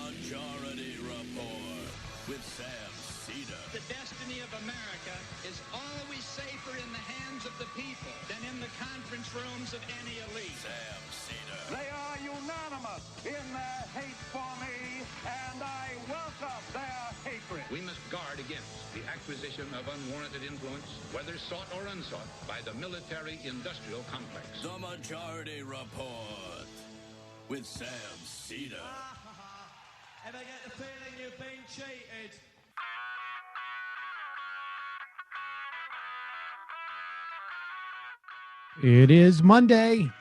Majority Report with Sam Cedar. The destiny of America is always safer in the hands of the people than in the conference rooms of any elite. Sam Cedar. They are unanimous in their hate for me, and I welcome their hatred. We must guard against the acquisition of unwarranted influence, whether sought or unsought, by the military-industrial complex. The Majority Report with Sam Cedar. If I get the feeling you've been cheated. It is Monday,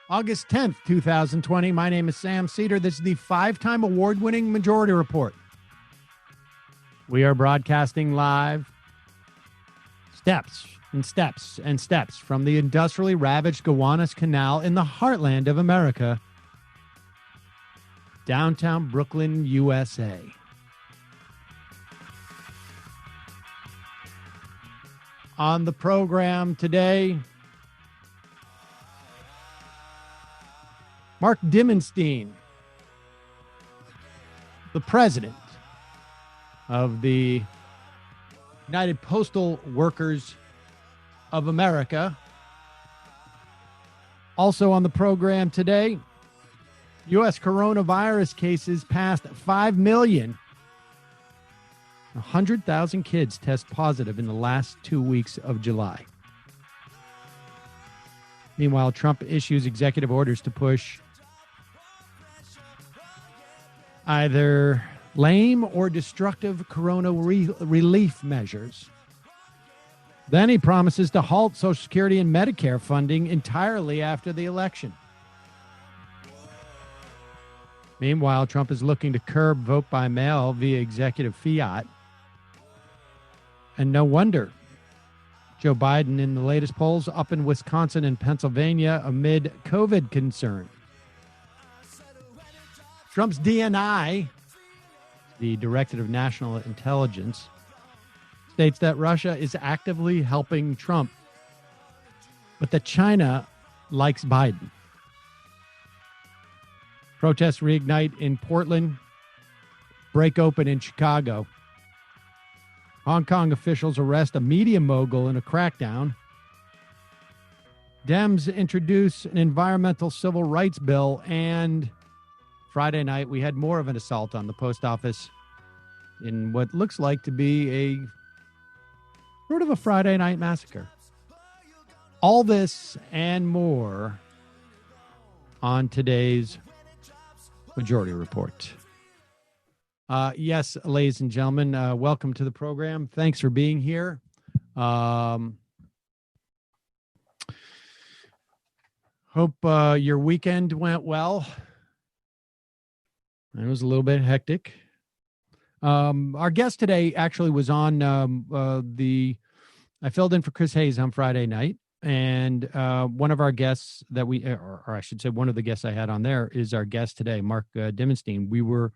August 10th, 2020. My name is Sam Cedar. This is the 5-time award-winning Majority Report. We are broadcasting live steps and steps and steps from the industrially ravaged Gowanus Canal in the heartland of America, downtown Brooklyn, USA. On the program today, Mark Dimondstein, the president of the United Postal Workers of America. Also on the program today, U.S. coronavirus cases passed 5 million. 100,000 kids test positive in the last 2 weeks of July. Meanwhile, Trump issues executive orders to push either lame or destructive corona relief measures. Then he promises to halt Social Security and Medicare funding entirely after the election. Meanwhile, Trump is looking to curb vote by mail via executive fiat. And no wonder Joe Biden in the latest polls up in Wisconsin and Pennsylvania amid COVID concern. Trump's DNI, the Director of National Intelligence, states that Russia is actively helping Trump, but that China likes Biden. Protests reignite in Portland, break open in Chicago. Hong Kong officials arrest a media mogul in a crackdown. Dems introduce an environmental civil rights bill, and Friday night we had more of an assault on the post office in what looks like to be a sort of a Friday night massacre. All this and more on today's Majority Report. Yes, ladies and gentlemen, welcome to the program. Thanks for being here. Hope your weekend went well. It was a little bit hectic. Our guest today actually was on I filled in for Chris Hayes on Friday night. And one of our guests that or I should say one of the guests I had on there is our guest today, Mark Dimondstein. We were,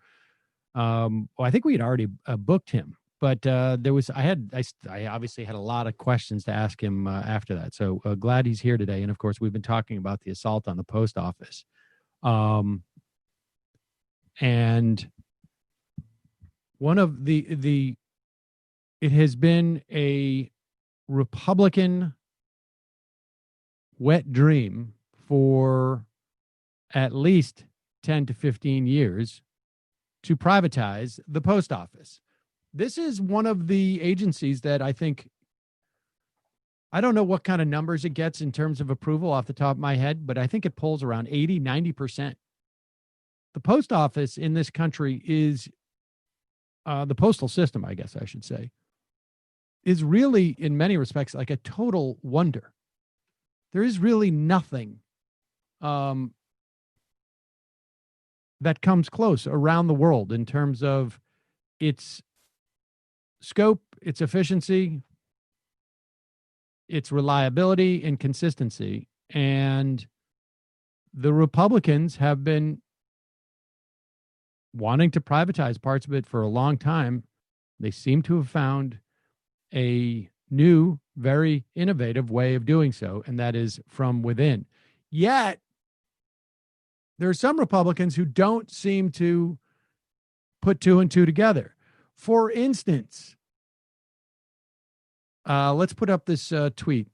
I think we had already booked him, but I obviously had a lot of questions to ask him after that. So glad he's here today. And of course, we've been talking about the assault on the post office. And one of it has been a Republican wet dream for at least 10 to 15 years to privatize the post office. This is one of the agencies that I don't know what kind of numbers it gets in terms of approval off the top of my head, but I think it pulls around 80, 90%. The post office in this country is, the postal system, I guess I should say, is really in many respects like a total wonder. There is really nothing that comes close around the world in terms of its scope, its efficiency, its reliability and consistency. And the Republicans have been wanting to privatize parts of it for a long time. They seem to have found a new, very innovative way of doing so, and that is from within. Yet, there are some Republicans who don't seem to put two and two together. For instance, let's put up this tweet.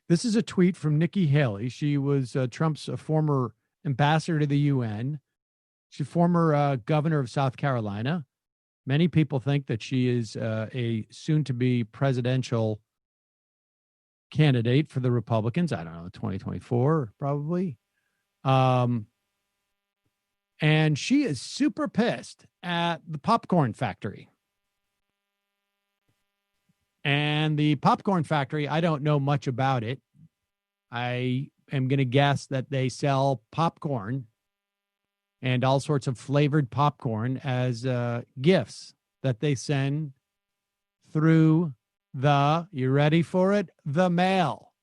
This is a tweet from Nikki Haley. She was Trump's former ambassador to the UN. She's former governor of South Carolina. Many people think that she is a soon-to-be presidential candidate for the Republicans. I don't know, 2024 probably. And she is super pissed at the popcorn factory. And the popcorn factory, I don't know much about it. I am going to guess that they sell popcorn and all sorts of flavored popcorn as gifts that they send through you ready for it? The mail.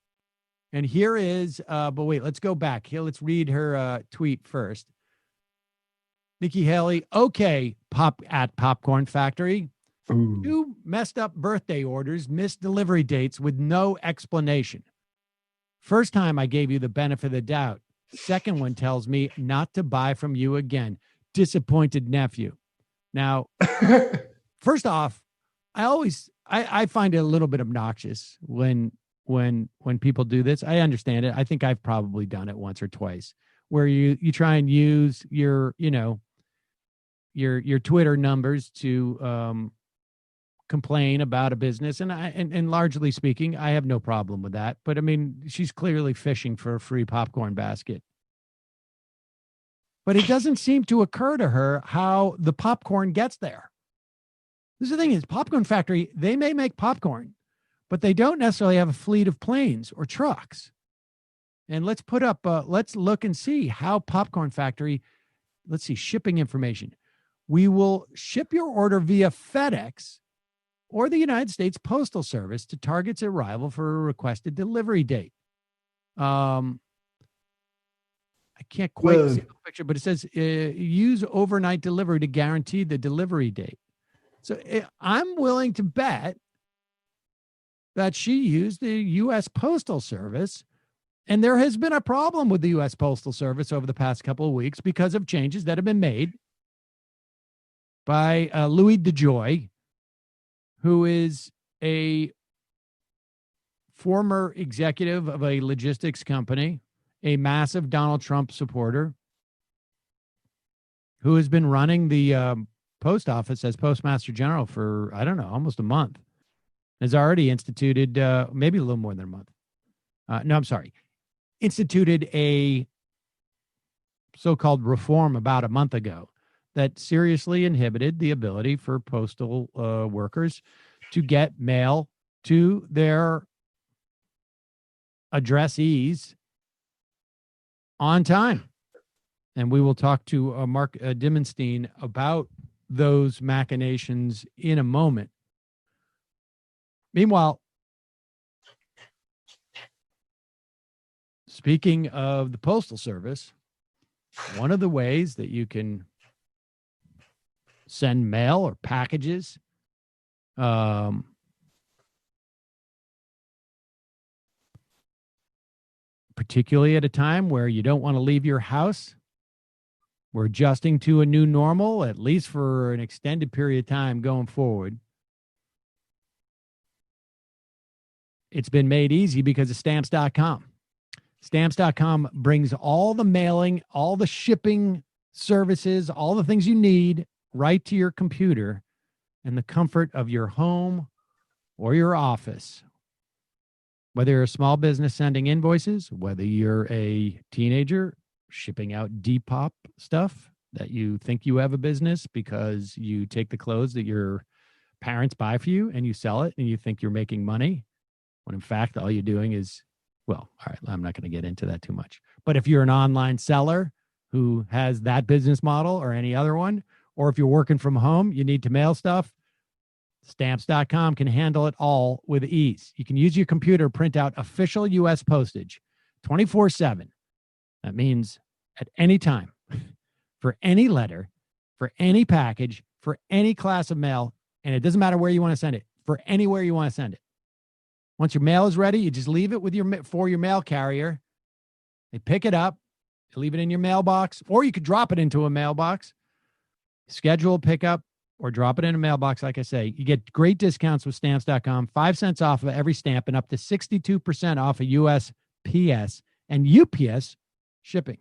And here is, but wait, let's go back. Here, let's read her tweet first. Nikki Haley, okay, popcorn factory. Ooh. 2 messed up birthday orders, missed delivery dates with no explanation. First time I gave you the benefit of the doubt. Second one tells me not to buy from you again. Disappointed nephew. Now, first off, I find it a little bit obnoxious when people do this. I understand it. I think I've probably done it once or twice, where you try and use your Twitter numbers to complain about a business, and largely speaking, I have no problem with that. But I mean, she's clearly fishing for a free popcorn basket. But it doesn't seem to occur to her how the popcorn gets there. This is the thing: is popcorn factory, they may make popcorn, but they don't necessarily have a fleet of planes or trucks. And let's look and see how popcorn factory. Let's see shipping information. We will ship your order via FedEx or the United States Postal Service to target's arrival for a requested delivery date. I can't quite see the picture, but it says use overnight delivery to guarantee the delivery date. So I'm willing to bet that she used the U.S. Postal Service, and there has been a problem with the U.S. Postal Service over the past couple of weeks because of changes that have been made by Louis DeJoy, who is a former executive of a logistics company, a massive Donald Trump supporter, who has been running the post office as Postmaster General for, I don't know, almost a month, has already instituted, maybe a little more than a month. Instituted a so-called reform about a month ago that seriously inhibited the ability for postal workers to get mail to their addressees on time. And we will talk to Mark Dimondstein about those machinations in a moment. Meanwhile, speaking of the Postal Service, one of the ways that you can send mail or packages particularly at a time where you don't want to leave your house, we're adjusting to a new normal, at least for an extended period of time going forward. It's been made easy because of Stamps.com. Stamps.com brings all the mailing, all the shipping services, all the things you need right to your computer in the comfort of your home or your office. Whether you're a small business sending invoices, whether you're a teenager shipping out Depop stuff that you think you have a business because you take the clothes that your parents buy for you and you sell it and you think you're making money, when in fact all you're doing is, well, all right, I'm not going to get into that too much. But if you're an online seller who has that business model or any other one, or if you're working from home, you need to mail stuff, Stamps.com can handle it all with ease. You can use your computer, print out official U.S. postage 24/7. That means at any time, for any letter, for any package, for any class of mail, and it doesn't matter where you want to send it, for anywhere you want to send it. Once your mail is ready, you just leave it with your mail carrier. They pick it up, Leave it in your mailbox, or you could drop it into a mailbox, schedule pickup, or drop it in a mailbox. Like I say, you get great discounts with stamps.com, 5 cents off of every stamp and up to 62% off of USPS and UPS shipping.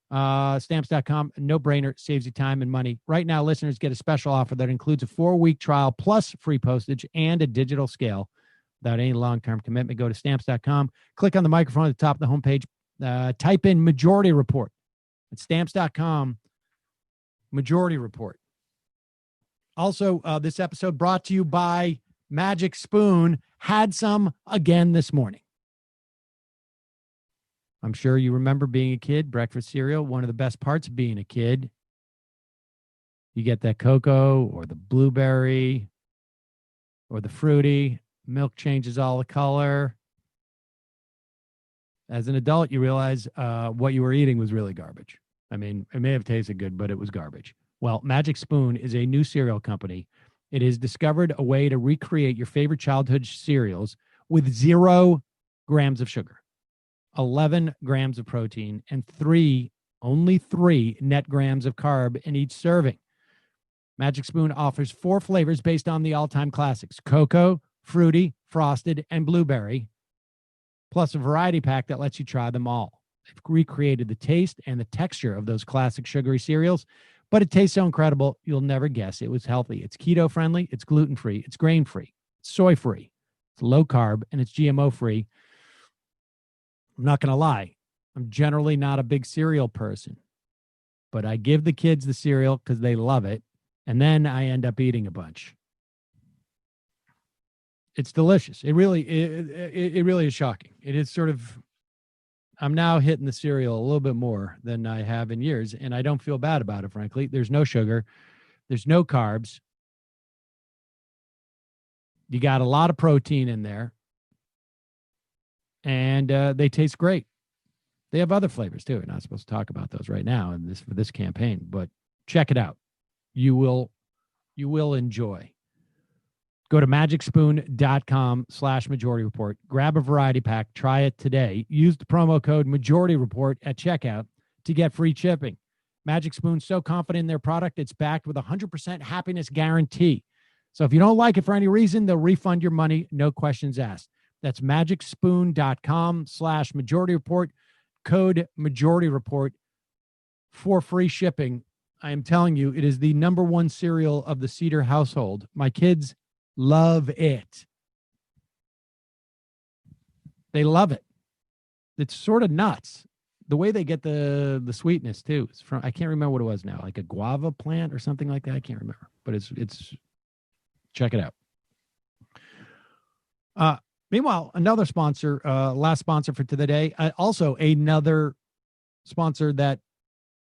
Stamps.com, no brainer, saves you time and money. Right now, listeners get a special offer that includes a 4-week trial plus free postage and a digital scale without any long-term commitment. Go to stamps.com, click on the microphone at the top of the homepage, type in Majority Report at stamps.com, Majority Report. Also, this episode brought to you by Magic Spoon. Had some again this morning. I'm sure you remember being a kid, breakfast cereal, one of the best parts of being a kid. You get that cocoa or the blueberry or the fruity. Milk changes all the color. As an adult, you realize what you were eating was really garbage. I mean, it may have tasted good, but it was garbage. Well, Magic Spoon is a new cereal company. It has discovered a way to recreate your favorite childhood cereals with 0 grams of sugar, 11 grams of protein, and only 3 net grams of carb in each serving. Magic Spoon offers 4 flavors based on the all-time classics: cocoa, fruity, frosted, and blueberry, plus a variety pack that lets you try them all. They've recreated the taste and the texture of those classic sugary cereals, but it tastes so incredible, you'll never guess it was healthy. It's keto-friendly, it's gluten-free, it's grain-free, it's soy-free, it's low-carb, and it's GMO-free. I'm not going to lie, I'm generally not a big cereal person, but I give the kids the cereal because they love it, and then I end up eating a bunch. It's delicious. It really is shocking. It is sort of, I'm now hitting the cereal a little bit more than I have in years, and I don't feel bad about it, frankly. There's no sugar. There's no carbs. You got a lot of protein in there, and they taste great. They have other flavors, too. We're not supposed to talk about those right now for this campaign, but check it out. You will enjoy. Go to magicspoon.com/Majority Report. Grab a variety pack. Try it today. Use the promo code Majority Report at checkout to get free shipping. Magic Spoon's so confident in their product, it's backed with a 100% happiness guarantee. So if you don't like it for any reason, they'll refund your money. No questions asked. That's magicspoon.com/Majority Report. Code Majority Report for free shipping. I am telling you, it is the #1 cereal of the Cedar household. My kids love it. They love it. It's sort of nuts. The way they get the sweetness too. It's from, I can't remember what it was now, like a guava plant or something like that. I can't remember, but it's check it out. Meanwhile, another sponsor, last sponsor for today, also another sponsor that,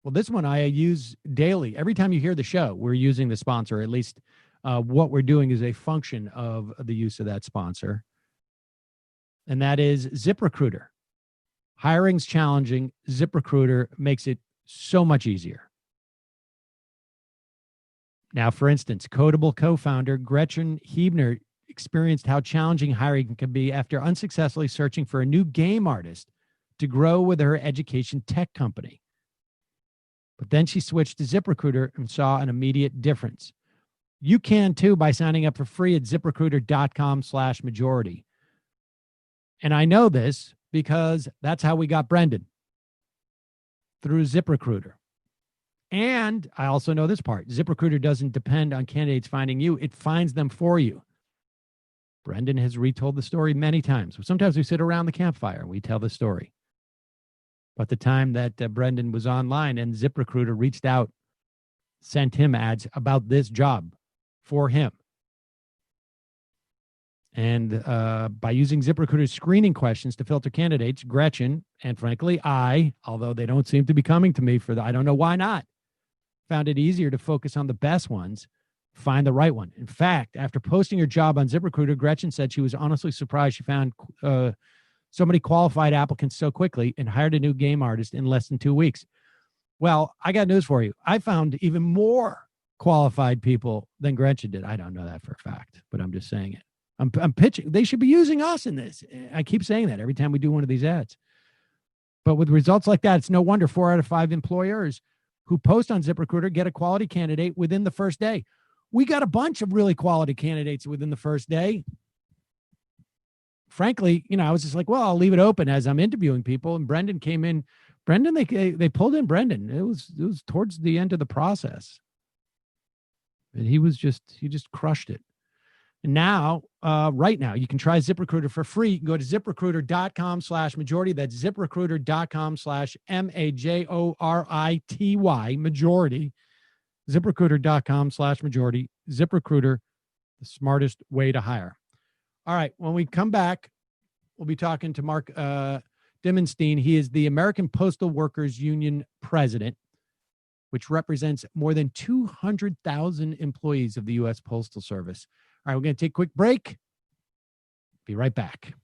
well, this one I use daily. Every time you hear the show, we're using the sponsor. At least what we're doing is a function of the use of that sponsor. And that is ZipRecruiter. Hiring's challenging. ZipRecruiter makes it so much easier. Now, for instance, Codable co-founder Gretchen Hebner experienced how challenging hiring can be after unsuccessfully searching for a new game artist to grow with her education tech company. But then she switched to ZipRecruiter and saw an immediate difference. You can too by signing up for free at ZipRecruiter.com/majority. And I know this because that's how we got Brendan, through ZipRecruiter. And I also know this part. ZipRecruiter doesn't depend on candidates finding you. It finds them for you. Brendan has retold the story many times. Sometimes we sit around the campfire and we tell the story. But the time that Brendan was online and ZipRecruiter reached out, sent him ads about this job for him. And by using ZipRecruiter's screening questions to filter candidates, Gretchen, and frankly, although they don't seem to be coming to me I don't know why not, found it easier to focus on the best ones, find the right one. In fact, after posting her job on ZipRecruiter, Gretchen said she was honestly surprised she found so many qualified applicants so quickly and hired a new game artist in less than 2 weeks. Well, I got news for you. I found even more qualified people than Gretchen did. I don't know that for a fact, but I'm just saying it. I'm pitching. They should be using us in this. I keep saying that every time we do one of these ads. But with results like that, it's no wonder 4 out of 5 employers who post on ZipRecruiter get a quality candidate within the first day. We got a bunch of really quality candidates within the first day. Frankly, I was just like, well, I'll leave it open as I'm interviewing people. And Brendan came in. Brendan, they pulled in Brendan. It was towards the end of the process. And he just crushed it. And now, right now, you can try ZipRecruiter for free. You can go to ZipRecruiter.com/majority. That's ZipRecruiter.com/MAJORITY, majority. ZipRecruiter.com/majority. ZipRecruiter, the smartest way to hire. All right. When we come back, we'll be talking to Mark Dimondstein. He is the American Postal Workers Union president, which represents more than 200,000 employees of the U.S. Postal Service. All right, we're going to take a quick break. Be right back.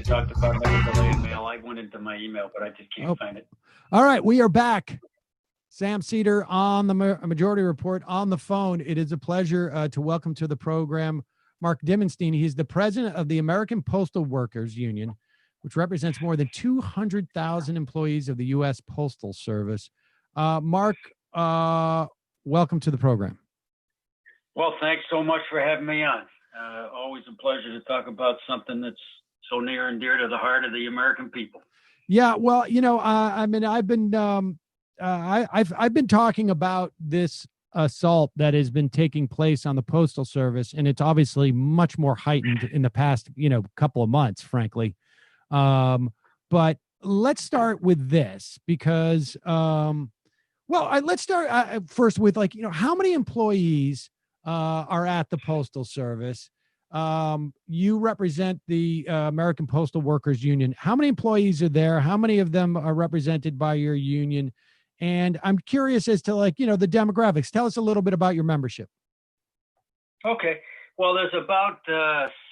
Talked about like a delay in mail. I went into my email, but I just can't find it. All right, we are back. Sam Seder on the Majority Report on the phone. It is a pleasure to welcome to the program Mark Dimondstein. He's the president of the American Postal Workers Union, which represents more than 200,000 employees of the U.S. Postal Service. Mark, welcome to the program. Well, thanks so much for having me on. Always a pleasure to talk about something that's so near and dear to the heart of the American people. Yeah, well, I mean, I've been I've been talking about this assault that has been taking place on the Postal Service, and it's obviously much more heightened in the past, couple of months, frankly. But let's start with this because, let's start first with how many employees are at the Postal Service? You represent the American Postal Workers Union. How many employees are there? How many of them are represented by your union? And I'm curious as to the demographics. Tell us a little bit about your membership. Okay. Well, there's about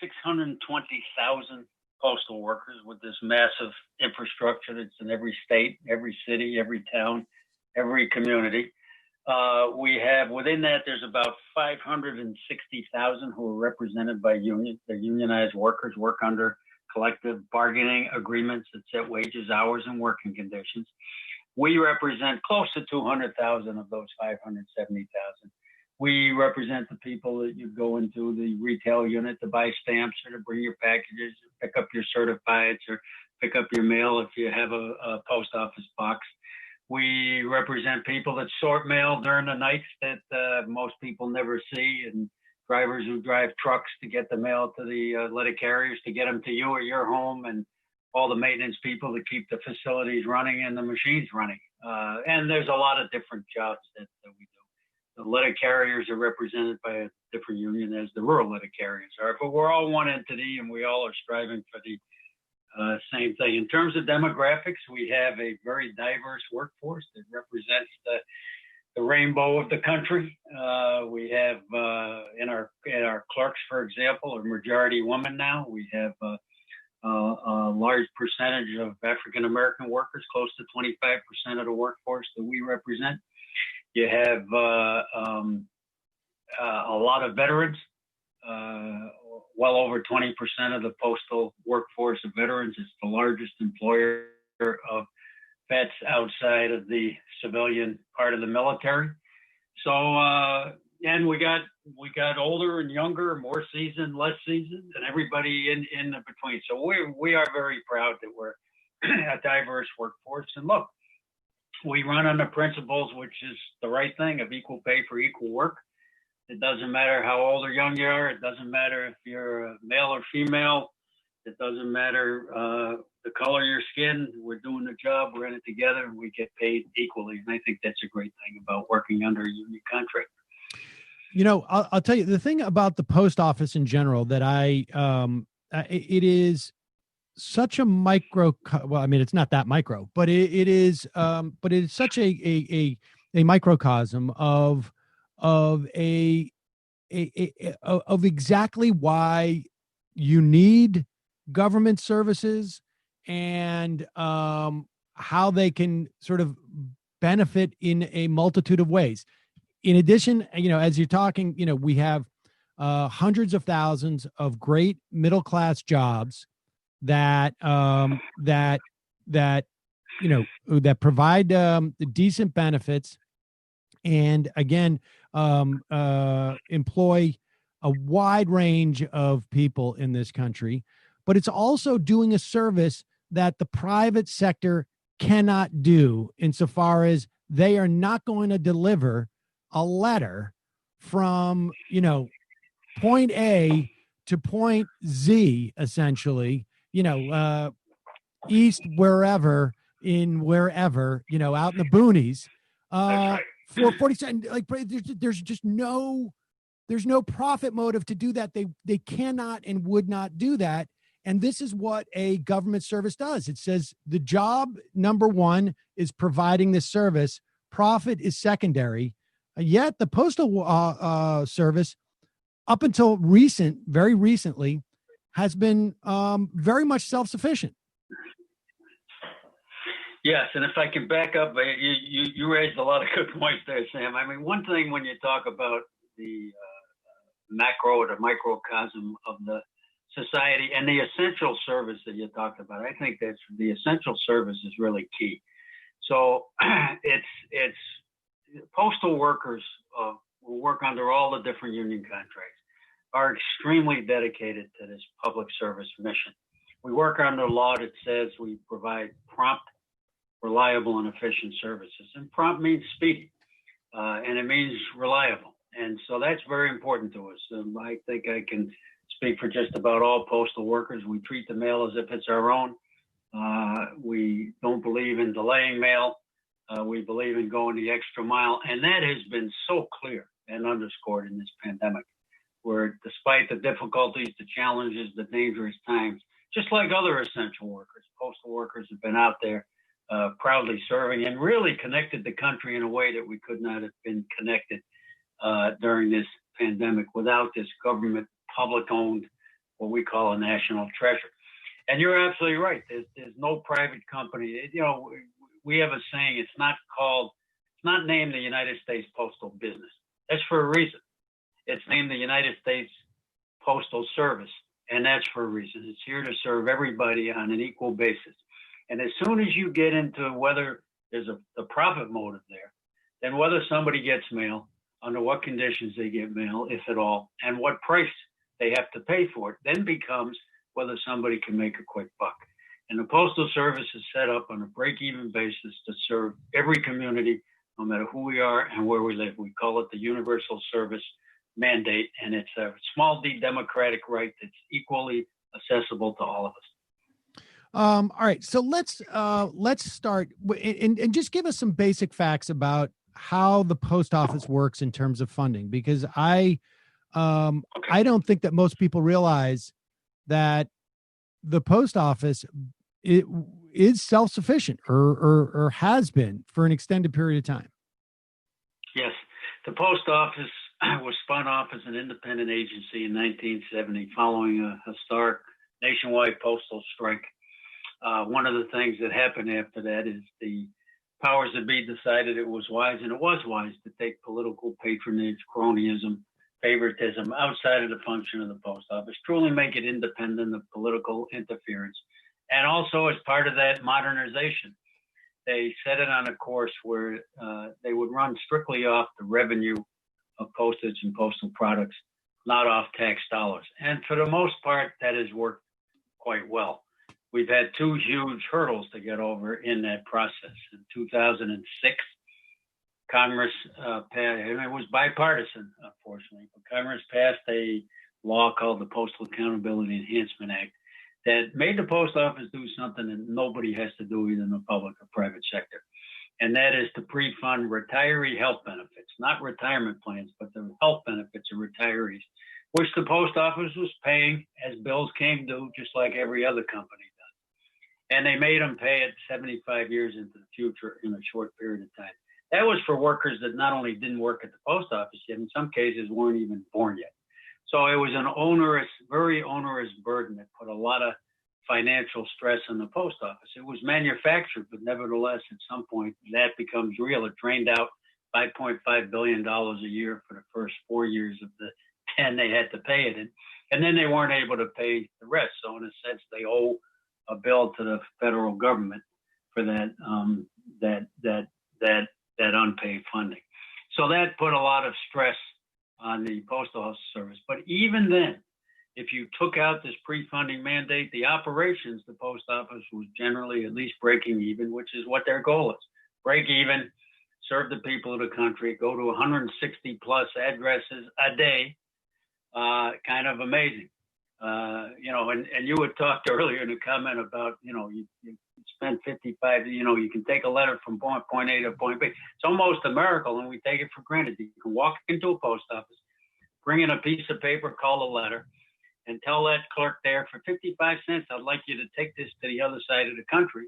620,000 postal workers with this massive infrastructure that's in every state, every city, every town, every community. We have within that, there's about 560,000 who are represented by unions. The unionized workers work under collective bargaining agreements that set wages, hours, and working conditions. We represent close to 200,000 of those 570,000. We represent the people that you go into the retail unit to buy stamps or to bring your packages, pick up your certifieds, or pick up your mail if you have a post office box. We represent people that sort mail during the nights that most people never see, and drivers who drive trucks to get the mail to the letter carriers to get them to you or your home, and all the maintenance people to keep the facilities running and the machines running. And there's a lot of different jobs that we do. The letter carriers are represented by a different union as the rural letter carriers are, but we're all one entity and we all are striving for the same thing. In terms of demographics, we have a very diverse workforce that represents the rainbow of the country. We have in our clerks, for example, a majority women now. We have a large percentage of African American workers, close to 25% of the workforce that we represent. You have a lot of veterans. Well over 20% of the postal workforce of veterans. It's the largest employer of vets outside of the civilian part of the military. So, and we got older and younger, more seasoned, less seasoned, and everybody in the between. So we are very proud that we're a diverse workforce. And look, we run on the principles, which is the right thing, of equal pay for equal work. It doesn't matter how old or young you are. It doesn't matter if you're a male or female. It doesn't matter the color of your skin. We're doing the job. We're in it together, and we get paid equally. And I think that's a great thing about working under a union contract. You know, I'll tell you the thing about the post office in general that it is such a micro. Well, I mean, it's not that micro, but it is such a microcosm of exactly why you need government services and how they can sort of benefit in a multitude of ways. In addition, you know, as you're talking, you know, we have hundreds of thousands of great middle-class jobs that you know, that provide decent benefits, and again, employ a wide range of people in this country. But it's also doing a service that the private sector cannot do, insofar as they are not going to deliver a letter from, you know, point A to point Z, essentially, you know, east, wherever, you know, out in the boonies, for 40 cents. Like, there's just there's no profit motive to do that. They cannot and would not do that. And this is what a government service does. It says the job number one is providing this service. Profit is secondary. Yet the postal service, up until very recently, has been very much self-sufficient. Yes, and if I can back up, you raised a lot of good points there, Sam. I mean, one thing when you talk about the macro or the microcosm of the society and the essential service that you talked about, I think that's the essential service is really key. So it's postal workers who work under all the different union contracts are extremely dedicated to this public service mission. We work under a law that says we provide prompt, reliable, and efficient services. And prompt means speedy, and it means reliable. And so that's very important to us. I think I can speak for just about all postal workers. We treat the mail as if it's our own. We don't believe in delaying mail. We believe in going the extra mile. And that has been so clear and underscored in this pandemic, where despite the difficulties, the challenges, the dangerous times, just like other essential workers, postal workers have been out there proudly serving and really connected the country in a way that we could not have been connected during this pandemic without this government public-owned, what we call a national treasure. And you're absolutely right. There's no private company. You know, we have a saying, it's not named the United States Postal Business. That's for a reason. It's named the United States Postal Service, and that's for a reason. It's here to serve everybody on an equal basis. And as soon as you get into whether there's a profit motive there, then whether somebody gets mail, under what conditions they get mail, if at all, and what price they have to pay for it, then becomes whether somebody can make a quick buck. And the Postal Service is set up on a break-even basis to serve every community, no matter who we are and where we live. We call it the Universal Service Mandate, and it's a small d democratic right that's equally accessible to all of us. All right, so let's start and just give us some basic facts about how the post office works in terms of funding, because I don't think that most people realize that the post office is self-sufficient or has been for an extended period of time. Yes, the post office was spun off as an independent agency in 1970 following a historic nationwide postal strike. One of the things that happened after that is the powers that be decided it was wise, and it was wise, to take political patronage, cronyism, favoritism outside of the function of the post office, truly make it independent of political interference. And also, as part of that modernization, they set it on a course where they would run strictly off the revenue of postage and postal products, not off tax dollars. And for the most part, that has worked quite well. We've had two huge hurdles to get over in that process. In 2006, Congress passed, and it was bipartisan, unfortunately, but Congress passed a law called the Postal Accountability Enhancement Act that made the post office do something that nobody has to do, either in the public or private sector. And that is to pre-fund retiree health benefits, not retirement plans, but the health benefits of retirees, which the post office was paying as bills came due, just like every other company does. And they made them pay it 75 years into the future in a short period of time. That was for workers that not only didn't work at the post office yet, in some cases weren't even born yet. So it was an onerous, very onerous burden that put a lot of financial stress on the post office. It was manufactured, but nevertheless, at some point, that becomes real. It drained out $5.5 billion a year for the first 4 years of the 10 they had to pay it in. And then they weren't able to pay the rest. So in a sense, they owe a bill to the federal government for that that unpaid funding. So that put a lot of stress on the Postal Service. But even then, if you took out this pre-funding mandate, the operations, the post office was generally at least breaking even, which is what their goal is. Break even, serve the people of the country, go to 160 plus addresses a day. Kind of amazing. And you had talked earlier in a comment about, you spend 55, you can take a letter from point A to point B. It's almost a miracle, and we take it for granted. You can walk into a post office, bring in a piece of paper, call a letter, and tell that clerk there, for 55 cents, I'd like you to take this to the other side of the country.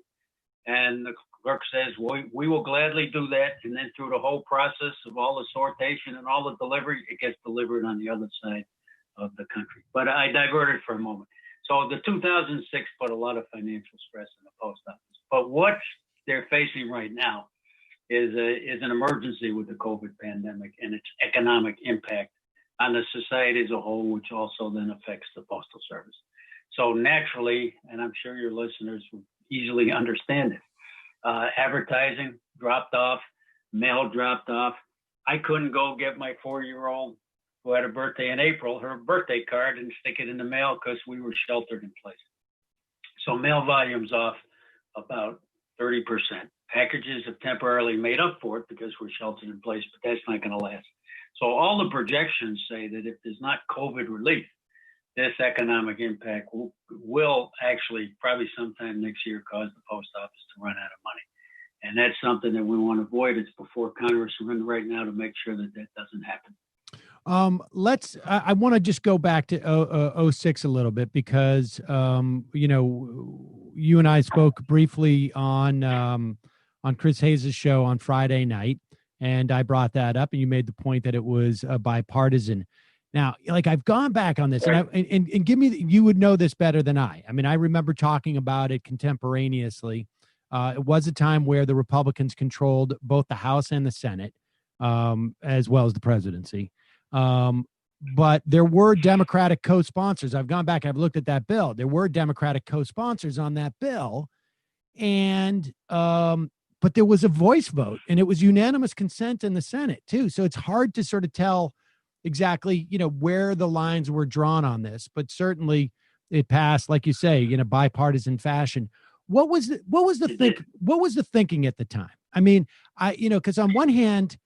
And the clerk says, we will gladly do that. And then through the whole process of all the sortation and all the delivery, it gets delivered on the other side of the country. But I diverted for a moment. So the 2006 put a lot of financial stress in the post office. But what they're facing right now is an emergency with the COVID pandemic and its economic impact on the society as a whole, which also then affects the Postal Service. So naturally, and I'm sure your listeners will easily understand it, advertising dropped off, mail dropped off. I couldn't go get my 4-year-old who had a birthday in April, her birthday card, and stick it in the mail because we were sheltered in place. So mail volume's off about 30%. Packages have temporarily made up for it because we're sheltered in place, but that's not going to last. So all the projections say that if there's not COVID relief, this economic impact will actually probably sometime next year cause the post office to run out of money. And that's something that we want to avoid. It's before Congress is in right now to make sure that that doesn't happen. I want to just go back to 06 a little bit because, you and I spoke briefly on Chris Hayes' show on Friday night, and I brought that up and you made the point that it was bipartisan. Now, like I've gone back on this and give me, you would know this better than I. I mean, I remember talking about it contemporaneously. It was a time where the Republicans controlled both the House and the Senate, as well as the presidency. But there were Democratic co-sponsors. I've gone back, I've looked at that bill. There were Democratic co-sponsors on that bill. And, but there was a voice vote and it was unanimous consent in the Senate too. So it's hard to sort of tell exactly, where the lines were drawn on this, but certainly it passed, like you say, in a bipartisan fashion. What was the thinking at the time? I mean, because on one hand,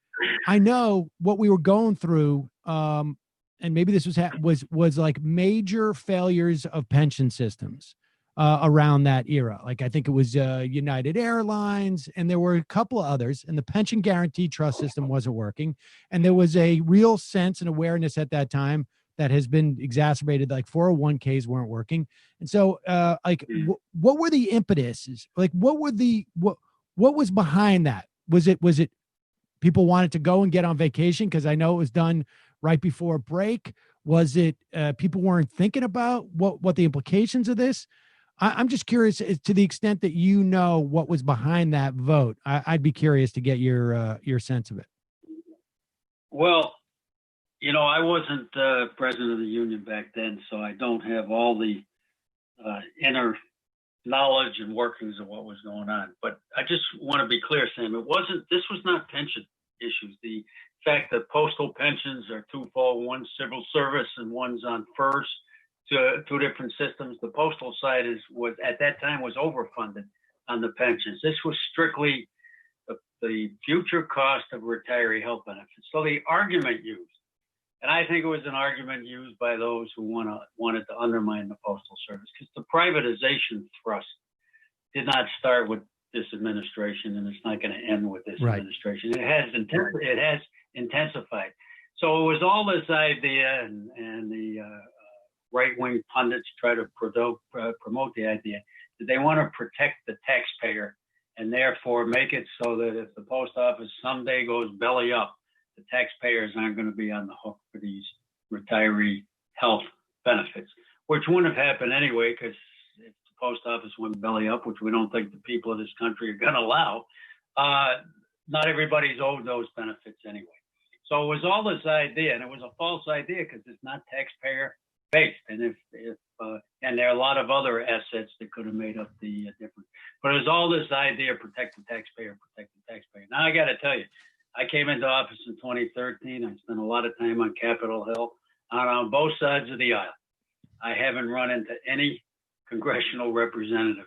I know what we were going through, and maybe this was like major failures of pension systems around that era. Like I think it was United Airlines, and there were a couple of others, and the pension guarantee trust system wasn't working. And there was a real sense and awareness at that time that has been exacerbated, like 401ks weren't working. And so what were the impetuses? Like what was behind that? Was it people wanted to go and get on vacation? Because I know it was done right before break. Was it people weren't thinking about what the implications of this? I'm just curious as to the extent that what was behind that vote. I'd be curious to get your sense of it. Well, I wasn't president of the union back then, so I don't have all the inner knowledge and workings of what was going on. But I just want to be clear, Sam, this was not pension issues. The fact that postal pensions are twofold, one's civil service and one's on FERS, two different systems. The postal side was at that time was overfunded on the pensions. This was strictly the future cost of retiree health benefits. So the argument used, and I think it was an argument used by those who wanted to undermine the Postal Service, because the privatization thrust did not start with this administration, and it's not going to end with this administration. It has intensified. So it was all this idea, and the right-wing pundits try to promote the idea that they want to protect the taxpayer and therefore make it so that if the post office someday goes belly up, the taxpayers aren't going to be on the hook for these retiree health benefits, which wouldn't have happened anyway, because if the post office went belly up, which we don't think the people of this country are going to allow, not everybody's owed those benefits anyway. So it was all this idea, and it was a false idea because it's not taxpayer based, and and there are a lot of other assets that could have made up the difference. But it was all this idea: protect the taxpayer, protect the taxpayer. Now I got to tell you, I came into office in 2013. I spent a lot of time on Capitol Hill, on both sides of the aisle. I haven't run into any congressional representative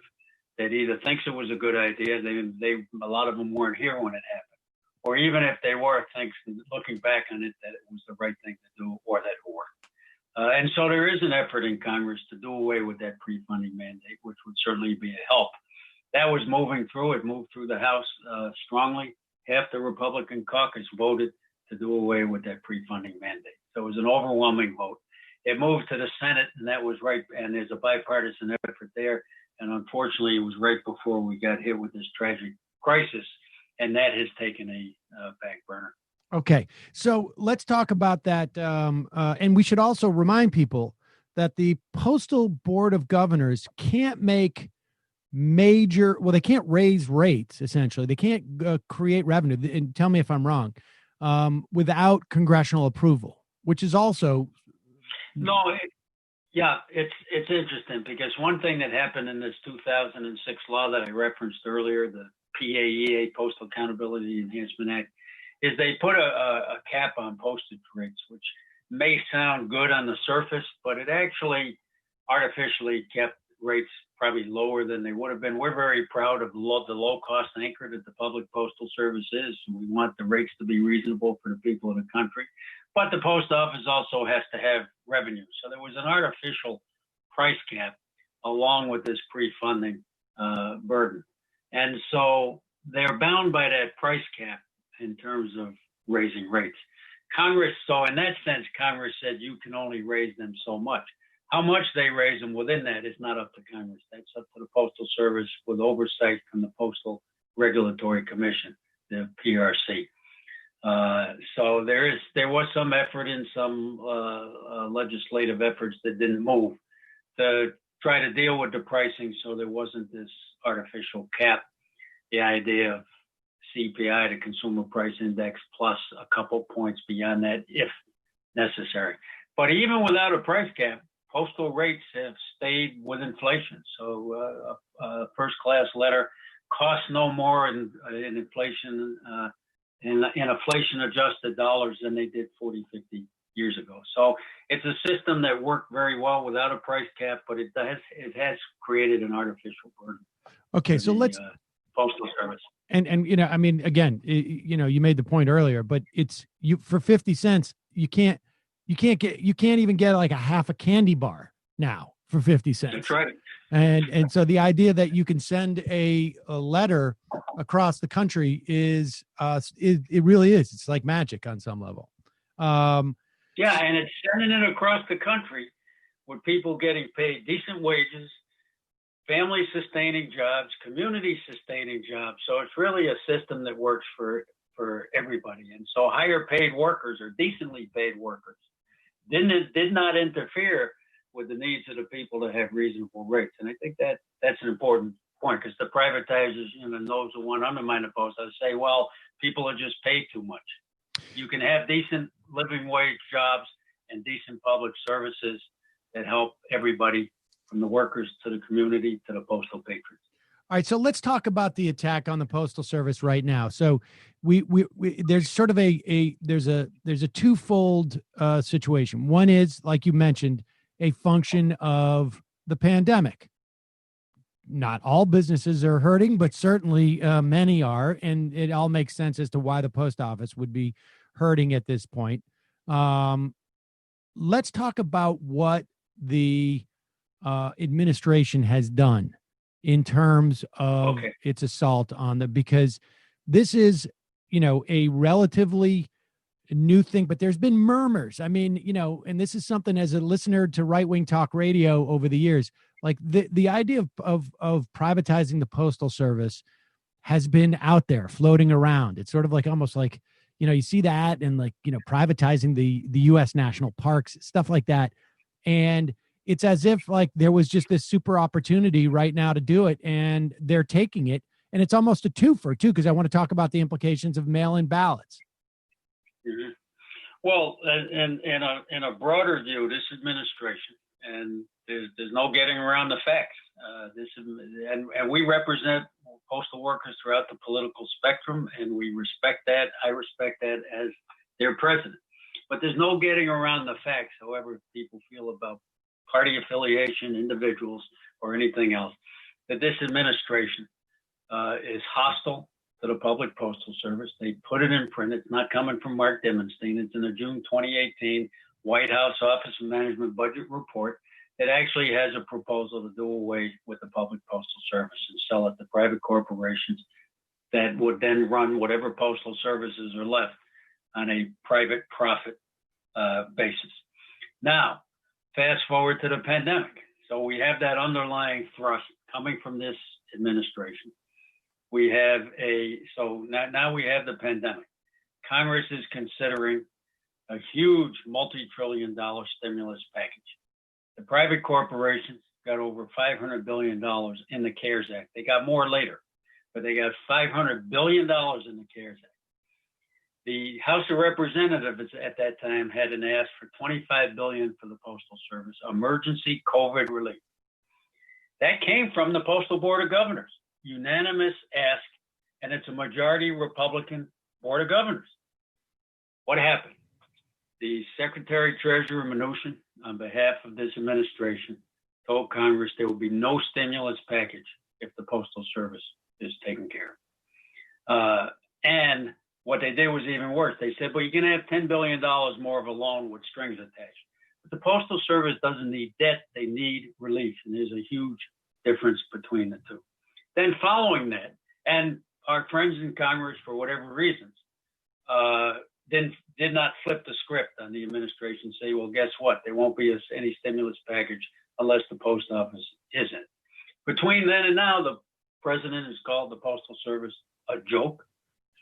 that either thinks it was a good idea, a lot of them weren't here when it happened, or even if they were, thinks, looking back on it, that it was the right thing to do or that it worked. And so there is an effort in Congress to do away with that pre-funding mandate, which would certainly be a help. That was moving through. It moved through the House strongly. Half the Republican caucus voted to do away with that pre-funding mandate. So it was an overwhelming vote. It moved to the Senate, and that was right. And there's a bipartisan effort there. And unfortunately, it was right before we got hit with this tragic crisis, and that has taken a back burner. Okay, so let's talk about that. And we should also remind people that the Postal Board of Governors can't make they can't raise rates, essentially. They can't create revenue, and tell me if I'm wrong, without congressional approval, which is also... No, it's interesting, because one thing that happened in this 2006 law that I referenced earlier, the PAEA, Postal Accountability Enhancement Act, is they put a cap on postage rates, which may sound good on the surface, but it actually artificially kept rates probably lower than they would have been. We're very proud of the low-cost anchor that the Public Postal Service is. We want the rates to be reasonable for the people of the country, but the post office also has to have revenue. So there was an artificial price cap along with this pre-funding burden. And so they're bound by that price cap in terms of raising rates. Congress, so in that sense, Congress said you can only raise them so much. How much they raise them within that is not up to Congress. That's up to the Postal Service with oversight from the Postal Regulatory Commission, the PRC. So there was some effort in some legislative efforts that didn't move to try to deal with the pricing, so there wasn't this artificial cap. The idea of CPI, the Consumer Price Index, plus a couple points beyond that if necessary. But even without a price cap, postal rates have stayed with inflation. So a first-class letter costs no more in inflation, in inflation-adjusted dollars than they did 40, 50 years ago. So it's a system that worked very well without a price cap, but it has created an artificial burden. Okay, so let's Postal Service. And I mean, again, you made the point earlier, but it's for 50 cents, you can't even get like a half a candy bar now for 50 cents. That's right. And so the idea that you can send a letter across the country is it really is. It's like magic on some level. Yeah, and it's sending it across the country with people getting paid decent wages, family-sustaining jobs, community-sustaining jobs. So it's really a system that works for everybody. And so higher-paid workers or decently paid workers did not interfere with the needs of the people to have reasonable rates. And I think that's an important point, because the privatizers, and those who want to undermine the post, I say, well, people are just paid too much. You can have decent living wage jobs and decent public services that help everybody from the workers to the community to the postal patrons. All right, so let's talk about the attack on the Postal Service right now. So we there's sort of there's a twofold situation. One is, like you mentioned, a function of the pandemic. Not all businesses are hurting, but certainly many are, and it all makes sense as to why the post office would be hurting at this point. Let's talk about what the administration has done in terms of its assault on because this is, a relatively new thing, but there's been murmurs. I mean, and this is something as a listener to right-wing talk radio over the years, like the idea of privatizing the Postal Service has been out there floating around. It's sort of like almost like, you see that and like, privatizing the U.S. national parks, stuff like that. And it's as if like there was just this super opportunity right now to do it, and they're taking it. And it's almost a twofer too, because I want to talk about the implications of mail-in ballots. Mm-hmm. Well, and in a broader view, this administration, and there's no getting around the facts. And we represent postal workers throughout the political spectrum, and we respect that. I respect that as their president. But there's no getting around the facts, however people feel about party affiliation, individuals, or anything else, that this administration is hostile to the public postal service. They put it in print. It's not coming from Mark Dimondstein. It's in the June 2018 White House Office of Management Budget Report. It actually has a proposal to do away with the public postal service and sell it to private corporations that would then run whatever postal services are left on a private profit basis. Now, fast forward to the pandemic. So we have that underlying thrust coming from this administration. We have now we have the pandemic. Congress is considering a huge multi-trillion-dollar stimulus package. The private corporations got over $500 billion in the CARES Act. They got more later, but they got $500 billion in the CARES Act. The House of Representatives at that time had an ask for $25 billion for the Postal Service, emergency COVID relief. That came from the Postal Board of Governors, unanimous ask, and it's a majority Republican Board of Governors. What happened? The Secretary Treasurer Mnuchin, on behalf of this administration, told Congress there will be no stimulus package if the Postal Service is taken care of. And what they did was even worse. They said, well, you're going to have $10 billion more of a loan with strings attached. But the Postal Service doesn't need debt. They need relief. And there's a huge difference between the two. Then following that, and our friends in Congress, for whatever reasons, did not flip the script on the administration, say, well, guess what? There won't be any stimulus package unless the post office is in. Between then and now, the president has called the Postal Service a joke,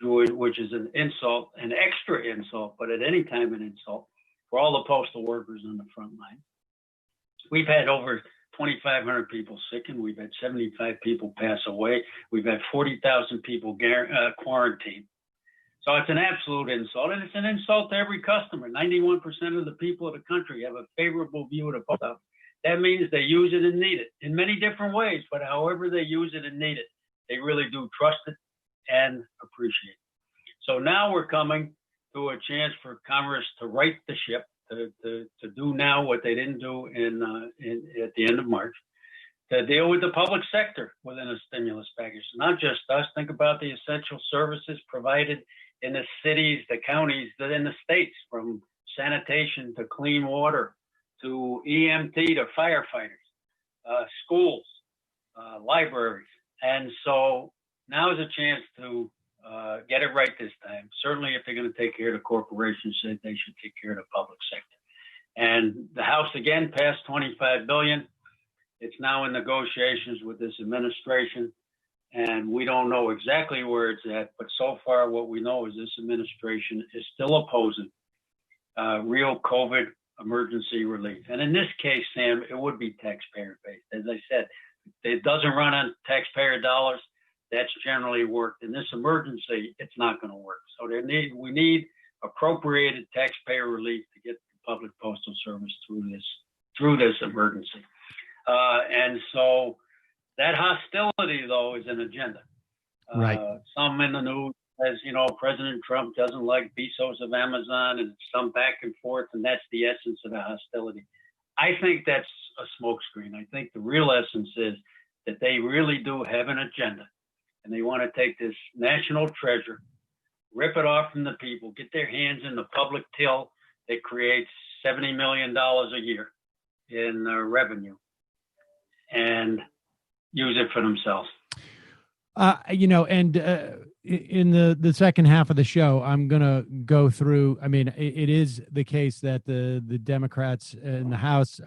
which is an insult, an extra insult, but at any time an insult for all the postal workers on the front line. We've had over 2,500 people sick, and we've had 75 people pass away. We've had 40,000 people quarantined. So it's an absolute insult, and it's an insult to every customer. 91% of the people of the country have a favorable view of the post office. That means they use it and need it in many different ways, but however they use it and need it, they really do trust it and appreciate it. So now we're coming to a chance for Congress to right the ship, to do now what they didn't do at the end of March, to deal with the public sector within a stimulus package. Not just us. Think about the essential services provided in the cities, the counties, in the states, from sanitation to clean water to EMT to firefighters, schools, libraries. And so now is a chance to get it right this time. Certainly if they're going to take care of the corporations, they should take care of the public sector. And the House again passed $25 billion. It's now in negotiations with this administration, and we don't know exactly where it's at, but so far what we know is this administration is still opposing real COVID emergency relief. And in this case, Sam, it would be taxpayer-based. As I said, it doesn't run on taxpayer dollars. That's generally worked. In this emergency, it's not going to work. So we need appropriated taxpayer relief to get the public postal service through this emergency. And so that hostility, though, is an agenda. Right. Some in the news says, President Trump doesn't like Bezos of Amazon, and some back and forth, and that's the essence of the hostility. I think that's a smokescreen. I think the real essence is that they really do have an agenda, and they want to take this national treasure, rip it off from the people, get their hands in the public till that creates $70 million a year in revenue, and use it for themselves. In the second half of the show, I'm going to go through, it is the case that the Democrats in the House,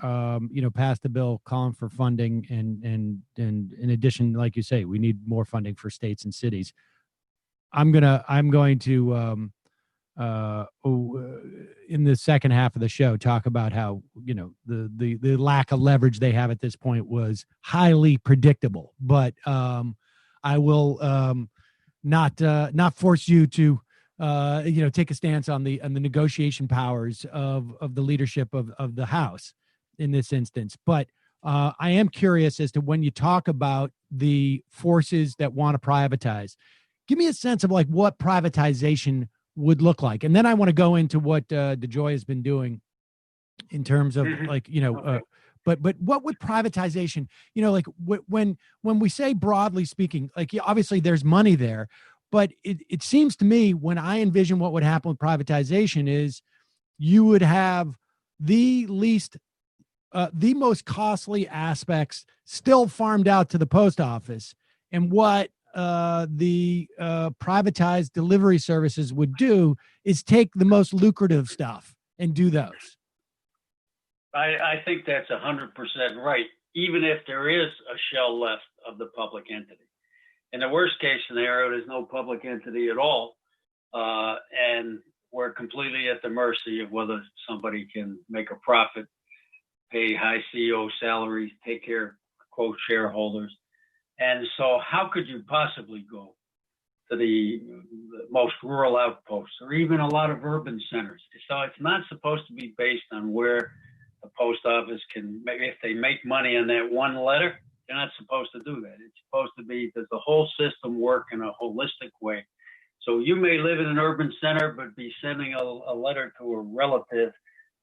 passed a bill calling for funding. And in addition, like you say, we need more funding for states and cities. I'm going to, in the second half of the show, talk about how, the lack of leverage they have at this point was highly predictable, but, I will not force you to take a stance on the negotiation powers of the leadership of the House in this instance. But I am curious as to when you talk about the forces that want to privatize, give me a sense of like what privatization would look like, and then I want to go into what DeJoy has been doing in terms of okay. But what would privatization, when we say broadly speaking, obviously there's money there, but it seems to me when I envision what would happen with privatization is you would have the most costly aspects still farmed out to the post office, and what the privatized delivery services would do is take the most lucrative stuff and do those. I think that's 100% right, even if there is a shell left of the public entity. In the worst case scenario, there's no public entity at all, and we're completely at the mercy of whether somebody can make a profit, pay high CEO salaries, take care of, quote, shareholders. And so how could you possibly go to the most rural outposts or even a lot of urban centers? So it's not supposed to be based on where the post office can, if they make money on that one letter, they're not supposed to do that. It's supposed to be, does the whole system work in a holistic way? So you may live in an urban center, but be sending a letter to a relative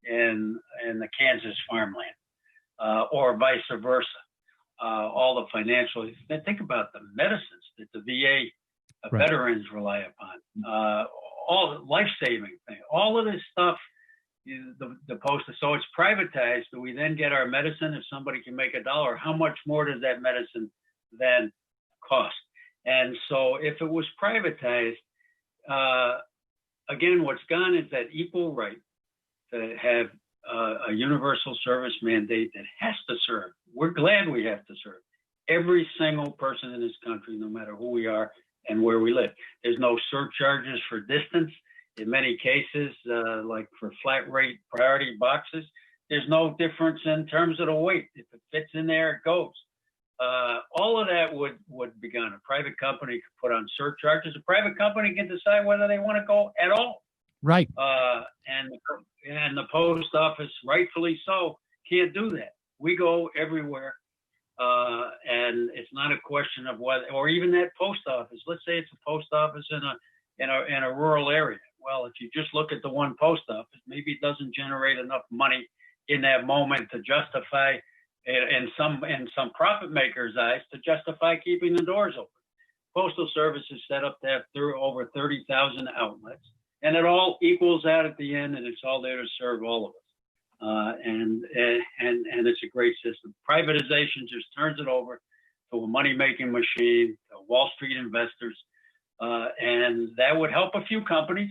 in the Kansas farmland, or vice versa. All the financial, think about the medicines that the VA right. veterans rely upon, all the life-saving things, all of this stuff. The post, so it's privatized, but we then get our medicine. If somebody can make $1, how much more does that medicine then cost? And so if it was privatized, again, what's gone is that equal right to have a universal service mandate that has to serve. We're glad we have to serve every single person in this country, no matter who we are and where we live. There's no surcharges for distance. In many cases, like for flat rate priority boxes, there's no difference in terms of the weight. If it fits in there, it goes. All of that would be gone. A private company could put on surcharges. A private company can decide whether they want to go at all. Right. And the post office, rightfully so, can't do that. We go everywhere. And it's not a question of whether, or even that post office. Let's say it's a post office in a rural area. Well, if you just look at the one post office, maybe it doesn't generate enough money in that moment to justify, in some profit makers' eyes, to justify keeping the doors open. Postal Service is set up to have over 30,000 outlets, and it all equals out at the end, and it's all there to serve all of us. And it's a great system. Privatization just turns it over to a money-making machine, to Wall Street investors, and that would help a few companies.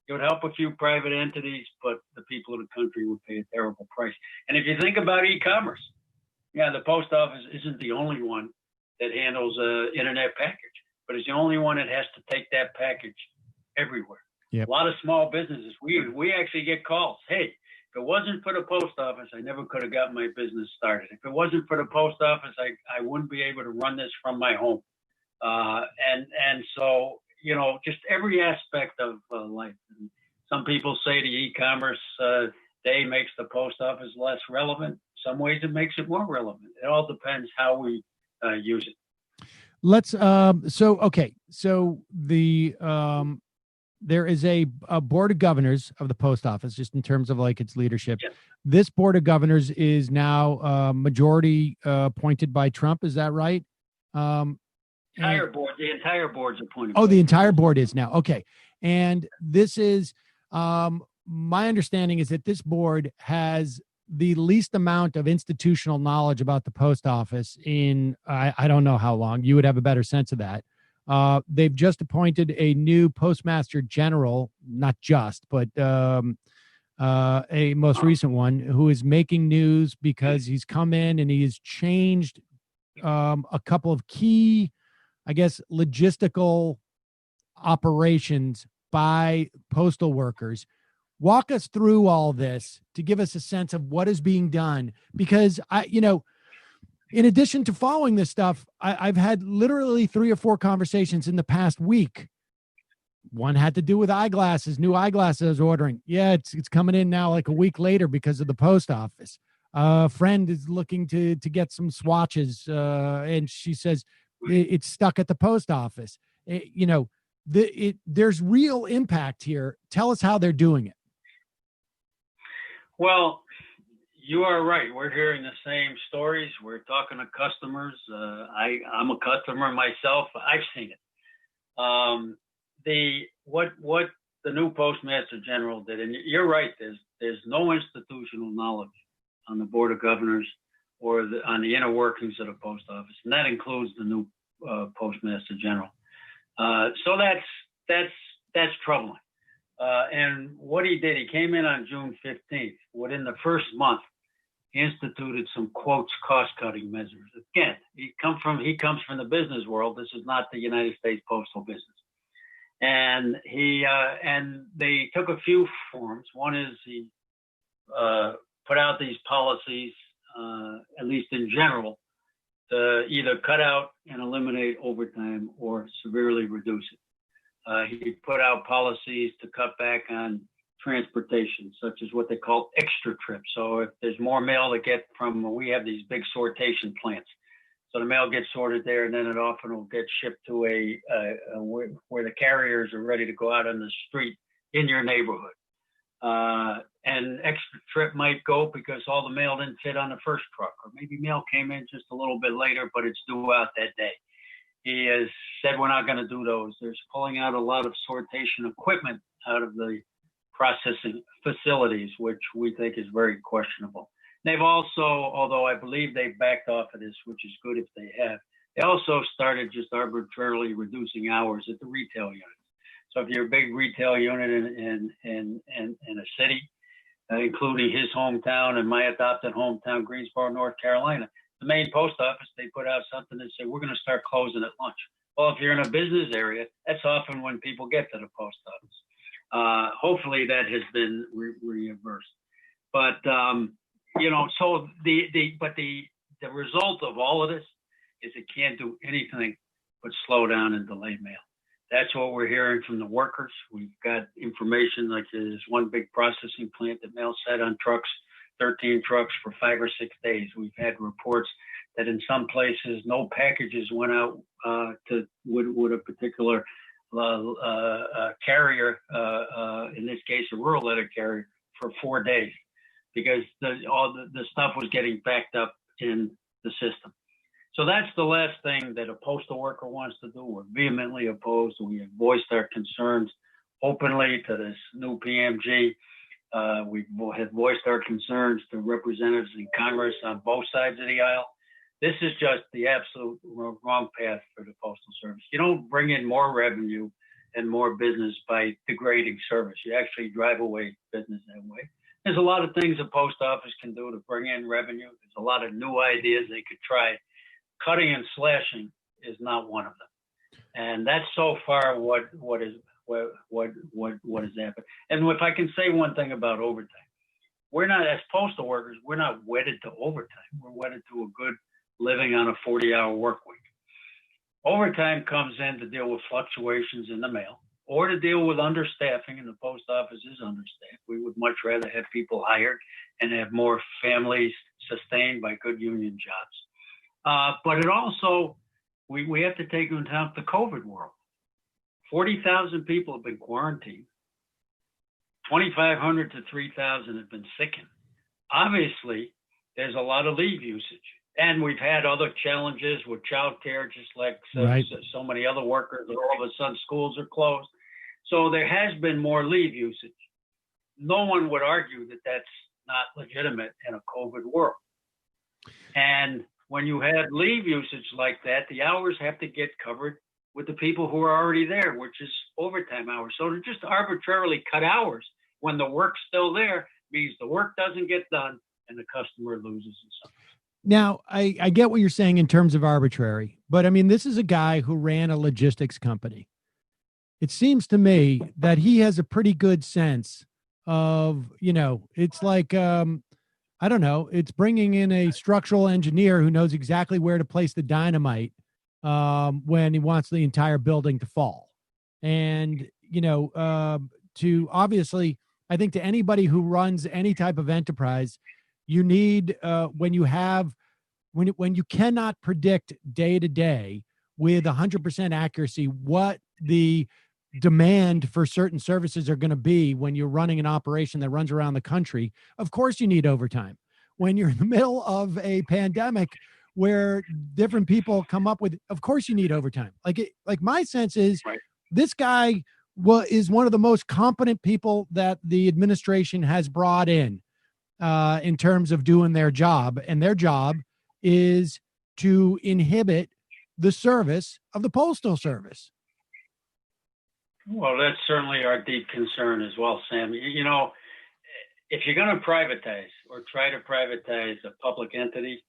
It would help a few private entities, but the people of the country would pay a terrible price. And if you think about e-commerce, the post office isn't the only one that handles an internet package, but it's the only one that has to take that package everywhere. Yep. A lot of small businesses, we actually get calls. Hey, if it wasn't for the post office, I never could have gotten my business started. If it wasn't for the post office, I wouldn't be able to run this from my home. And so, just every aspect of life. And some people say the e-commerce day makes the post office less relevant. Some ways it makes it more relevant. It all depends how we use it. Let's so the there is a board of governors of the post office, just in terms of like its leadership. Yes. This board of governors is now majority appointed by Trump. Is that right? The entire board's appointed. Oh, the entire board is now. Okay. And this is, my understanding is that this board has the least amount of institutional knowledge about the post office in, I don't know how long. You would have a better sense of that. They've just appointed a new Postmaster General, not just, but a most recent one, who is making news because he's come in and he has changed a couple of key, I guess, logistical operations by postal workers. Walk us through all this to give us a sense of what is being done, because in addition to following this stuff, I've had literally 3 or 4 conversations in the past week. One had to do with eyeglasses, new eyeglasses I was ordering. Yeah, it's coming in now like a week later because of the post office. A friend is looking to get some swatches, and she says it's stuck at the post office. There's real impact here. Tell us how they're doing it. Well, you are right. We're hearing the same stories. We're talking to customers. I'm a customer myself. I've seen it. What the new Postmaster General did, and you're right. There's no institutional knowledge on the Board of Governors or on the inner workings of the post office, and that includes the new Postmaster General. So that's troubling. And what he did, he came in on June 15th. Within the first month, he instituted some quotes cost-cutting measures. Again, he comes from the business world. This is not the United States postal business. And they took a few forms. One is he put out these policies, at least in general, to either cut out and eliminate overtime or severely reduce it. He put out policies to cut back on transportation, such as what they call extra trips. So if there's more mail to get we have these big sortation plants. So the mail gets sorted there, and then it often will get shipped to where the carriers are ready to go out on the street in your neighborhood. And extra trip might go because all the mail didn't fit on the first truck, or maybe mail came in just a little bit later, but it's due out that day. He has said we're not going to do those. There's pulling out a lot of sortation equipment out of the processing facilities, which we think is very questionable. They've also, although I believe they've backed off of this, which is good if they have, they also started just arbitrarily reducing hours at the retail units. So if you're a big retail unit in a city, including his hometown and my adopted hometown, Greensboro, North Carolina, the main post office, they put out something that said, we're going to start closing at lunch. Well, if you're in a business area, that's often when people get to the post office. Hopefully that has been reversed. But, so the result of all of this is it can't do anything but slow down and delay mail. That's what we're hearing from the workers. We've got information like there's one big processing plant that mail sat on trucks, 13 trucks for 5 or 6 days. We've had reports that in some places no packages went out with a particular carrier, in this case a rural letter carrier, for 4 days because all the stuff was getting backed up in the system. So that's the last thing that a postal worker wants to do. We're vehemently opposed. We have voiced our concerns openly to this new PMG. We have voiced our concerns to representatives in Congress on both sides of the aisle. This is just the absolute wrong path for the Postal Service. You don't bring in more revenue and more business by degrading service. You actually drive away business that way. There's a lot of things a post office can do to bring in revenue. There's a lot of new ideas they could try. Cutting and slashing is not one of them. And that's so far what has happened. And if I can say one thing about overtime, we're not, as postal workers, we're not wedded to overtime. We're wedded to a good living on a 40-hour work week. Overtime comes in to deal with fluctuations in the mail or to deal with understaffing, and the post office is understaffed. We would much rather have people hired and have more families sustained by good union jobs. But it also, we have to take into account the COVID world. 40,000 people have been quarantined. 2,500 to 3,000 have been sickened. Obviously, there's a lot of leave usage. And we've had other challenges with childcare, just like so many other workers. All of a sudden, schools are closed. So there has been more leave usage. No one would argue that that's not legitimate in a COVID world. And when you have leave usage like that, the hours have to get covered with the people who are already there, which is overtime hours. So to just arbitrarily cut hours when the work's still there means the work doesn't get done and the customer loses in some. Now, I get what you're saying in terms of arbitrary, but I mean, this is a guy who ran a logistics company. It seems to me that he has a pretty good sense of, it's like, I don't know, it's bringing in a structural engineer who knows exactly where to place the dynamite when he wants the entire building to fall. And, to obviously, I think to anybody who runs any type of enterprise, you need when you cannot predict day to day with 100% accuracy what the demand for certain services are going to be when you're running an operation that runs around the country. Of course you need overtime. When you're in the middle of a pandemic where different people come up with, of course you need overtime. Like my sense is this guy is one of the most competent people that the administration has brought in terms of doing their job, and their job is to inhibit the service of the Postal Service. Well, that's certainly our deep concern as well, Sam. If you're going to privatize or try to privatize a public entity,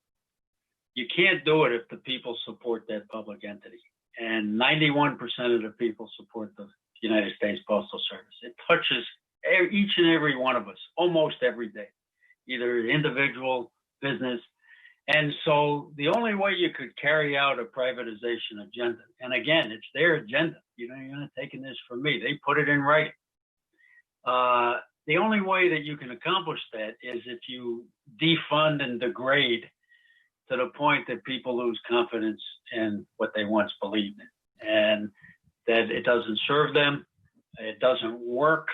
you can't do it if the people support that public entity. And 91% of the people support the United States Postal Service. It touches each and every one of us almost every day, either individual, business. And so the only way you could carry out a privatization agenda, and again, it's their agenda. You're not taking this from me. They put it in writing. The only way that you can accomplish that is if you defund and degrade to the point that people lose confidence in what they once believed in, and that it doesn't serve them, it doesn't work.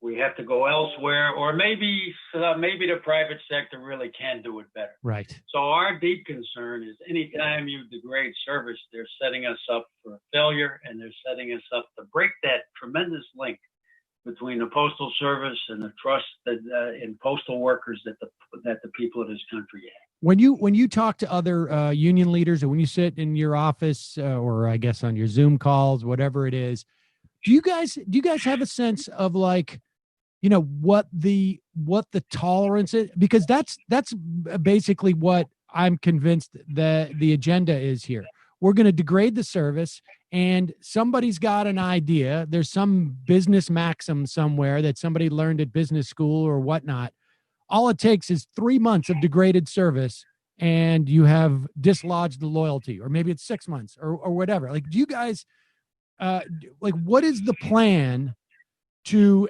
We have to go elsewhere, or maybe the private sector really can do it better. Right. So our deep concern is anytime you degrade service, they're setting us up for failure, and they're setting us up to break that tremendous link between the Postal Service and the trust that in postal workers that the people of this country have. When you talk to other union leaders, or when you sit in your office, or I guess on your Zoom calls, whatever it is, do you guys have a sense of like, what the tolerance is? Because that's basically what I'm convinced that the agenda is here. We're going to degrade the service, and somebody's got an idea. There's some business maxim somewhere that somebody learned at business school or whatnot. All it takes is 3 months of degraded service, and you have dislodged the loyalty, or maybe it's 6 months or whatever. Like, do you guys, what is the plan to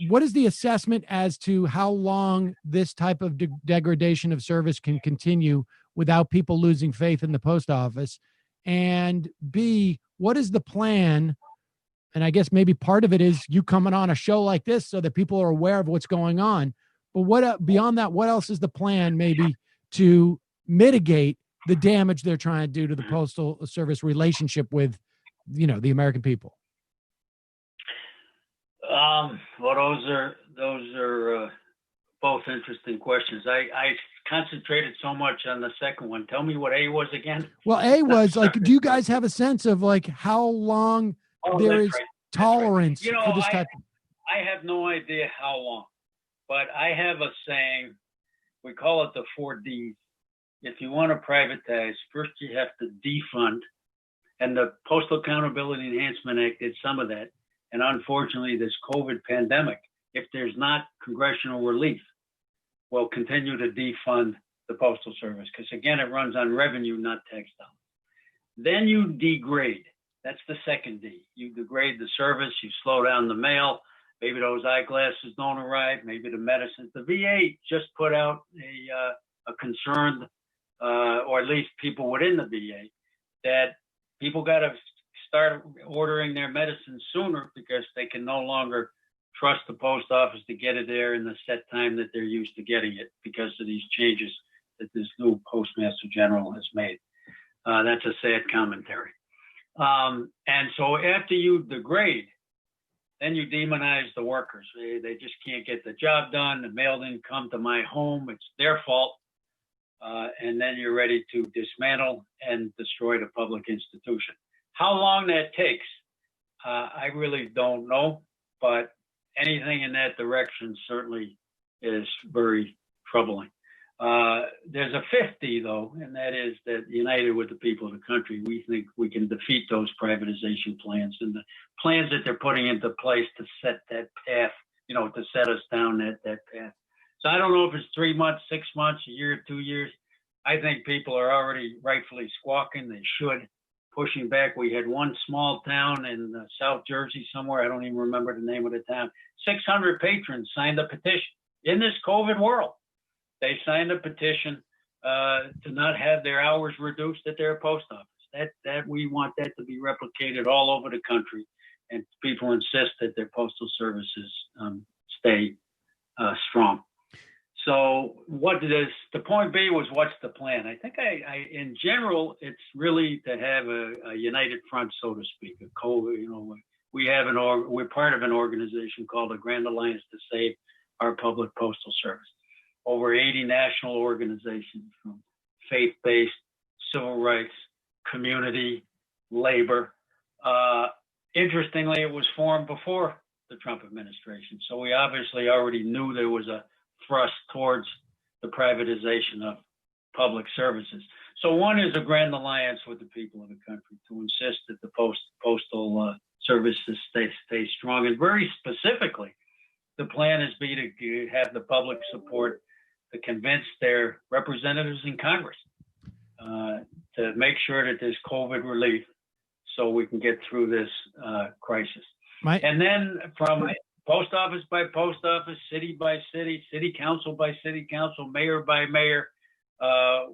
what is the assessment as to how long this type of degradation of service can continue without people losing faith in the post office? And B, what is the plan? And I guess maybe part of it is you coming on a show like this so that people are aware of what's going on. But what beyond that, what else is the plan maybe to mitigate the damage they're trying to do to the Postal Service relationship with, the American people? Well, those are both interesting questions. I concentrated so much on the second one. Tell me what A was again. Well, A was like, do you guys have a sense of like how long there is tolerance for this type? I have no idea how long, but I have a saying. We call it the 4 Ds. If you want to privatize, first you have to defund, and the Postal Accountability Enhancement Act did some of that. And unfortunately, this COVID pandemic, if there's not congressional relief, will continue to defund the Postal Service, because again, it runs on revenue, not tax dollars. Then you degrade. That's the second D. You degrade the service, you slow down the mail. Maybe those eyeglasses don't arrive, maybe the medicines. The VA just put out concerned, or at least people within the VA, that people got to start ordering their medicine sooner because they can no longer trust the post office to get it there in the set time that they're used to getting it because of these changes that this new Postmaster General has made. That's a sad commentary. And so after you degrade, then you demonize the workers. They just can't get the job done. The mail didn't come to my home. It's their fault. And then you're ready to dismantle and destroy the public institution. How long that takes, I really don't know, but anything in that direction certainly is very troubling. There's a 50, though, and that is that united with the people of the country, we think we can defeat those privatization plans and the plans that they're putting into place to set that path, to set us down that path. So I don't know if it's 3 months, 6 months, a year, 2 years. I think people are already rightfully squawking. They should. Pushing back. We had one small town in South Jersey somewhere. I don't even remember the name of the town. 600 patrons signed a petition in this COVID world. They signed a petition to not have their hours reduced at their post office. That we want that to be replicated all over the country, and people insist that their postal services stay strong. So the point B was, what's the plan? I think I in general, it's really to have a united front, so to speak. We're part of an organization called the Grand Alliance to Save Our Public Postal Service. Over 80 national organizations from faith-based, civil rights, community, labor. Interestingly, it was formed before the Trump administration. So we obviously already knew there was a thrust towards the privatization of public services. So one is a grand alliance with the people of the country to insist that the postal services stay strong. And very specifically, the plan is to have the public support to convince their representatives in Congress to make sure that there's COVID relief so we can get through this crisis. And then from post office by post office, city by city, city council by city council, mayor by mayor,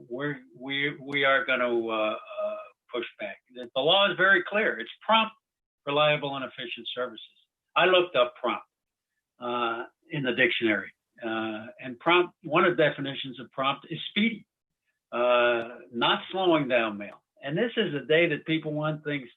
we are going to push back. The law is very clear. It's prompt, reliable, and efficient services. I looked up prompt in the dictionary. And prompt, one of the definitions of prompt is speedy, not slowing down mail. And this is a day that people want things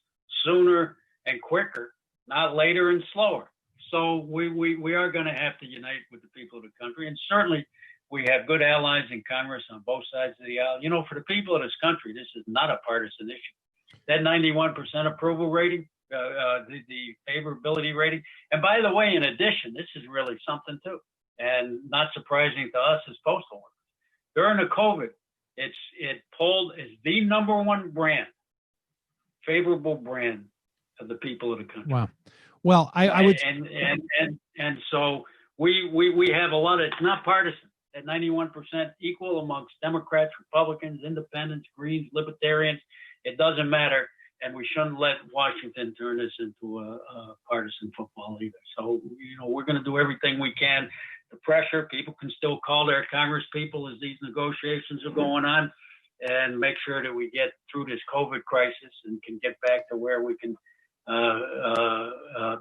sooner and quicker, not later and slower. So we are going to have to unite with the people of the country. And certainly we have good allies in Congress on both sides of the aisle. For the people of this country, this is not a partisan issue. That 91% approval rating, the favorability rating. And by the way, in addition, this is really something too, and not surprising to us as postal workers. During the COVID, it polled as the number one favorable brand of the people of the country. Wow. Well, I would, and so we have a lot of, it's not partisan. At 91% equal amongst Democrats, Republicans, Independents, Greens, Libertarians. It doesn't matter, and we shouldn't let Washington turn this into a partisan football either. So we're going to do everything we can to pressure. People can still call their Congress people as these negotiations are going on, and make sure that we get through this COVID crisis and can get back to where we can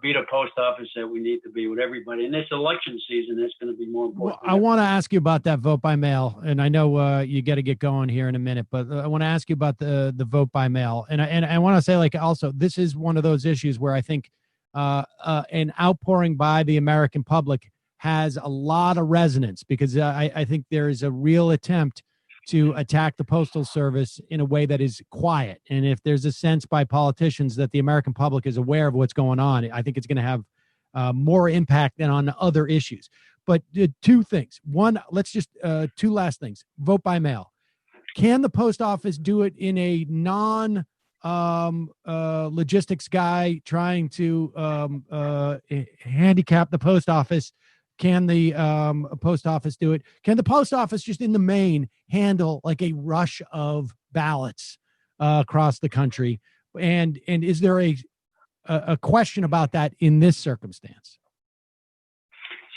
be the post office that we need to be with everybody. In this election season, that's going to be more important. Well, I want to ask you about that vote by mail, and I know you got to get going here in a minute, but I want to ask you about the vote by mail, and I want to say, also, this is one of those issues where I think an outpouring by the American public has a lot of resonance, because I think there is a real attempt to attack the Postal Service in a way that is quiet. And if there's a sense by politicians that the American public is aware of what's going on, I think it's going to have more impact than on other issues. But two things. One, let's just two last things. Vote by mail. Can the post office do it in a non logistics guy trying to handicap the post office? Can the post office do it? Can the post office just in the main handle like a rush of ballots across the country? And is there a question about that in this circumstance?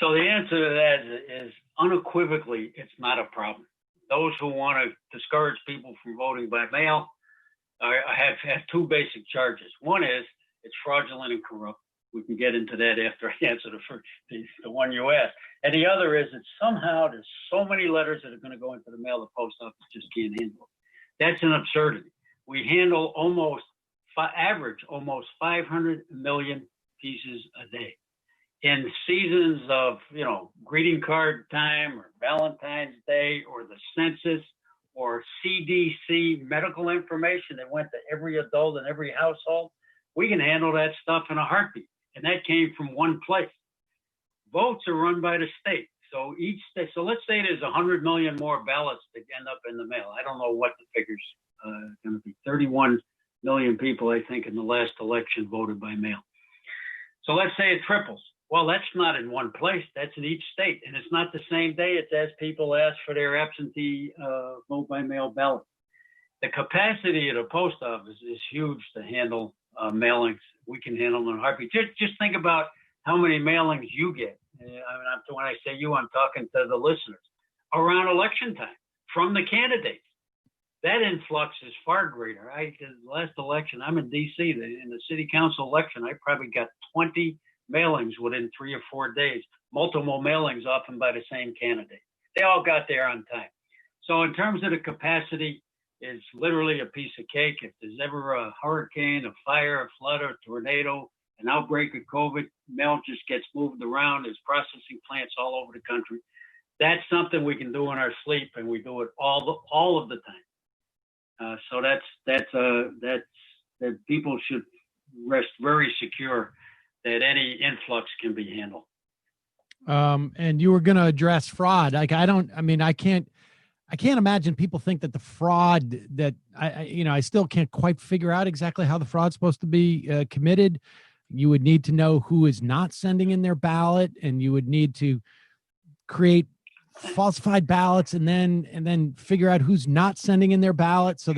So the answer to that is unequivocally, it's not a problem. those who want to discourage people from voting by mail have two basic charges. One is it's fraudulent and corrupt. We can get into that after I answer the one you asked. And the other is that somehow there's so many letters that are going to go into the mail, the post office just can't handle it. That's an absurdity. We handle average almost 500 million pieces a day. In seasons of, greeting card time or Valentine's Day or the census or CDC medical information that went to every adult in every household, we can handle that stuff in a heartbeat. And that came from one place. Votes are run by the state. So each state, so let's say there's 100 million more ballots that end up in the mail. I don't know what the figure's going to be. 31 million people, I think, in the last election voted by mail. So let's say it triples. Well, that's not in one place. That's in each state. And it's not the same day. It's as people ask for their absentee vote by mail ballot. The capacity of the post office is huge to handle mailings. We can handle them in a heartbeat. Just think about how many mailings you get. When I say you, I'm talking to the listeners around election time from the candidates. That influx is far greater. The last election, I'm in D.C. In the city council election, I probably got 20 mailings within 3 or 4 days, multiple mailings often by the same candidate. They all got there on time. So in terms of the capacity, it's literally a piece of cake. If there's ever a hurricane, a fire, a flood, a tornado, an outbreak of COVID, mail just gets moved around. There's processing plants all over the country. That's something we can do in our sleep, and we do it all of the time. So that people should rest very secure that any influx can be handled. And you were going to address fraud. I can't imagine people think that the fraud that I still can't quite figure out exactly how the fraud's supposed to be committed. You would need to know who is not sending in their ballot, and you would need to create falsified ballots and then figure out who's not sending in their ballot so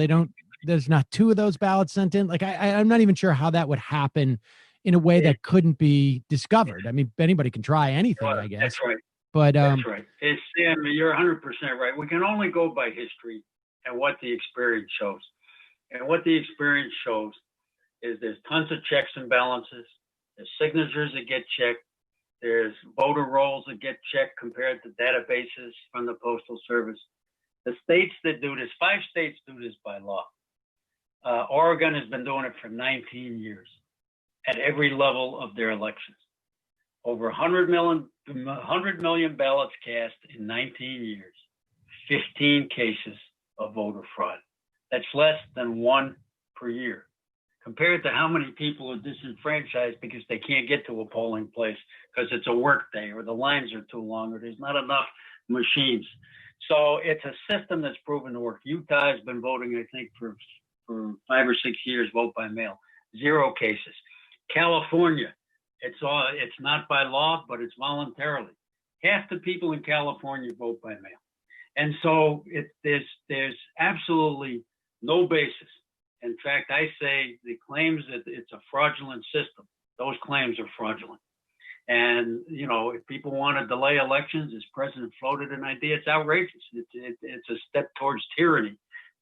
there's not two of those ballots sent in. Like I'm not even sure how that would happen in a way that couldn't be discovered. I mean, anybody can try anything, I guess. That's right. But that's right. Sam, you're 100% right. We can only go by history and what the experience shows. And what the experience shows is there's tons of checks and balances. There's signatures that get checked. There's voter rolls that get checked compared to databases from the Postal Service. The states that do this, 5 states do this by law. Oregon has been doing it for 19 years at every level of their elections. Over 100 million ballots cast in 19 years, 15 cases of voter fraud. That's less than 1 per year. Compared to how many people are disenfranchised because they can't get to a polling place because it's a work day or the lines are too long or there's not enough machines. So it's a system that's proven to work. Utah has been voting, I think, for 5 or 6 years, vote by mail. 0 cases. California, it's not by law, but it's voluntarily. Half the people in California vote by mail. And so there's absolutely no basis. In fact, I say the claims that it's a fraudulent system, those claims are fraudulent. And, if people want to delay elections, as President floated an idea, it's outrageous. It's a step towards tyranny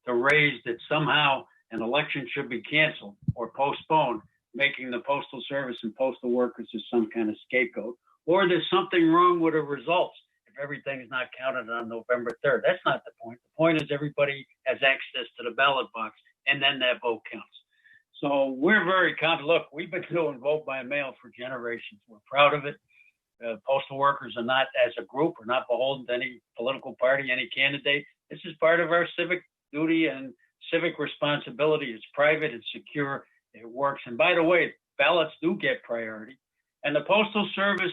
to raise that somehow an election should be canceled or postponed, making the Postal Service and postal workers as some kind of scapegoat, or there's something wrong with the results if everything is not counted on November 3rd. That's not the point. The point is everybody has access to the ballot box, and then that vote counts. So we're very confident. Look, we've been doing vote by mail for generations. We're proud of it. Postal workers are not, as a group, are not beholden to any political party, any candidate. This is part of our civic duty and civic responsibility. It's private, it's secure, it works. And by the way, ballots do get priority. And the Postal Service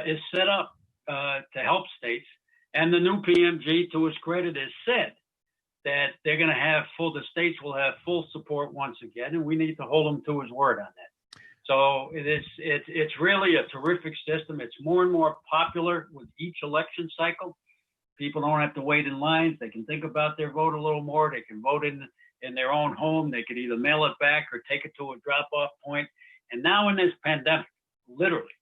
is set up to help states. And the new PMG, to his credit, has said that they're going to have the states will have full support once again, and we need to hold him to his word on that. So it's really a terrific system. It's more and more popular with each election cycle. People don't have to wait in lines. They can think about their vote a little more. They can vote in their own home. They could either mail it back or take it to a drop-off point. And now in this pandemic, literally,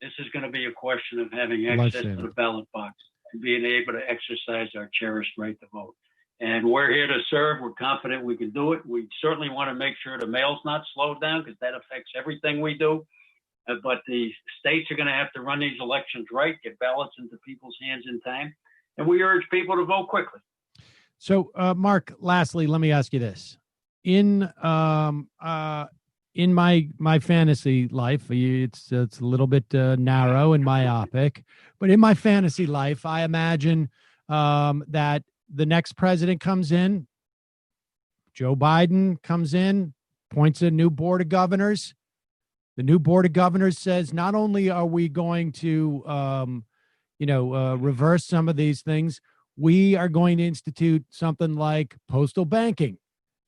this is going to be a question of having access to the ballot box and being able to exercise our cherished right to vote. And we're here to serve. We're confident we can do it. We certainly want to make sure the mail's not slowed down because that affects everything we do. But the states are going to have to run these elections right, get ballots into people's hands in time. And we urge people to vote quickly. So, Mark, lastly, let me ask you this. In my fantasy life, it's a little bit narrow and myopic, but in my fantasy life, I imagine that the next president comes in, Joe Biden comes in, appoints a new board of governors. The new board of governors says, not only are we going to, reverse some of these things, we are going to institute something like postal banking.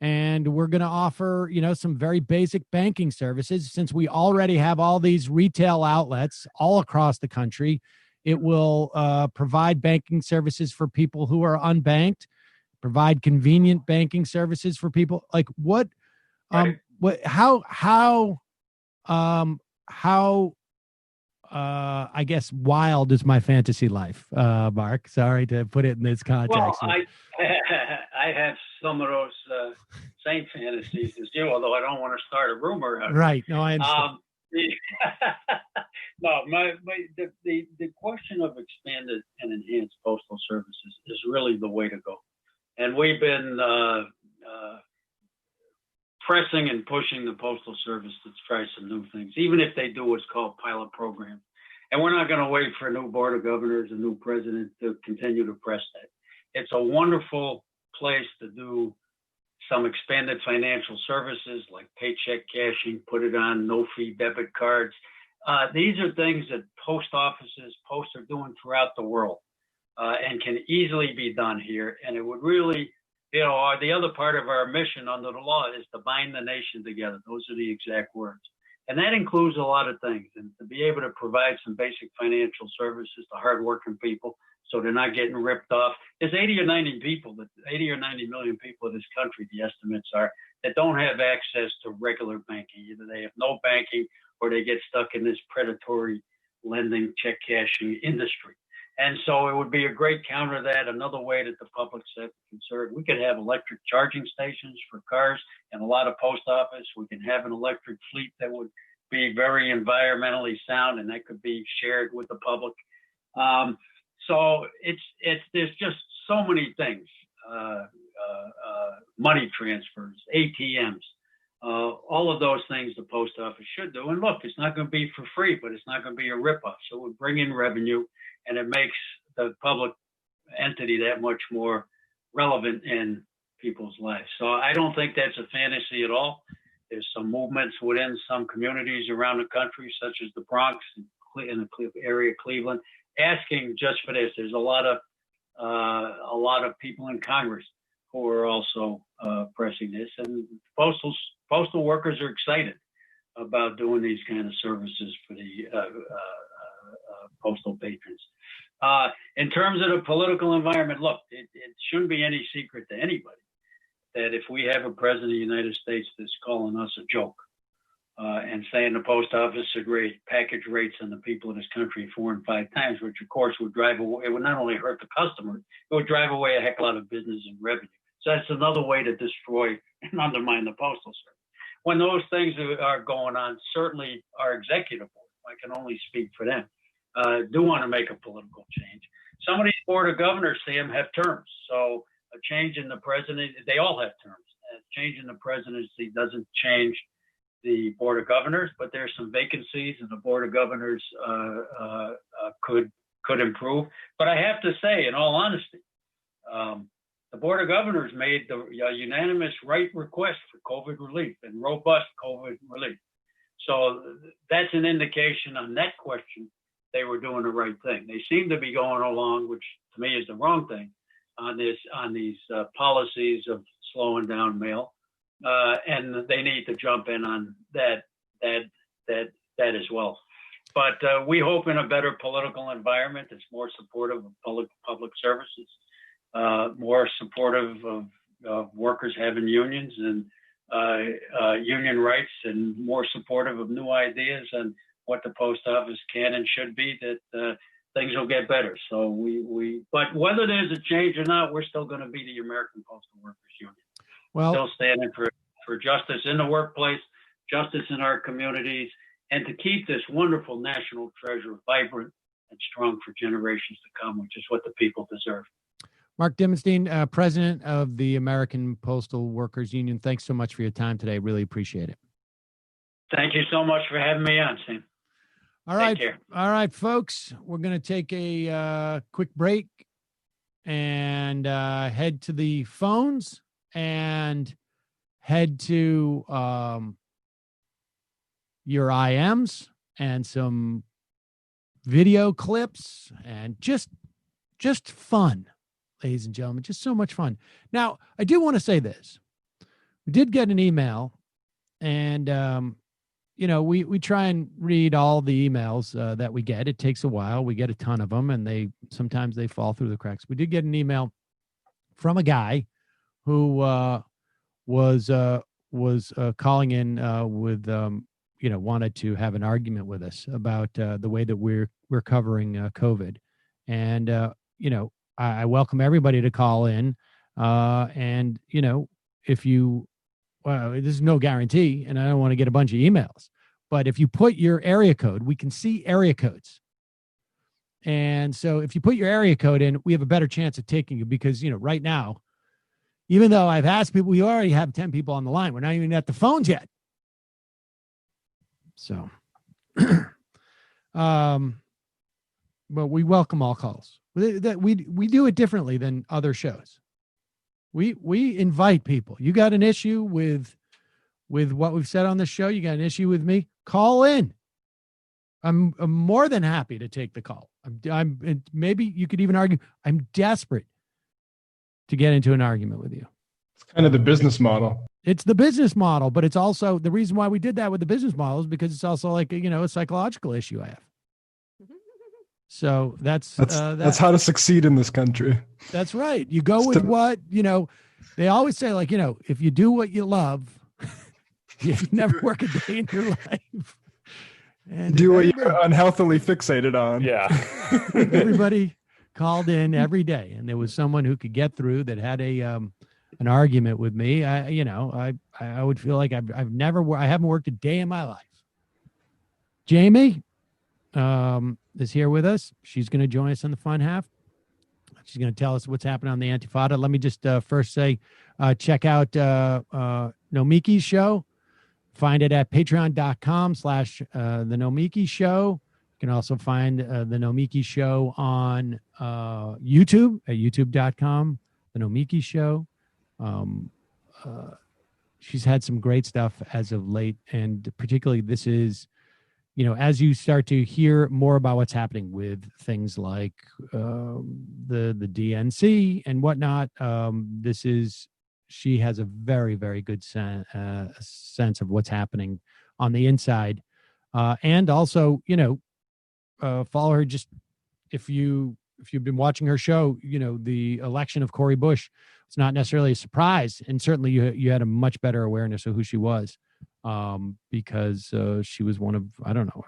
And we're going to offer, some very basic banking services. Since we already have all these retail outlets all across the country, it will provide banking services for people who are unbanked, provide convenient banking services for people. Like I guess wild is my fantasy life, Mark. Sorry to put it in this context. Well, I have some of those same fantasies as you, although I don't want to start a rumor. Right. No, I understand. The question of expanded and enhanced postal services is really the way to go. And we've been pressing and pushing the Postal Service to try some new things, even if they do what's called pilot programs. And we're not going to wait for a new board of governors, a new president to continue to press that. It's a wonderful place to do some expanded financial services like paycheck cashing, put it on no-fee debit cards. These are things that post offices, posts are doing throughout the world and can easily be done here. And it would really, the other part of our mission under the law is to bind the nation together. Those are the exact words. And that includes a lot of things. And to be able to provide some basic financial services to hardworking people so they're not getting ripped off. There's 80 or 90 million people in this country, the estimates are, that don't have access to regular banking. Either they have no banking or they get stuck in this predatory lending, check cashing industry. And so it would be a great counter to that. Another way that the public sector can serve. We could have electric charging stations for cars and a lot of post office. We can have an electric fleet that would be very environmentally sound, and that could be shared with the public. So there's just so many things. Money transfers, ATMs, all of those things the post office should do. And look, it's not going to be for free, but it's not going to be a ripoff. So it would bring in revenue, and it makes the public entity that much more relevant in people's lives. So I don't think that's a fantasy at all. There's some movements within some communities around the country, such as the Bronx and in the area of Cleveland, asking just for this. There's a lot of people in Congress who are also pressing this, and postal workers are excited about doing these kind of services for the postal patrons. In terms of the political environment, look, it shouldn't be any secret to anybody that if we have a president of the United States that's calling us a joke and saying the post office should raise package rates on the people of this country 4 and 5 times, which of course would drive away, it would not only hurt the customer, it would drive away a heck of a lot of business and revenue. So that's another way to destroy and undermine the Postal Service. When those things are going on, certainly our executive board, I can only speak for them, do want to make a political change. Some of these board of governors, Sam, have terms. So a change in the president, they all have terms. A change in the presidency doesn't change the board of governors, but there's some vacancies and the board of governors could improve. But I have to say, in all honesty, the board of governors made the unanimous right request for COVID relief and robust COVID relief. So that's an indication on that question they were doing the right thing. They seem to be going along, which to me is the wrong thing, on these policies of slowing down mail, and they need to jump in on that as well. But we hope in a better political environment that's more supportive of public services, more supportive of workers having unions and union rights, and more supportive of new ideas and what the post office can and should be, that things will get better. So but whether there's a change or not, we're still going to be the American Postal Workers Union. Well, Still standing for justice in the workplace, justice in our communities, and to keep this wonderful national treasure vibrant and strong for generations to come, which is what the people deserve. Mark Dimondstein, president of the American Postal Workers Union, thanks so much for your time today. Really appreciate it. Thank you so much for having me on, Sam. All right, folks, we're going to take a quick break and head to the phones and head to your IMs and some video clips and just fun, ladies and gentlemen, just so much fun. Now, I do want to say this. We did get an email, and we try and read all the emails that we get. It takes a while. We get a ton of them, and sometimes they fall through the cracks. We did get an email from a guy who was calling in with wanted to have an argument with us about the way that we're covering COVID, and I welcome everybody to call in, and if you. Well, there's no guarantee, and I don't want to get a bunch of emails. But if you put your area code, we can see area codes. And so if you put your area code in, we have a better chance of taking you because, right now, even though I've asked people, we already have 10 people on the line. We're not even at the phones yet. So, but we welcome all calls. We do it differently than other shows. We invite people. You got an issue with what we've said on the show? You got an issue with me? Call in. I'm more than happy to take the call. I'm maybe you could even argue I'm desperate to get into an argument with you. It's kind of the business model. It's the business model, but it's also the reason why we did that with the business model is because it's also like a psychological issue I have. So that's how to succeed in this country. That's right. You go with what, they always say, like, if you do what you love, you never work a day in your life. And do what you're unhealthily fixated on. Yeah. Everybody called in every day, and there was someone who could get through that had an argument with me. I would feel like I haven't worked a day in my life. Jamie, is here with us. She's going to join us on the fun half. She's going to tell us what's happening on the Antifada. Let me just first say, check out Nomiki's show. Find it at patreon.com/the Nomiki Show. You can also find the Nomiki Show on YouTube at youtube.com, the Nomiki Show. She's had some great stuff as of late, and particularly this is, as you start to hear more about what's happening with things like the DNC and whatnot, she has a very, very good sense of what's happening on the inside. And also, follow her. Just if you've been watching her show, the election of Cori Bush, it's not necessarily a surprise. And certainly you had a much better awareness of who she was. Because she was one of, I don't know,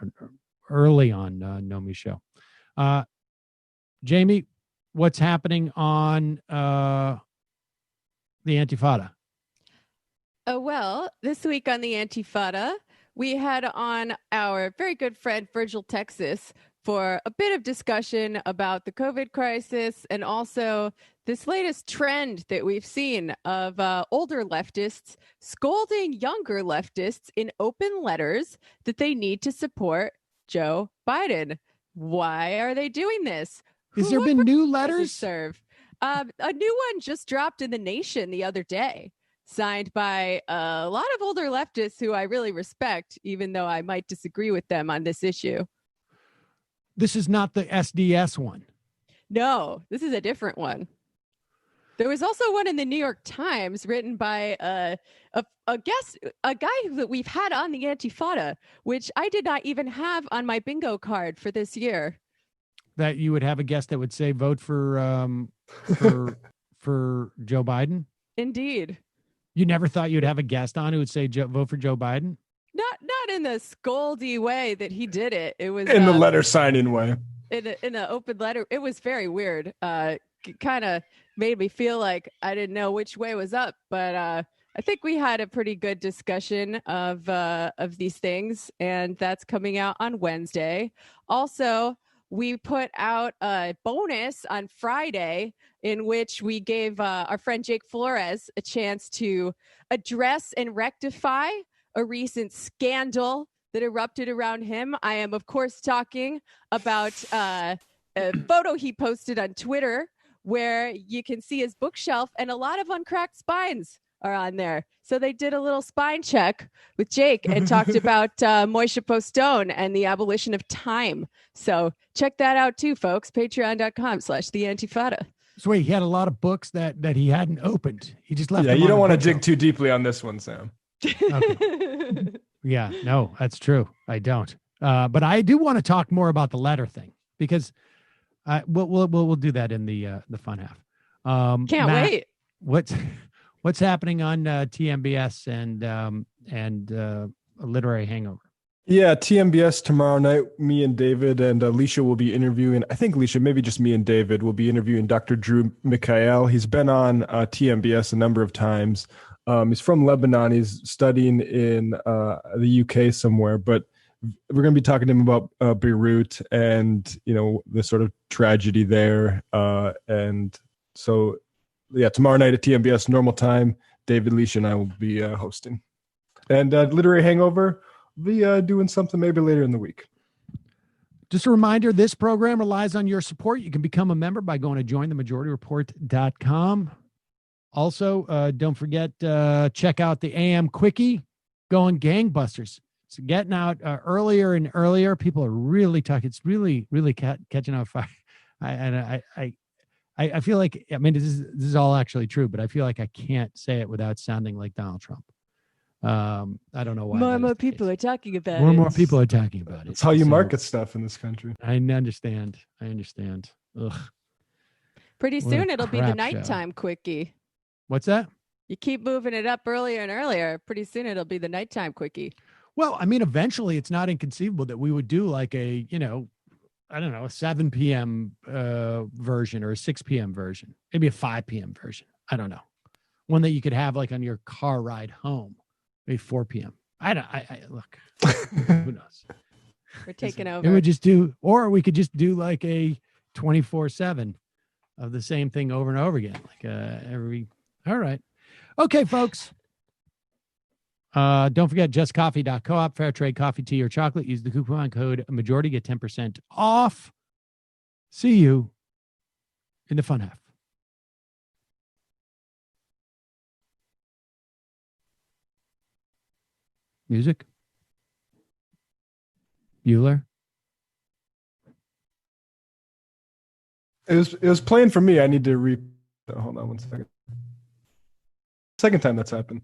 early on Nomi's show. Jamie, what's happening on the Antifada? Well, this week on the Antifada, we had on our very good friend Virgil Texas for a bit of discussion about the COVID crisis and also this latest trend that we've seen of older leftists scolding younger leftists in open letters that they need to support Joe Biden. Why are they doing this? Has there been new letters? Serve? A new one just dropped in The Nation the other day, signed by a lot of older leftists who I really respect, even though I might disagree with them on this issue. This is not the SDS one. No, this is a different one. There was also one in the New York Times written by a guy that we've had on the Antifada, which I did not even have on my bingo card for this year. That you would have a guest that would say vote for Joe Biden? Indeed. You never thought you'd have a guest on who would say vote for Joe Biden? Not in the scoldy way that he did it. It was in the letter signing way. in an open letter. It was very weird. Kind of made me feel like I didn't know which way was up, but I think we had a pretty good discussion of these things, and that's coming out on Wednesday. Also, we put out a bonus on Friday in which we gave our friend Jake Flores a chance to address and rectify a recent scandal that erupted around him. I am, of course, talking about a photo he posted on Twitter where you can see his bookshelf and a lot of uncracked spines are on there. So they did a little spine check with Jake and talked about Moishe Postone and the abolition of time. So check that out too, folks. Patreon.com/theantifada. So wait, he had a lot of books that he hadn't opened. He just left. Yeah, you don't want to dig too deeply on this one, Sam. Okay. Yeah, no, that's true. I don't. But I do want to talk more about the letter thing because we'll do that in the fun half. Can't Matt, wait. What's happening on TMBS and a literary hangover? Yeah, TMBS tomorrow night. Me and David and Alicia will be interviewing. I think Alicia, maybe just me and David, will be interviewing Dr. Drew Mikhael. He's been on TMBS a number of times. He's from Lebanon. He's studying in the UK somewhere, but we're going to be talking to him about Beirut and the sort of tragedy there. And so, yeah, tomorrow night at TMBS normal time, David, Alicia, and I will be hosting. And Literary Hangover, we'll be doing something maybe later in the week. Just a reminder, this program relies on your support. You can become a member by going to jointhemajorityreport.com. Also, don't forget, check out the AM Quickie, going gangbusters. It's getting out earlier and earlier. People are really talking. It's really, really catching on fire. I feel like, I mean, this is all actually true, but I feel like I can't say it without sounding like Donald Trump. I don't know why. More and more people are talking about it. More and more people are talking about it. It's how you market stuff in this country. I understand. Ugh. Pretty What soon a it'll be the crap nighttime quickie. What's that? You keep moving it up earlier and earlier. Pretty soon it'll be the nighttime quickie. Well, I mean, eventually it's not inconceivable that we would do like a, I don't know, a 7 p.m. Version or a 6 p.m. version, maybe a 5 p.m. version. I don't know. One that you could have like on your car ride home, maybe 4 p.m. I look, who knows? We're taking over. It would just do, or we could just do like a 24/7 of the same thing over and over again. Like all right. Okay, folks. Don't forget justcoffee.coop, fair trade coffee, tea, or chocolate. Use the coupon code majority, get 10% off. See you in the fun half. Music. Bueller. It was playing for me. I need to hold on one second. Second time that's happened.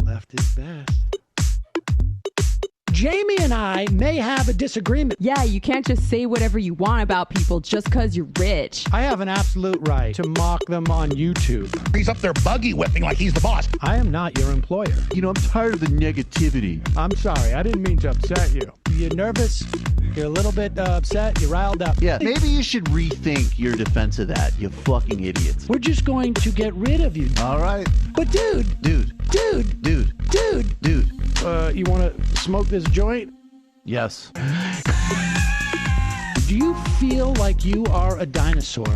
Left is best. Jamie and I may have a disagreement. Yeah, you can't just say whatever you want about people just because you're rich. I have an absolute right to mock them on YouTube. He's up there buggy whipping like he's the boss. I am not your employer. I'm tired of the negativity. I'm sorry. I didn't mean to upset you. You're nervous. You're a little bit upset. You're riled up. Yeah, maybe you should rethink your defense of that, you fucking idiots. We're just going to get rid of you. All right. But dude. You want to smoke this joint? Yes. Do you feel like you are a dinosaur?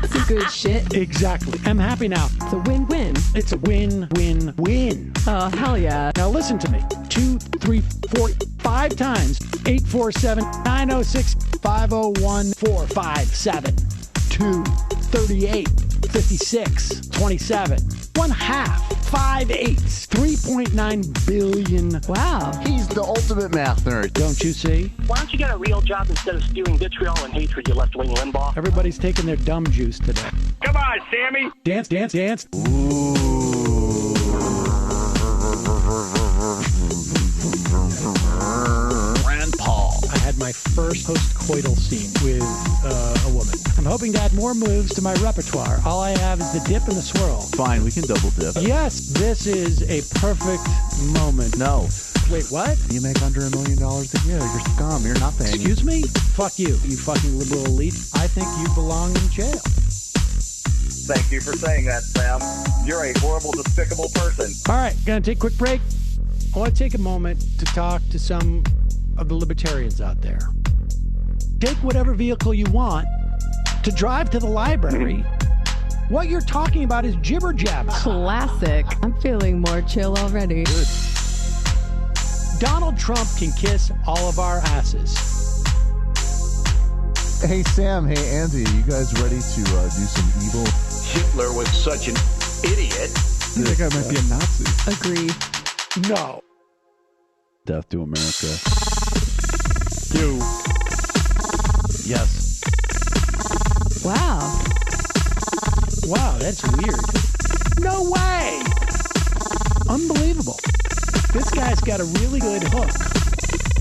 Some good shit. Exactly. I'm happy now. It's a win-win. It's a win-win-win. Oh, hell yeah. Now listen to me. 2, 3, 4, 5 times. 847-906-501-457. 238 56 27 1 half 5 8s 3.9 billion. Wow, he's the ultimate math nerd. Don't you see? Why don't you get a real job instead of spewing vitriol and hatred, you left-wing Limbaugh? Everybody's taking their dumb juice today. Come on, Sammy. Dance. Ooh. Rand Paul. I had my first post-coital scene with a woman. I'm hoping to add more moves to my repertoire. All I have is the dip and the swirl. Fine, we can double dip. Yes, this is a perfect moment. No. Wait, what? You make under $1 million a year. You're scum. You're nothing. Excuse me? Fuck you, you fucking liberal elite. I think you belong in jail. Thank you for saying that, Sam. You're a horrible, despicable person. All right, gonna take a quick break. I want to take a moment to talk to some of the libertarians out there. Take whatever vehicle you want to drive to the library. What you're talking about is jibber jabber. Classic. I'm feeling more chill already. Good. Donald Trump can kiss all of our asses. Hey, Sam. Hey, Andy. You guys ready to do some evil? Hitler was such an idiot. That guy might be a Nazi. Agree. No. Death to America. You. Yes. Wow. Wow, that's weird. No way. Unbelievable. This guy's got a really good hook.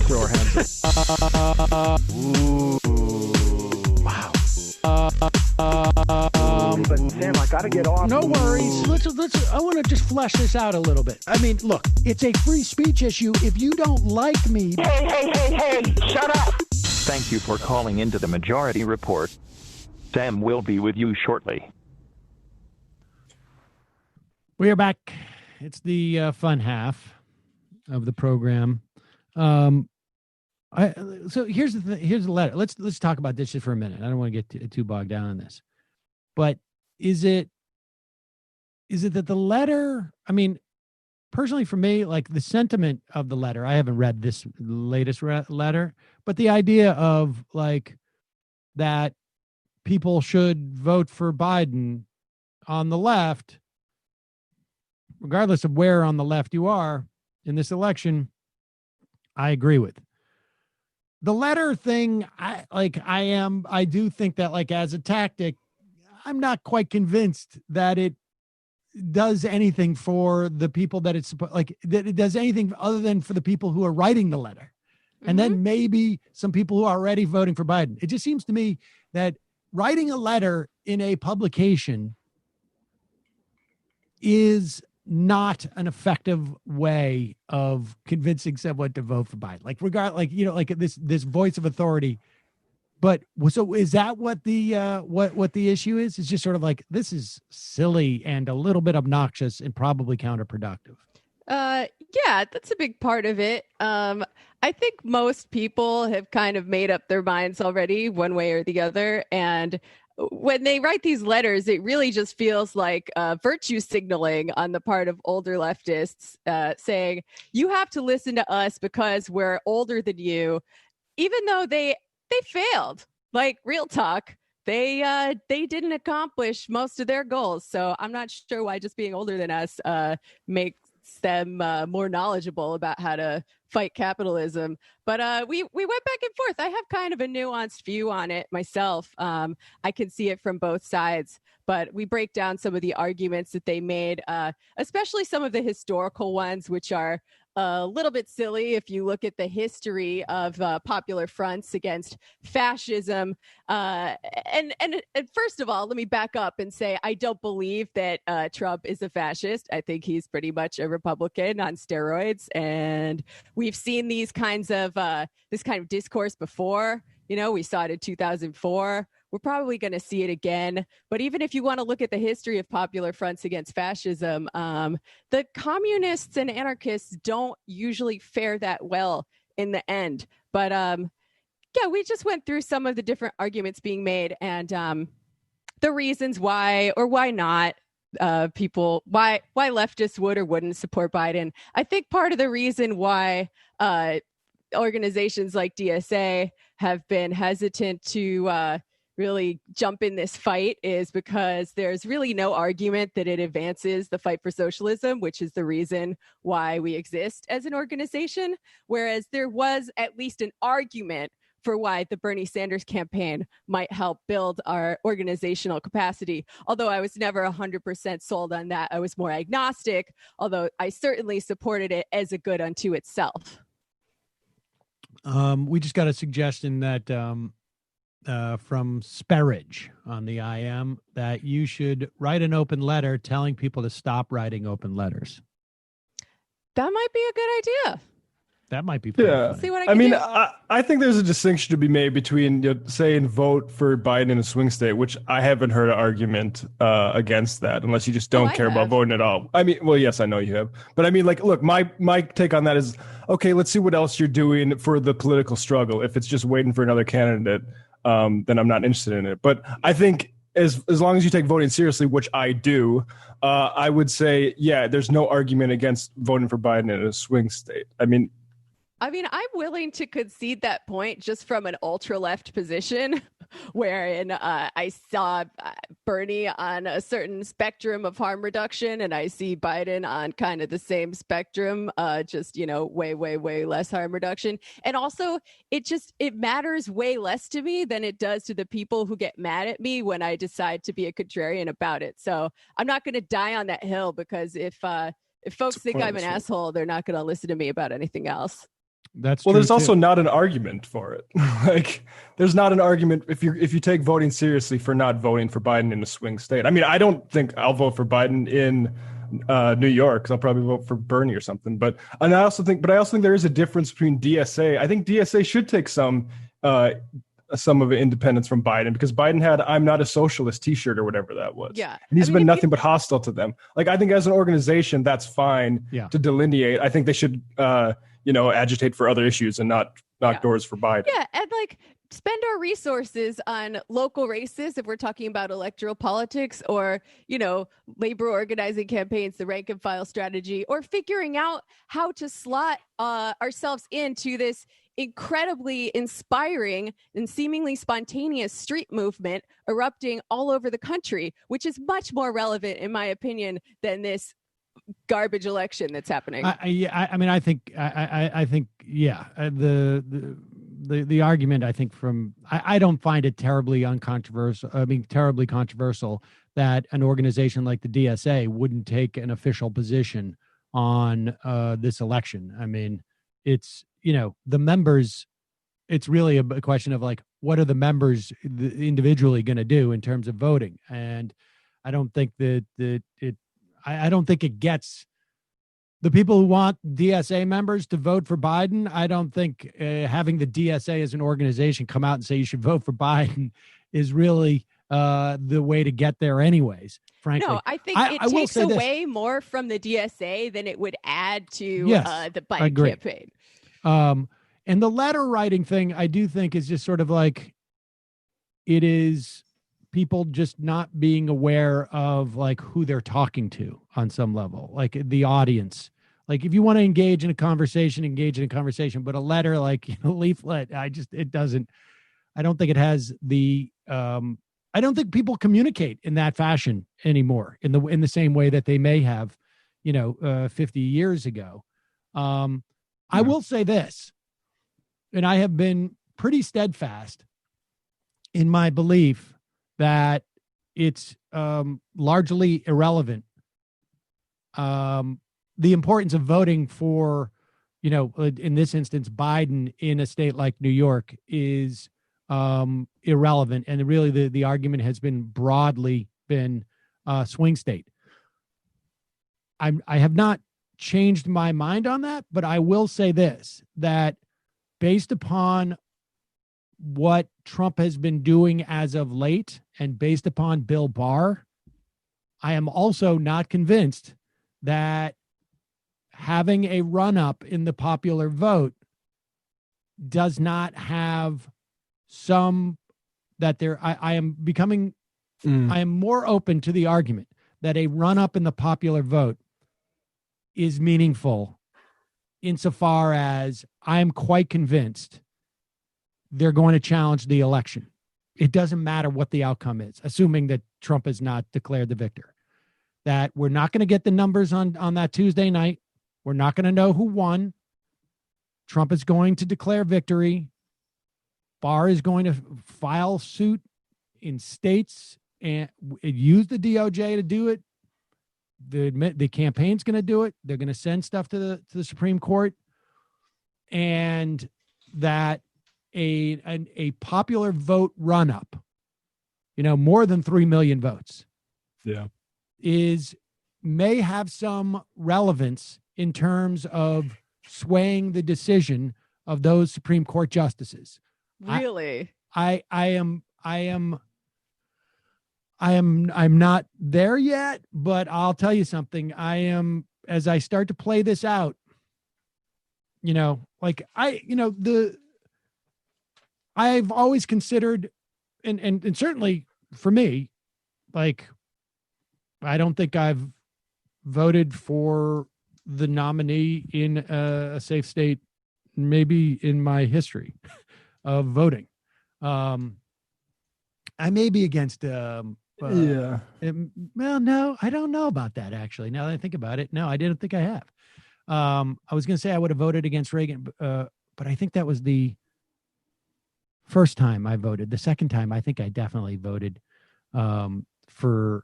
Throw our hands up. Ooh. Wow. But Sam, I gotta get off. No worries. Let's. I want to just flesh this out a little bit. I mean, look, it's a free speech issue. If you don't like me, Hey, shut up. Thank you for calling into the Majority Report. Sam will be with you shortly. We are back. It's the fun half of the program. So here's the letter. Let's talk about this just for a minute. I don't want to get too bogged down on this. But is it that the letter, I mean, personally for me, like the sentiment of the letter, I haven't read this latest letter, but the idea of like that people should vote for Biden on the left, regardless of where on the left you are in this election, I agree with. The letter thing, I do think that like as a tactic, I'm not quite convinced that it does anything for the people that it's like that it does anything other than for the people who are writing the letter. Mm-hmm. And then maybe some people who are already voting for Biden. It just seems to me that writing a letter in a publication is not an effective way of convincing someone to vote for Biden. Like this voice of authority. But so is that what the what the issue is? It's just sort of like, this is silly and a little bit obnoxious and probably counterproductive. Yeah, that's a big part of it. I think most people have kind of made up their minds already one way or the other. And when they write these letters, it really just feels like virtue signaling on the part of older leftists, saying, you have to listen to us because we're older than you, even though they failed. Like, real talk, they didn't accomplish most of their goals. So I'm not sure why just being older than us makes them more knowledgeable about how to fight capitalism. But we went back and forth. I have kind of a nuanced view on it myself. I can see it from both sides, but we break down some of the arguments that they made, especially some of the historical ones, which are a little bit silly if you look at the history of popular fronts against fascism. And first of all, let me back up and say I don't believe that Trump is a fascist. I think he's pretty much a Republican on steroids, and we've seen these kinds of this kind of discourse before. You know, we saw it in 2004. We're probably going to see it again. But even if you want to look at the history of popular fronts against fascism, the communists and anarchists don't usually fare that well in the end. But yeah, we just went through some of the different arguments being made and the reasons why or why not why leftists would or wouldn't support Biden. I think part of the reason why organizations like DSA have been hesitant to really jump in this fight is because there's really no argument that it advances the fight for socialism, which is the reason why we exist as an organization. Whereas there was at least an argument for why the Bernie Sanders campaign might help build our organizational capacity. Although I was never 100% sold on that. I was more agnostic, although I certainly supported it as a good unto itself. We just got a suggestion that from Sperridge on the IM that you should write an open letter telling people to stop writing open letters. That might be a good idea. That might be pretty funny. See what I I can mean, do. I think there's a distinction to be made between saying vote for Biden in a swing state, which I haven't heard an argument against that, unless you just don't care about voting at all. I mean, well, yes, I know you have, but I mean, like, look, my take on that is, okay, let's see what else you're doing for the political struggle. If it's just waiting for another candidate, then I'm not interested in it. But I think as long as you take voting seriously, which I do, I would say, yeah, there's no argument against voting for Biden in a swing state. I mean, I'm willing to concede that point just from an ultra left position, wherein I saw Bernie on a certain spectrum of harm reduction, and I see Biden on kind of the same spectrum, just, way, way, way less harm reduction. And also, it matters way less to me than it does to the people who get mad at me when I decide to be a contrarian about it. So I'm not going to die on that hill, because if folks think I'm an asshole, they're not going to listen to me about anything else. That's well. There's true also too. not an argument for it. Like, there's not an argument if you take voting seriously for not voting for Biden in a swing state. I mean, I don't think I'll vote for Biden in New York, because I'll probably vote for Bernie or something. But I also think there is a difference between DSA. I think DSA should take some of the independence from Biden, because Biden had "I'm not a socialist" T-shirt or whatever that was. Yeah, and he's been nothing but hostile to them. Like, I think as an organization, that's fine to delineate. I think they should. Agitate for other issues and not knock doors for Biden. Yeah, and spend our resources on local races if we're talking about electoral politics, or, labor organizing campaigns, the rank and file strategy, or figuring out how to slot ourselves into this incredibly inspiring and seemingly spontaneous street movement erupting all over the country, which is much more relevant, in my opinion, than this garbage election that's happening. The argument, I think, I don't find it terribly controversial that an organization like the DSA wouldn't take an official position on this election. I mean, it's, the members, it's really a question of what are the members individually going to do in terms of voting? And I don't think I don't think it gets the people who want DSA members to vote for Biden. I don't think having the DSA as an organization come out and say you should vote for Biden is really the way to get there anyways, frankly. No, I think it takes away more from the DSA than it would add to the Biden campaign. And the letter writing thing, I do think, is just sort of it is people just not being aware of who they're talking to on some level, the audience. If you want to engage in a conversation, but a letter, leaflet, I don't think it has I don't think people communicate in that fashion anymore in the same way that they may have, 50 years ago. I will say this, and I have been pretty steadfast in my belief that it's largely irrelevant. The importance of voting for, in this instance, Biden in a state like New York is irrelevant. And really the argument has been broadly been swing state. I have not changed my mind on that, but I will say this, that based upon what Trump has been doing as of late, and based upon Bill Barr, I am also not convinced that having a run-up in the popular vote does not have I am more open to the argument that a run-up in the popular vote is meaningful, insofar as I am quite convinced they're going to challenge the election. It doesn't matter what the outcome is, assuming that Trump has not declared the victor, that we're not going to get the numbers on that Tuesday night. We're not going to know who won. Trump is going to declare victory. Barr is going to file suit in states and use the DOJ to do it. The campaign's going to do it. They're going to send stuff to the Supreme Court, and that a popular vote run up, more than 3 million votes. Yeah. May have some relevance in terms of swaying the decision of those Supreme Court justices. Really? I'm not there yet, but I'll tell you something. As I start to play this out, I've always considered, and certainly for me, like, I don't think I've voted for the nominee in a safe state, maybe in my history of voting. I may be against, well, no, I don't know about that, actually. Now that I think about it, no, I didn't think I have. I was going to say I would have voted against Reagan, but I think that was the first time I voted. The second time, I think I definitely voted for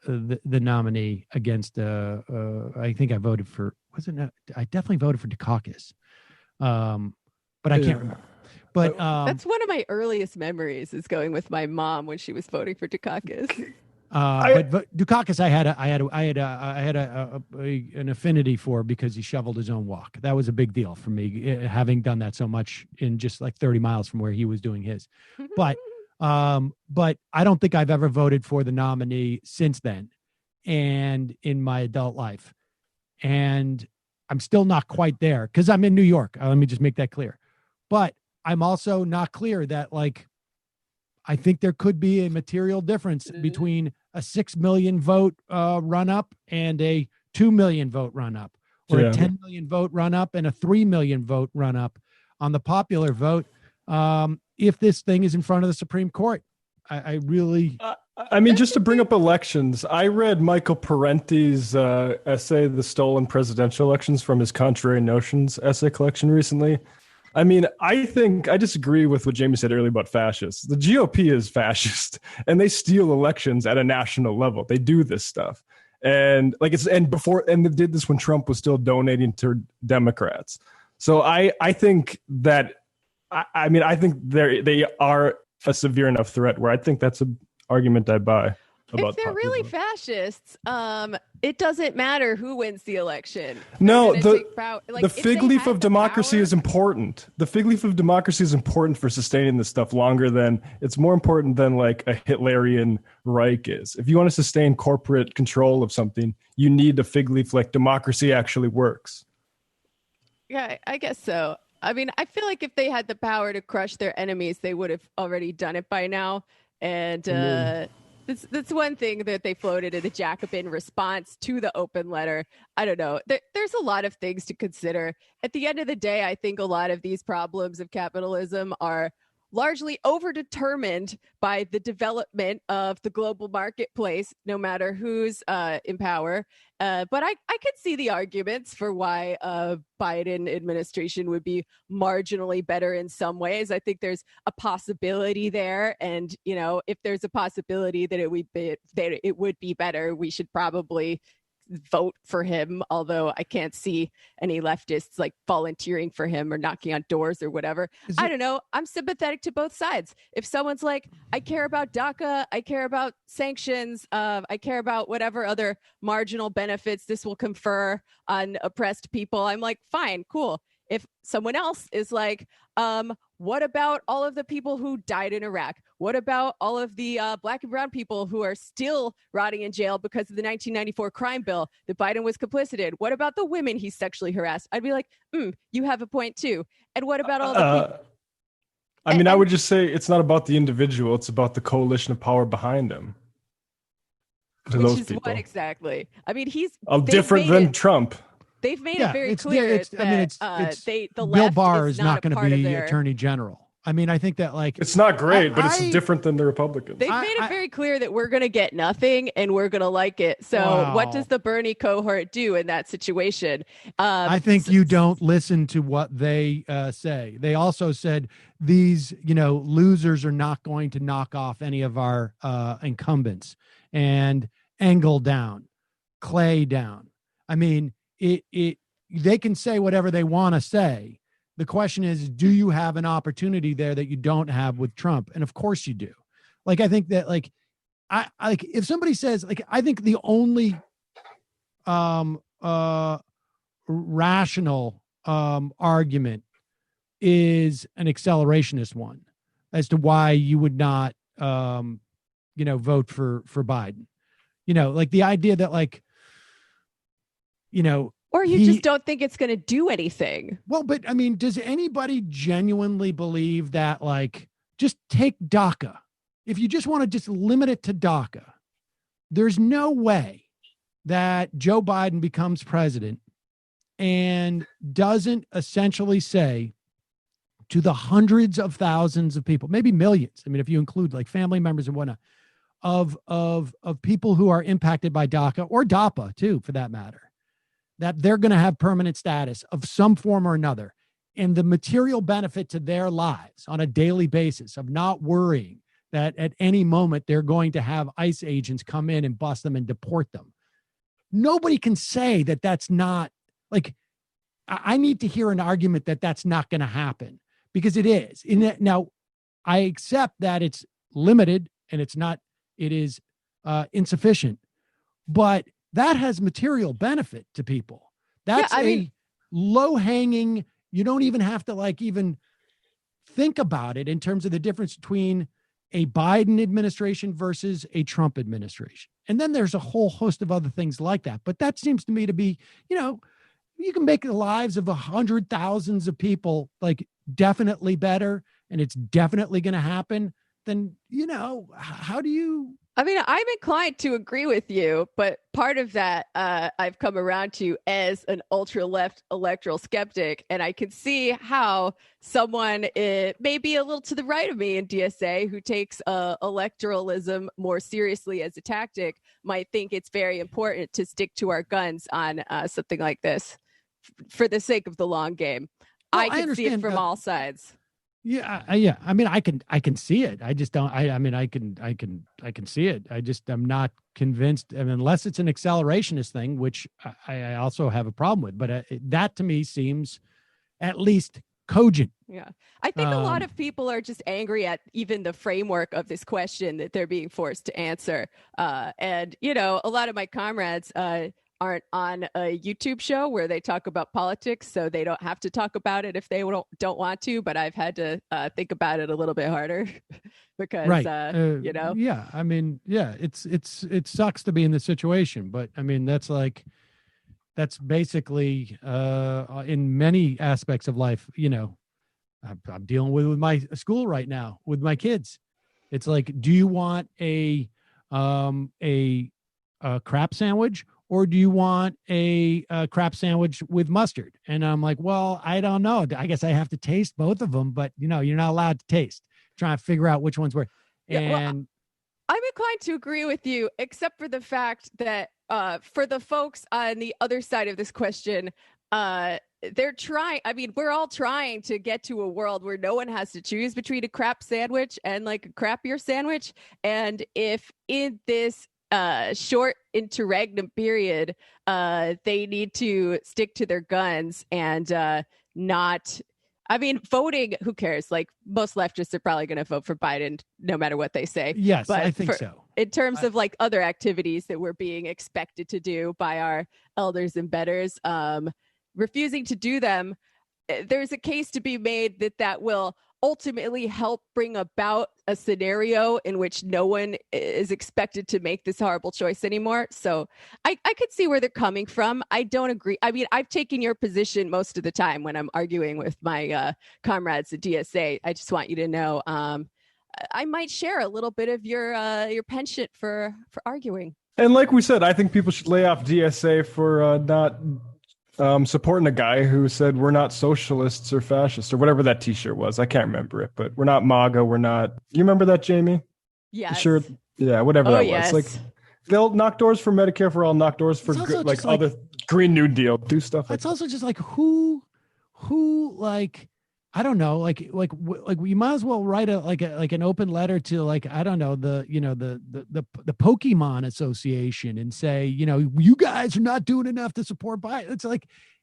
the nominee against. I think I voted for. I definitely voted for Dukakis, but I can't remember. But that's one of my earliest memories, is going with my mom when she was voting for Dukakis. But Dukakis, I had an affinity for, because he shoveled his own walk. That was a big deal for me, having done that so much in just like 30 miles from where he was doing his. But I don't think I've ever voted for the nominee since then, and in my adult life, and I'm still not quite there because I'm in New York. Let me just make that clear. But I'm also not clear that, like, I think there could be a material difference between a 6 million vote run up and a 2 million vote run up, or a 10 million vote run up and a 3 million vote run up on the popular vote. If this thing is in front of the Supreme Court, I really, I mean, just to bring up elections, I read Michael Parenti's essay, The Stolen Presidential Elections, from his Contrary Notions essay collection recently. I mean, I think I disagree with what Jamie said earlier about fascists. The GOP is fascist, and they steal elections at a national level. They do this stuff. And they did this when Trump was still donating to Democrats. So I think that, I think they are a severe enough threat where I think that's an argument I buy. If they're really fascists, it doesn't matter who wins the election. No, the fig leaf of democracy is important. The fig leaf of democracy is important for sustaining this stuff longer than, it's more important than like a Hitlerian Reich is. If you want to sustain corporate control of something, you need a fig leaf like democracy actually works. Yeah, I guess so. I mean, I feel like if they had the power to crush their enemies, they would have already done it by now. And that's one thing that they floated in the Jacobin response to the open letter. I don't know. There's a lot of things to consider. At the end of the day, I think a lot of these problems of capitalism are largely overdetermined by the development of the global marketplace, no matter who's in power. But I could see the arguments for why a Biden administration would be marginally better in some ways. I think there's a possibility there. And, if there's a possibility that it would be better, we should probably vote for him, although I can't see any leftists like volunteering for him or knocking on doors or whatever. I don't know. I'm sympathetic to both sides. If someone's like, I care about DACA, I care about sanctions, I care about whatever other marginal benefits this will confer on oppressed people, I'm like, fine, cool. If someone else is like, what about all of the people who died in Iraq? What about all of the black and brown people who are still rotting in jail because of the 1994 crime bill that Biden was complicit in? What about the women he sexually harassed? I'd be like, you have a point too. And what about all the people? I would just say it's not about the individual. It's about the coalition of power behind him. Which is what exactly? I mean, he's different than Trump. They've made it very clear that the Bill left Barr is is not going to be their attorney general. I mean, I think that it's not great, but it's different than the Republicans. They've made it very clear that we're going to get nothing and we're going to like it. So what does the Bernie cohort do in that situation? I think you don't listen to what they say. They also said these, losers are not going to knock off any of our incumbents, and Engel down, Clay down. I mean, they can say whatever they want to say. The question is, do you have an opportunity there that you don't have with Trump? And of course you do. Like, I think that I like if somebody says I think the only rational argument is an accelerationist one as to why you would not vote for Biden. Like the idea that or you just don't think it's going to do anything. Well, but I mean, does anybody genuinely believe that just take DACA? If you just want to just limit it to DACA, there's no way that Joe Biden becomes president and doesn't essentially say to the hundreds of thousands of people, maybe millions. I mean, if you include family members and whatnot of people who are impacted by DACA or DAPA too, for that matter, that they're going to have permanent status of some form or another. And the material benefit to their lives on a daily basis of not worrying that at any moment they're going to have ICE agents come in and bust them and deport them. Nobody can say that that's not I need to hear an argument that that's not going to happen, because it is. Now, I accept that it's limited and it is insufficient, but that has material benefit to people. That's low hanging. You don't even have to even think about it in terms of the difference between a Biden administration versus a Trump administration. And then there's a whole host of other things like that. But that seems to me to be, you can make the lives of 100,000 of people definitely better, and it's definitely going to happen. Then, how do you? I mean, I'm inclined to agree with you, but part of that I've come around to as an ultra-left electoral skeptic, and I can see how someone may be a little to the right of me in DSA who takes electoralism more seriously as a tactic might think it's very important to stick to our guns on something like this for the sake of the long game. Well, I can see it from all sides. Yeah. Yeah. I mean, I can see it. I just don't, I mean, I can see it. I'm not convinced. I mean, unless it's an accelerationist thing, which I also have a problem with, but that to me seems at least cogent. Yeah. I think a lot of people are just angry at even the framework of this question that they're being forced to answer. And, a lot of my comrades, aren't on a YouTube show where they talk about politics, so they don't have to talk about it if they don't want to. But I've had to think about it a little bit harder because, Yeah, I mean, yeah, it sucks to be in this situation, but I mean, that's basically in many aspects of life. I'm dealing with my school right now with my kids. It's do you want a crap sandwich? Or do you want a crap sandwich with mustard? And I'm well, I don't know. I guess I have to taste both of them, but you're not allowed to taste. Trying to figure out which one's where. And I'm inclined to agree with you, except for the fact that for the folks on the other side of this question, they're trying. I mean, we're all trying to get to a world where no one has to choose between a crap sandwich and a crappier sandwich. And if in this short interregnum period, they need to stick to their guns and not, I mean, voting, who cares? Most leftists are probably going to vote for Biden no matter what they say. Yes, but I think so. In terms of other activities that we're being expected to do by our elders and betters, refusing to do them, there's a case to be made that will ultimately help bring about a scenario in which no one is expected to make this horrible choice anymore. So I could see where they're coming from. I don't agree. I mean, I've taken your position most of the time when I'm arguing with my comrades at DSA. I just want you to know I might share a little bit of your penchant for arguing. And like we said, I think people should lay off DSA for not supporting a guy who said we're not socialists or fascists or whatever that T-shirt was. I can't remember it, but we're not MAGA. We're not. You remember that, Jamie? Yeah. Sure. Yeah. Whatever that yes. was. They'll knock doors for Medicare for all, knock doors for other Green New Deal, do stuff. It's also just who I don't know, we might as well write an open letter to I don't know, the Pokemon Association and say, you guys are not doing enough to support Biden. It's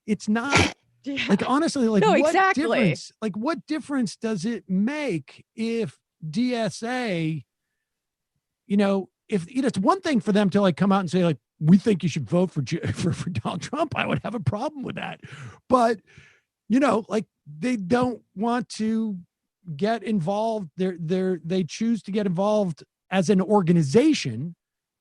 it's not Yeah. Like, honestly, like, no, what exactly. difference? Like, what difference does it make if DSA, if it's one thing for them to like come out and say like, we think you should vote for Donald Trump. I would have a problem with that, but like they don't want to get involved. They choose to get involved as an organization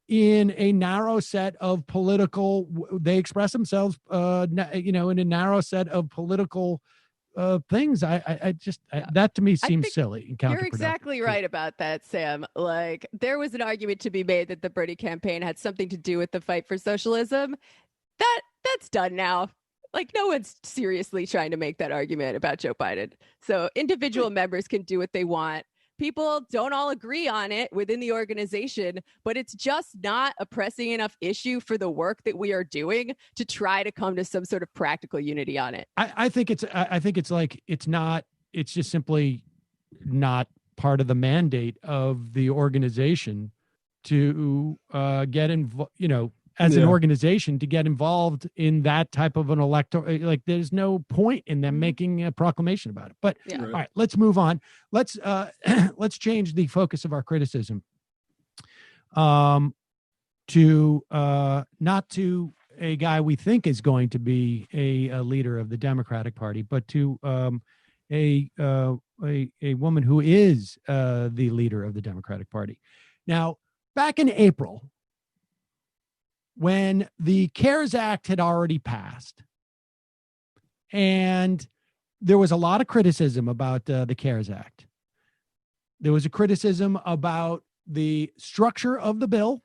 in a narrow set of political. They express themselves, in a narrow set of political things. That to me seems silly and counterproductive. You're exactly right about that, Sam. Like, there was an argument to be made that the Bernie campaign had something to do with the fight for socialism. That's done now. Like, no one's seriously trying to make that argument about Joe Biden. So individual members can do what they want. People don't all agree on it within the organization, but it's just not a pressing enough issue for the work that we are doing to try to come to some sort of practical unity on it. I think it's just simply not part of the mandate of the organization to get involved, as an organization, to get involved in that type of an electoral. Like, there's no point in them making a proclamation about it. But all right, let's move on. Let's change the focus of our criticism to not to a guy we think is going to be a leader of the Democratic Party, but to a woman who is the leader of the Democratic Party. Now, back in April, when the CARES Act had already passed, and there was a lot of criticism about the CARES Act. There was a criticism about the structure of the bill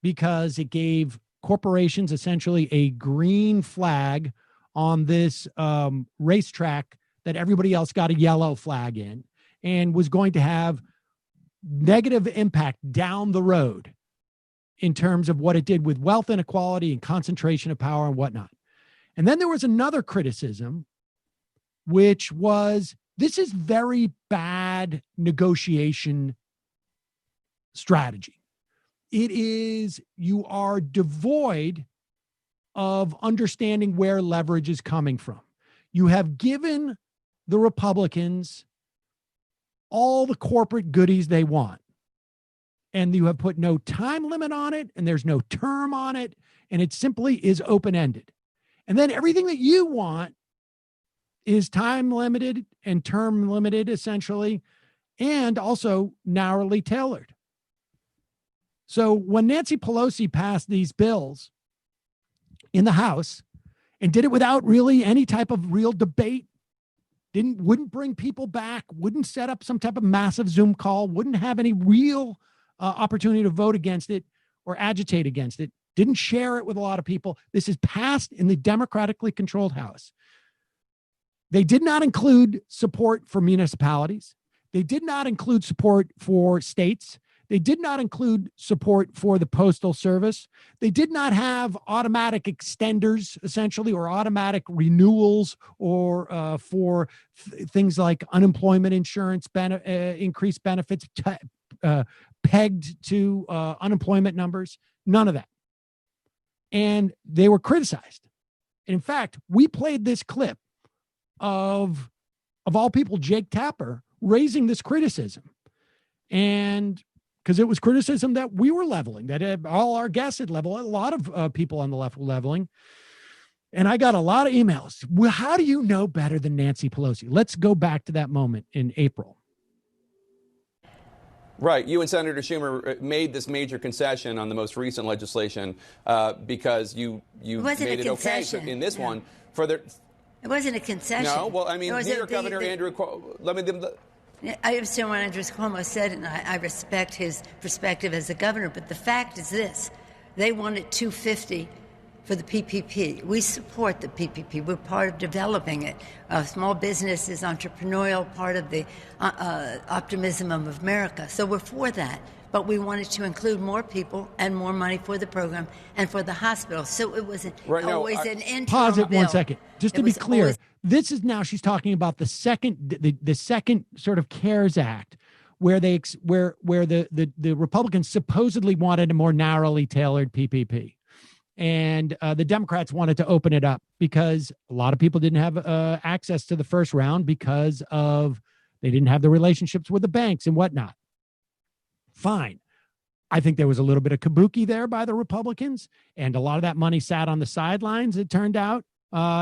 because it gave corporations essentially a green flag on this racetrack that everybody else got a yellow flag in, and was going to have negative impact down the road in terms of what it did with wealth inequality and concentration of power and whatnot. And then there was another criticism, which was, this is very bad negotiation strategy. It is, you are devoid of understanding where leverage is coming from. You have given the Republicans all the corporate goodies they want, and you have put no time limit on it, and there's no term on it, and it simply is open-ended. And then everything that you want is time limited and term limited, essentially, and also narrowly tailored. So when Nancy Pelosi passed these bills in the House and did it without really any type of real debate, wouldn't bring people back, wouldn't set up some type of massive Zoom call, wouldn't have any real opportunity to vote against it or agitate against it, didn't share it with a lot of people. This is passed in the democratically controlled House. They did not include support for municipalities. They did not include support for states. They did not include support for the Postal Service. They did not have automatic extenders, essentially, or automatic renewals, or for things like unemployment insurance, increased benefits pegged to unemployment numbers. None of that. And they were criticized. And in fact, we played this clip of all people, Jake Tapper, raising this criticism. And because it was criticism that we were leveling, that all our guests had leveled, a lot of people on the left were leveling. And I got a lot of emails. Well, how do you know better than Nancy Pelosi? Let's go back to that moment in April. Right. You and Senator Schumer made this major concession on the most recent legislation because you made it okay. So in this one, further. It wasn't a concession. No. Well, I mean, New York Governor Andrew Cuomo. I understand what Andrew Cuomo said, and I respect his perspective as a governor. But the fact is this: they wanted $250 for the PPP. We support the PPP. We're part of developing it. Small business is entrepreneurial, part of the optimism of America. So we're for that. But we wanted to include more people and more money for the program and for the hospital. So it wasn't always an interim Pause it bill. 1 second. Just to be clear, this is now she's talking about the second sort of CARES Act, where the Republicans supposedly wanted a more narrowly tailored PPP. And the Democrats wanted to open it up because a lot of people didn't have access to the first round because they didn't have the relationships with the banks and whatnot. Fine. I think there was a little bit of kabuki there by the Republicans, and a lot of that money sat on the sidelines, it turned out,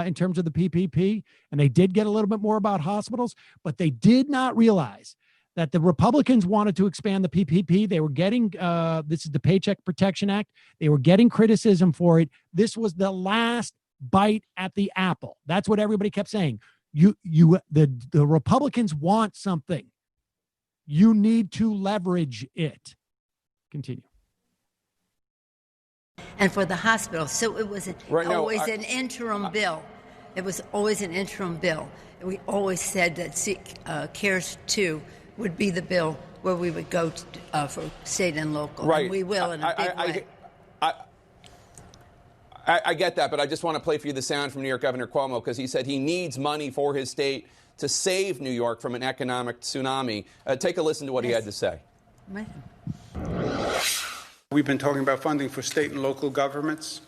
in terms of the PPP. And they did get a little bit more about hospitals, but they did not realize that the Republicans wanted to expand the PPP. They were getting, this is the Paycheck Protection Act. They were getting criticism for it. This was the last bite at the apple. That's what everybody kept saying. The Republicans want something. You need to leverage it. Continue. And for the hospital. So it was always an interim bill. It was always an interim bill. We always said that CARES 2 would be the bill where we would go for state and local. Right. And we will in a big way. I get that, but I just want to play for you the sound from New York Governor Cuomo, because he said he needs money for his state to save New York from an economic tsunami. Take a listen to what he had to say. Right. We've been talking about funding for state and local governments,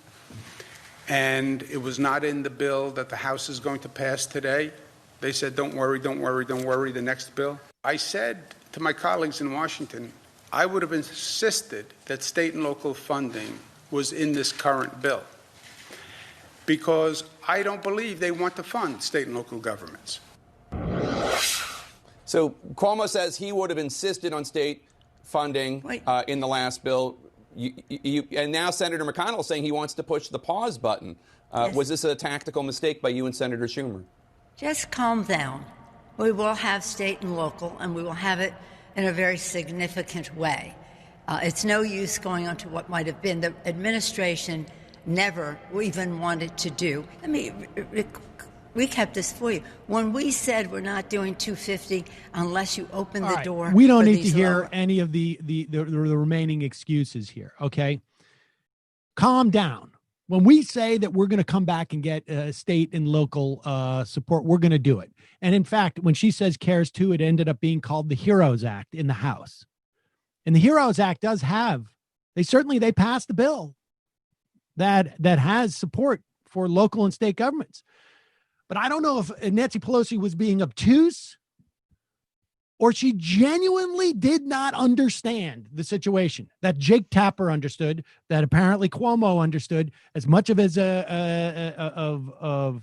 and it was not in the bill that the House is going to pass today. They said, don't worry, don't worry, don't worry, the next bill. I said to my colleagues in Washington, I would have insisted that state and local funding was in this current bill, because I don't believe they want to fund state and local governments. So Cuomo says he would have insisted on state funding in the last bill. And now Senator McConnell is saying he wants to push the pause button. Yes. Was this a tactical mistake by you and Senator Schumer? Just calm down. We will have state and local, and we will have it in a very significant way. It's no use going on to what might have been. The administration never even wanted to do. I mean, we kept this for you. When we said we're not doing 250 unless you open the door. We don't need to hear any of the remaining excuses here, okay? Calm down. When we say that we're going to come back and get state and local support, we're going to do it. And in fact, when she says CARES 2, it ended up being called the HEROES Act in the House. And the HEROES Act does have, they passed the bill that has support for local and state governments. But I don't know if Nancy Pelosi was being obtuse or she genuinely did not understand the situation that Jake Tapper understood, that apparently Cuomo understood. As much of of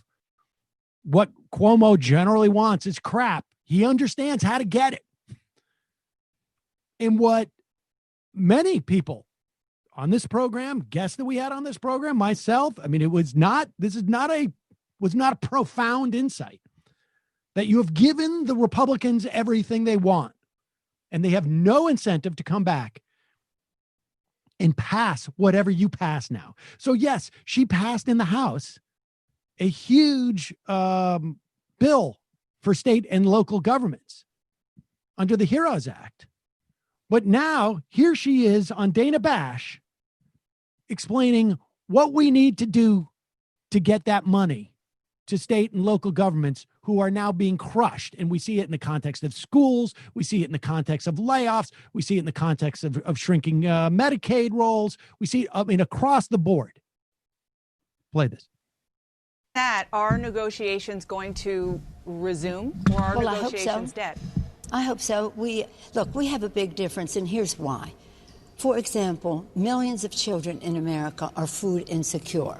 what Cuomo generally wants is crap. He understands how to get it. And what many people on this program, guests that we had on this program, myself, I mean, was not a profound insight that you have given the Republicans everything they want, and they have no incentive to come back and pass whatever you pass now. So yes, she passed in the House a huge bill for state and local governments under the HEROES Act. But now here she is on Dana Bash explaining what we need to do to get that money to state and local governments who are now being crushed. And we see it in the context of schools. We see it in the context of layoffs. We see it in the context of shrinking Medicaid rolls. We see it, across the board. Play this. Are negotiations going to resume, or are negotiations dead? I hope so. We have a big difference, and here's why. For example, millions of children in America are food insecure,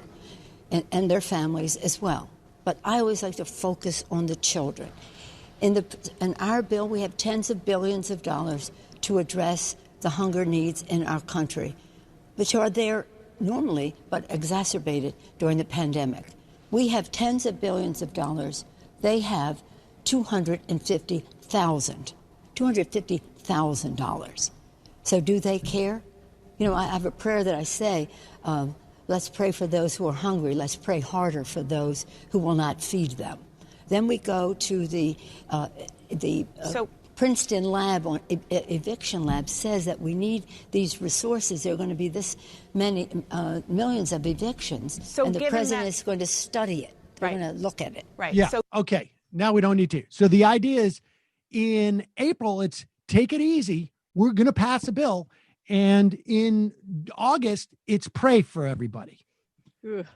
and their families as well. But I always like to focus on the children. In our bill, we have tens of billions of dollars to address the hunger needs in our country, which are there normally, but exacerbated during the pandemic. We have tens of billions of dollars. They have $250,000. So do they care? I have a prayer that I say, let's pray for those who are hungry. Let's pray harder for those who will not feed them. Then we go to the Princeton lab on eviction lab says that we need these resources. There are going to be this many millions of evictions, and the president is going to study it. They're going to look at it. Right. Yeah. Okay. Now we don't need to. So the idea is, in April, it's take it easy. We're going to pass a bill. And in August, it's pray for everybody. Ugh.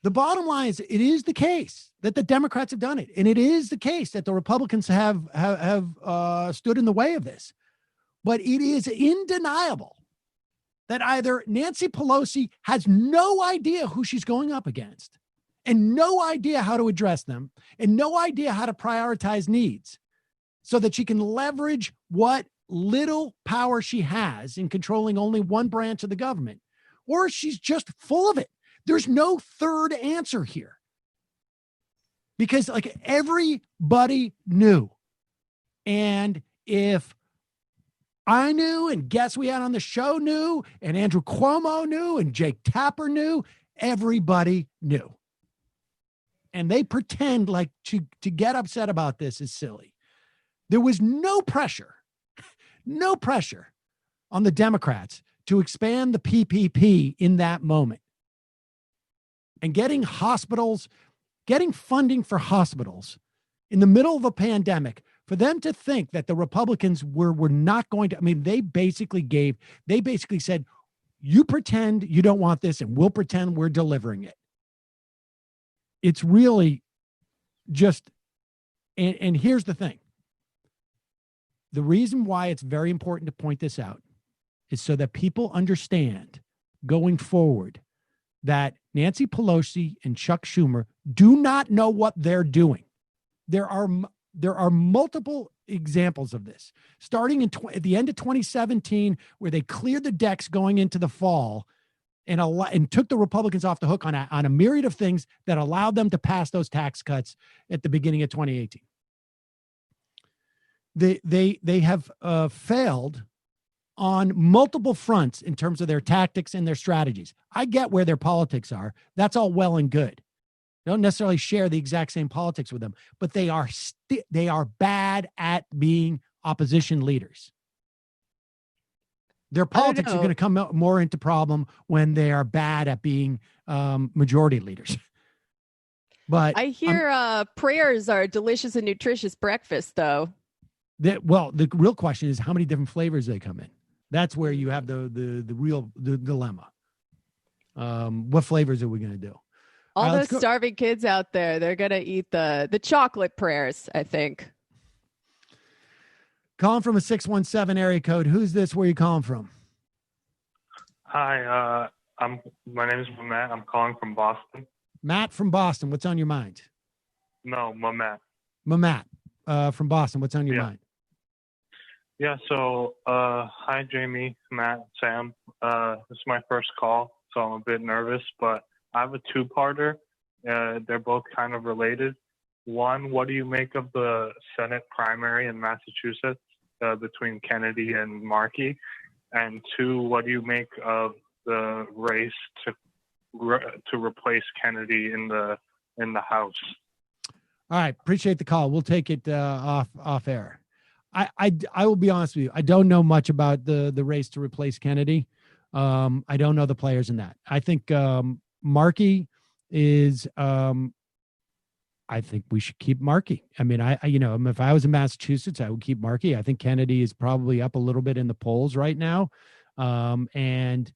The bottom line is, it is the case that the Democrats have done it, and it is the case that the Republicans have stood in the way of this. But it is undeniable that either Nancy Pelosi has no idea who she's going up against, and no idea how to address them, and no idea how to prioritize needs, so that she can leverage what little power she has in controlling only one branch of the government, or she's just full of it. There's no third answer here, because like everybody knew. And if I knew, and guests we had on the show knew, and Andrew Cuomo knew, and Jake Tapper knew, everybody knew. And they pretend like to get upset about this is silly. There was no pressure on the Democrats to expand the PPP in that moment. And getting funding for hospitals in the middle of a pandemic, for them to think that the Republicans were not going to, I mean, they basically said, you pretend you don't want this and we'll pretend we're delivering it. It's really just, and here's the thing. The reason why it's very important to point this out is so that people understand going forward that Nancy Pelosi and Chuck Schumer do not know what they're doing. There are multiple examples of this, starting at the end of 2017, where they cleared the decks going into the fall and took the Republicans off the hook on a myriad of things that allowed them to pass those tax cuts at the beginning of 2018. They have failed on multiple fronts in terms of their tactics and their strategies. I get where their politics are. That's all well and good. I don't necessarily share the exact same politics with them, but they are bad at being opposition leaders. Their politics are going to come more into problem when they are bad at being majority leaders. But I hear prayers are a delicious and nutritious breakfast, though. The real question is how many different flavors they come in. That's where you have the real dilemma. What flavors are we going to do? All those starving kids out there, they're going to eat the chocolate prayers, I think. Calling from a 617 area code. Who's this? Where are you calling from? Hi, my name is Matt. I'm calling from Boston. Matt from Boston. What's on your mind? No, Matt. Matt from Boston. What's on your mind? Yeah, so hi, Jamie, Matt, Sam. This is my first call, so I'm a bit nervous, but I have a two-parter. They're both kind of related. One, what do you make of the Senate primary in Massachusetts between Kennedy and Markey? And two, what do you make of the race to replace Kennedy in the House? All right, appreciate the call. We'll take it off air. I will be honest with you. I don't know much about the race to replace Kennedy. I don't know the players in that. I think Markey is. I think we should keep Markey. I mean, if I was in Massachusetts, I would keep Markey. I think Kennedy is probably up a little bit in the polls right now, and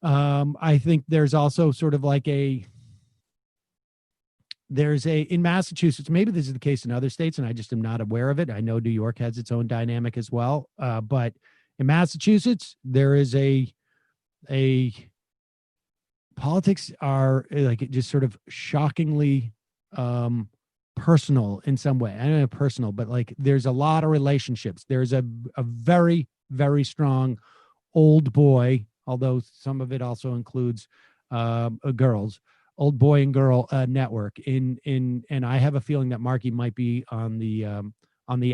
I think there's also sort of like in Massachusetts, maybe this is the case in other states, and I just am not aware of it. I know New York has its own dynamic as well. But in Massachusetts, there is a politics are like just sort of shockingly personal in some way. I don't know personal, but like there's a lot of relationships. There's a very, very strong old boy, although some of it also includes girls. Old boy and girl network and I have a feeling that Markey might be on the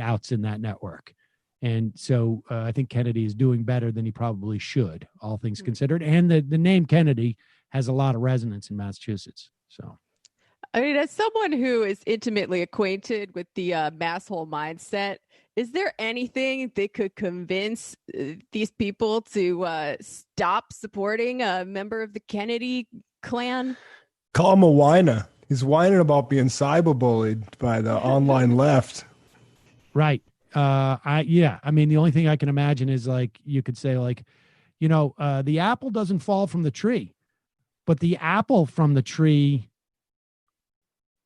outs in that network. And so I think Kennedy is doing better than he probably should, all things considered. And the name Kennedy has a lot of resonance in Massachusetts. So, I mean, as someone who is intimately acquainted with the masshole mindset, is there anything that could convince these people to stop supporting a member of the Kennedy clan? Call him a whiner. He's whining about being cyberbullied by the online left. Right. I mean, the only thing I can imagine is like, you could say like, the apple doesn't fall from the tree. But the apple from the tree,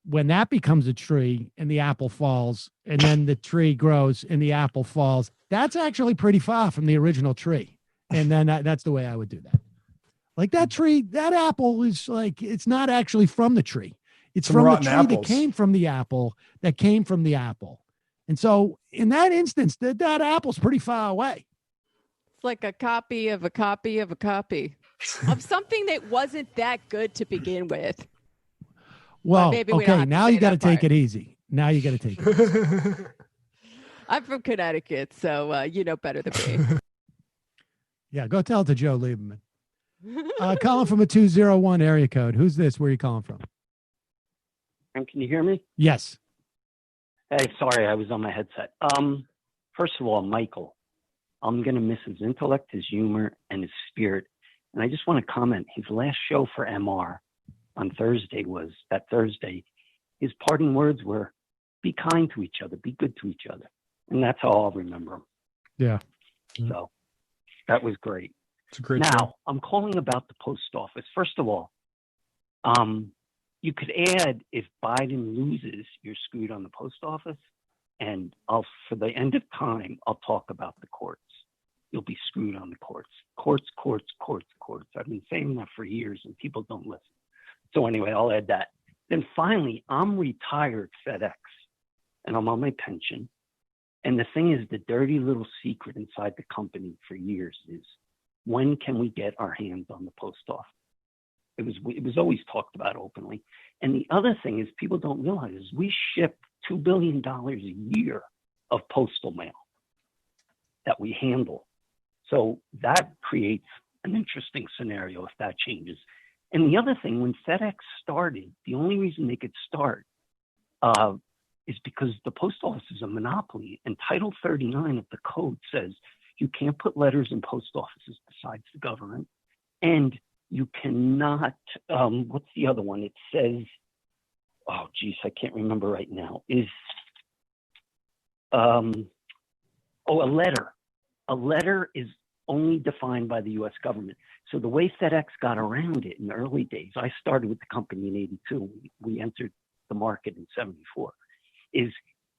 when that becomes a tree and the apple falls, and then the tree grows and the apple falls, that's actually pretty far from the original tree. And then that's the way I would do that. Like that tree, that apple is like, it's not actually from the tree. It's from the tree that came from the apple that came from the apple. And so in that instance, that apple's pretty far away. It's like a copy of a copy of a copy of something that wasn't that good to begin with. Well, okay, now you got to take it easy. Now you got to take it easy. I'm from Connecticut, so you know better than me. Yeah, go tell it to Joe Lieberman. Calling from a 201 area code. Who's this? Where are you calling from? Can you hear me? Yes. Hey, sorry, I was on my headset. First of all, Michael, I'm going to miss his intellect, his humor, and his spirit. And I just want to comment, his last show for MR on Thursday was, that Thursday, his parting words were, be kind to each other, be good to each other. And that's how I'll remember him. Yeah. So that was great. It's a great Now, show. I'm calling about the post office. First of all, you could add, if Biden loses, you're screwed on the post office. And for the end of time, I'll talk about the courts. You'll be screwed on the courts. Courts. I've been saying that for years and people don't listen. So anyway, I'll add that. Then finally, I'm retired FedEx and I'm on my pension. And the thing is, the dirty little secret inside the company for years is, when can we get our hands on the post office? It was always talked about openly. And the other thing is, people don't realize is we ship $2 billion a year of postal mail that we handle. So that creates an interesting scenario if that changes. And the other thing, when FedEx started, the only reason they could start is because the post office is a monopoly, and Title 39 of the code says you can't put letters in post offices besides the government, and you cannot, what's the other one? It says, oh, geez, I can't remember right now, is, a letter. A letter is only defined by the U.S. government. So the way FedEx got around it in the early days, I started with the company in 82. We entered the market in 74, is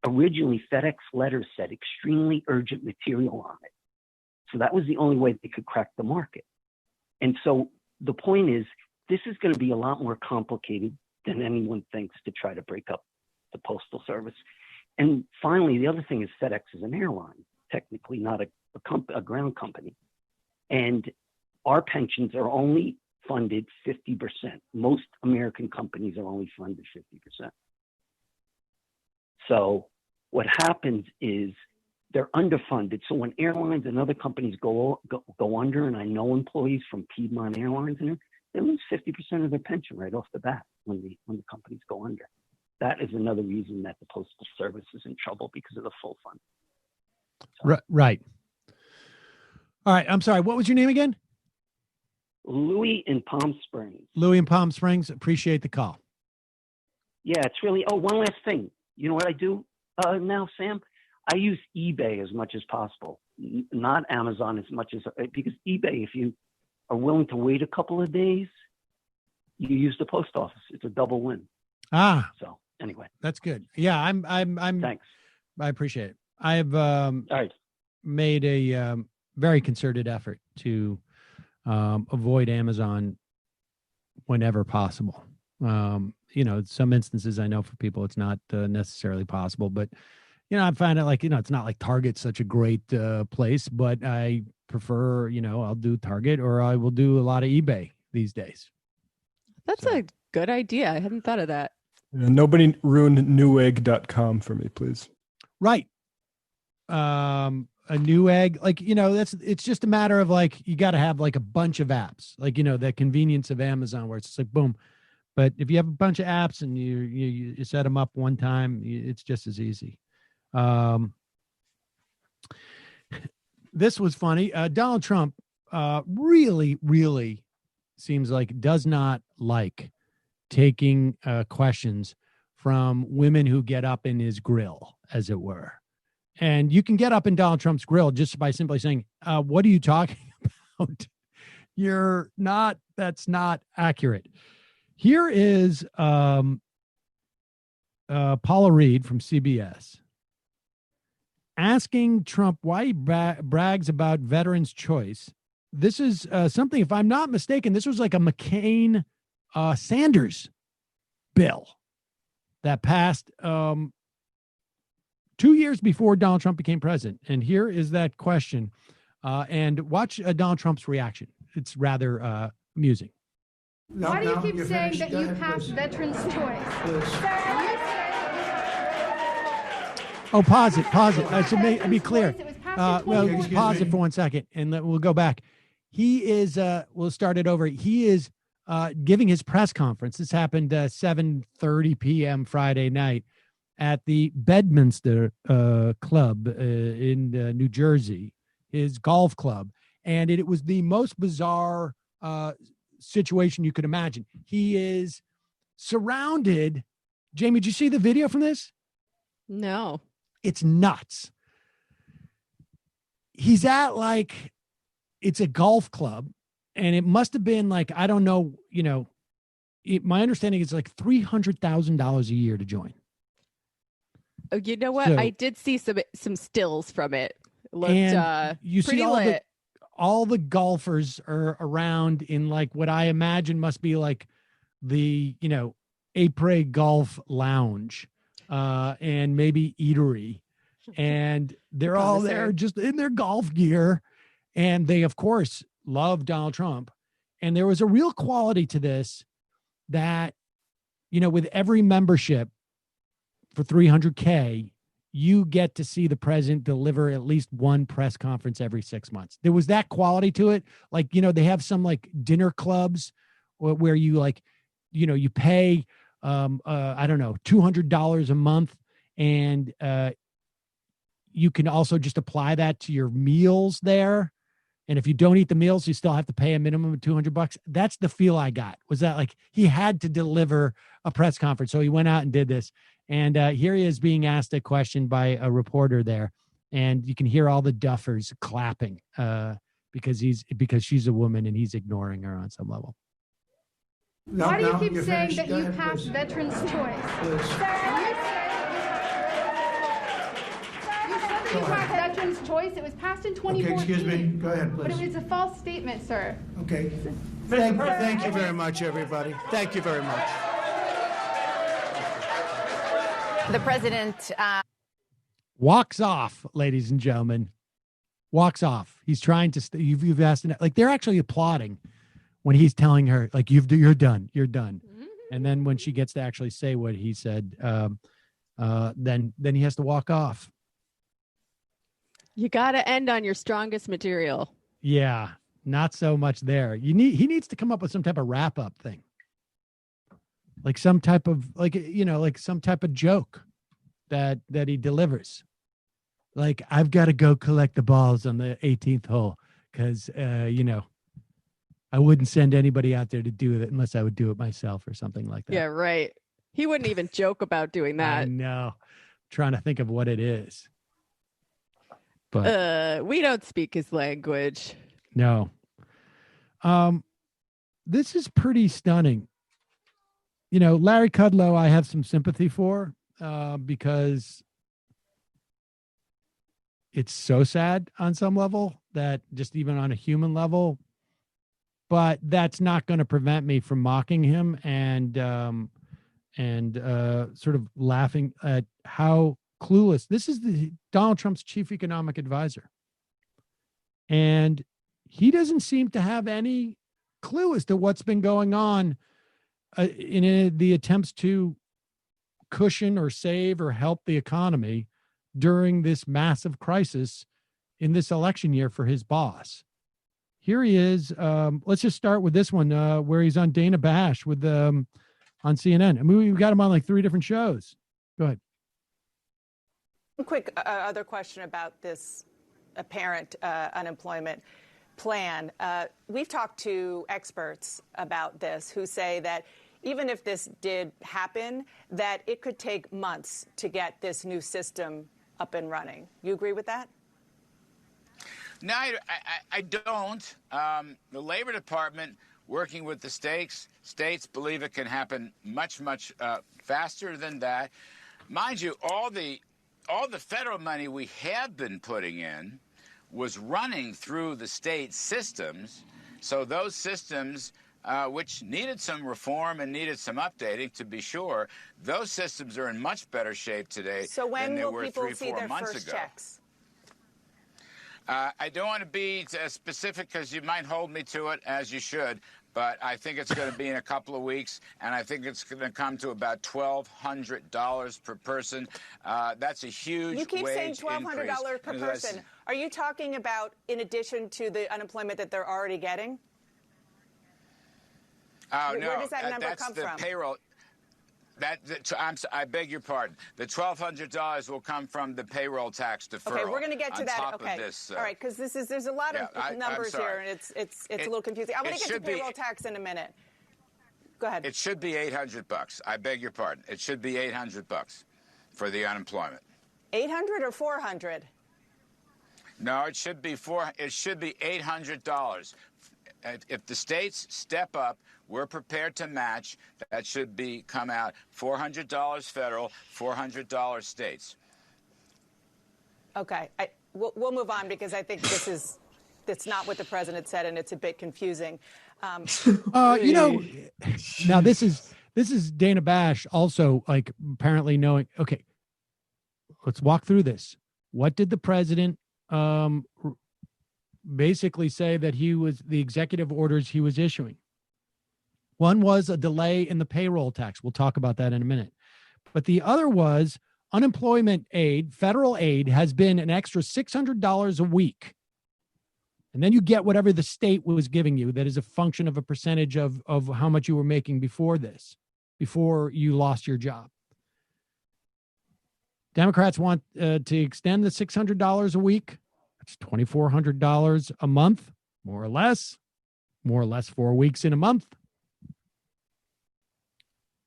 originally FedEx letters said extremely urgent material on it. So that was the only way they could crack the market. And so the point is, this is going to be a lot more complicated than anyone thinks to try to break up the postal service. And finally, the other thing is FedEx is an airline, technically not a ground company. And our pensions are only funded 50%. Most American companies are only funded 50%. So what happens is they're underfunded. So when airlines and other companies go under, and I know employees from Piedmont Airlines, and they lose 50% of their pension right off the bat when the companies go under. That is another reason that the Postal Service is in trouble, because of the full fund. So. Right. All right. I'm sorry. What was your name again? Louis in Palm Springs. Louis in Palm Springs. Appreciate the call. Yeah, it's really, one last thing. You know what I do now, Sam? I use eBay as much as possible, not Amazon as much as, because eBay, if you are willing to wait a couple of days, you use the post office. It's a double win. So anyway, that's good. Yeah, I'm thanks. I appreciate it. I've made a very concerted effort to avoid Amazon whenever possible. Some instances I know for people it's not necessarily possible, but I find it like, it's not like Target's such a great place, but I prefer, I'll do Target, or I will do a lot of eBay these days. That's a good idea. I hadn't thought of that. Nobody ruin newegg.com for me, please. Right. A Newegg, it's just a matter of you got to have a bunch of apps, the convenience of Amazon, where it's just boom. But if you have a bunch of apps and you set them up one time, it's just as easy. This was funny. Donald Trump really, really seems like does not like taking questions from women who get up in his grill, as it were. And you can get up in Donald Trump's grill just by simply saying, what are you talking about? You're not that's not accurate. Here is Paula Reed from CBS asking Trump why he brags about veterans' choice. This is something, if I'm not mistaken, this was like a McCain-Sanders bill that passed 2 years before Donald Trump became president. And here is that question. And watch Donald Trump's reaction. It's rather amusing. Why do you keep saying that you passed veterans' choice? Oh, pause it. I should be clear. Pause it for 1 second, and we'll go back. He is, we'll start it over. He is giving his press conference. This happened 7:30 p.m. Friday night at the Bedminster Club in New Jersey, his golf club. And it was the most bizarre situation you could imagine. He is surrounded. Jamie, did you see the video from this? No. It's nuts. He's at it's a golf club, and it must have been I don't know, my understanding is $300,000 a year to join. Oh, you know what? So, I did see some stills from it. Looked you pretty see lit. all the golfers are around in what I imagine must be the, Après Golf Lounge and maybe eatery. And they're all there just in their golf gear. And they, of course, love Donald Trump. And there was a real quality to this that, with every membership for $300K, you get to see the president deliver at least one press conference every 6 months. There was that quality to it. They have some dinner clubs where you you pay, I don't know, $200 a month. And you can also just apply that to your meals there. And if you don't eat the meals, you still have to pay a minimum of $200. That's the feel I got, was that he had to deliver a press conference. So he went out and did this. And here he is being asked a question by a reporter there. And you can hear all the duffers clapping because she's a woman and he's ignoring her on some level. Why do you keep saying that you passed veterans' choice? You passed veterans' choice. It was passed in 2014. Okay, excuse me. Go ahead, please. But it was a false statement, sir. Okay. Thank you very much, everybody. Thank you very much. The president walks off, ladies and gentlemen. Walks off. He's trying to. You've asked. They're actually applauding when he's telling her, you're done. You're done. Mm-hmm. And then when she gets to actually say what he said, then he has to walk off. You got to end on your strongest material. Yeah, not so much there. He needs to come up with some type of wrap up thing. Some type of some type of joke that he delivers. I've got to go collect the balls on the 18th hole because I wouldn't send anybody out there to do it unless I would do it myself or something like that. Yeah, right. He wouldn't even joke about doing that. I know. Trying to think of what it is. But we don't speak his language. No. This is pretty stunning. Larry Kudlow, I have some sympathy for because it's so sad on some level that just even on a human level, but that's not going to prevent me from mocking him and sort of laughing at how clueless. This is Donald Trump's chief economic advisor. And he doesn't seem to have any clue as to what's been going on in the attempts to cushion or save or help the economy during this massive crisis in this election year for his boss. Here he is. Let's just start with this one where he's on Dana Bash with on CNN. I mean, we've got him on 3 different shows. Go ahead. One quick other question about this apparent unemployment plan. We've talked to experts about this who say that even if this did happen, that it could take months to get this new system up and running. You agree with that? No, I don't. The Labor Department working with the states. States believe it can happen much, much faster than that. Mind you, all the federal money we have been putting in was running through the state systems. So those systems, which needed some reform and needed some updating, to be sure, those systems are in much better shape today than they were 3-4 months ago. Checks? I don't want to be specific because you might hold me to it, as you should, but I think it's going to be in a couple of weeks, and I think it's going to come to about $1,200 per person. That's a huge wage increase. You keep saying $1,200 per person. Are you talking about in addition to the unemployment that they're already getting? Oh, Where no. does that number come from? That's the payroll. I beg your pardon. The $1,200 will come from the payroll tax deferral. Okay, we're going to get to that. Okay. This, all right, because there's a lot of numbers here, and it's a little confusing. I'm going to get to payroll tax in a minute. Go ahead. It should be $800. I beg your pardon. It should be $800 for the unemployment. 800 or 400? No, it should be $800. If the states step up, we're prepared to match. That should come out $400 federal, $400 states. Okay, we'll move on because I think that's not what the president said, and it's a bit confusing. Now this is Dana Bash also apparently knowing. Okay, let's walk through this. What did the president basically say that the executive orders he was issuing? One was a delay in the payroll tax. We'll talk about that in a minute. But the other was unemployment aid, federal aid, has been an extra $600 a week. And then you get whatever the state was giving you. That is a function of a percentage of how much you were making before you lost your job. Democrats want to extend the $600 a week. That's $2,400 a month, more or less 4 weeks in a month.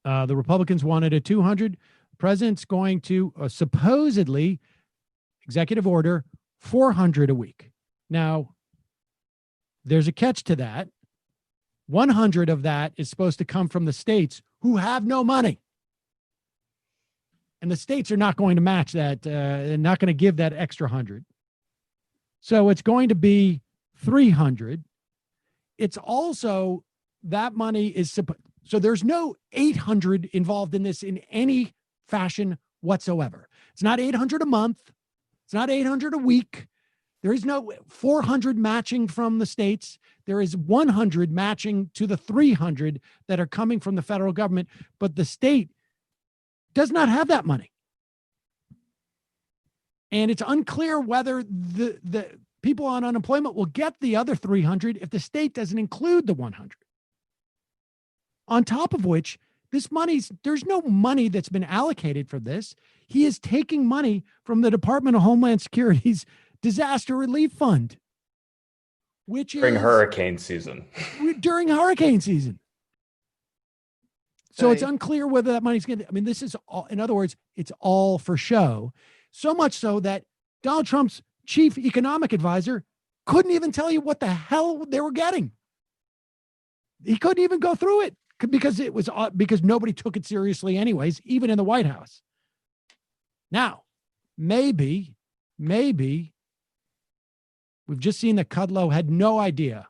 The Republicans wanted a $200. The president's going to supposedly executive order $400 a week. Now, there's a catch to that. 100 of that is supposed to come from the states who have no money. And the states are not going to match that, not going to give that extra 100. So it's going to be 300. It's also that money is so there's no 800 involved in this in any fashion whatsoever. It's not 800 a month. It's not 800 a week. There is no 400 matching from the states. There is 100 matching to the 300 that are coming from the federal government, but the state does not have that money. And it's unclear whether the people on unemployment will get the other 300 if the state doesn't include the 100. On top of which, there's no money that's been allocated for this. He is taking money from the Department of Homeland Security's Disaster Relief Fund, which during hurricane season. During hurricane season. So it's unclear whether that money's going to, this is all, in other words, it's all for show. So much so that Donald Trump's chief economic advisor couldn't even tell you what the hell they were getting. He couldn't even go through it because nobody took it seriously anyways, even in the White House. Now, maybe we've just seen that Kudlow had no idea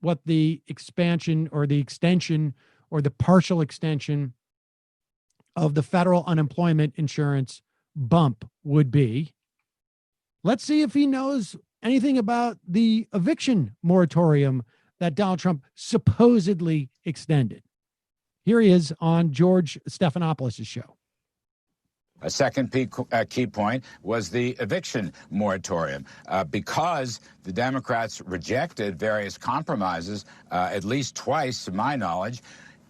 what the expansion or the extension or the partial extension of the federal unemployment insurance bump would be. Let's see if he knows anything about the eviction moratorium that Donald Trump supposedly extended. Here he is on George Stephanopoulos' show. A second key point was the eviction moratorium. Because the Democrats rejected various compromises, at least twice, to my knowledge,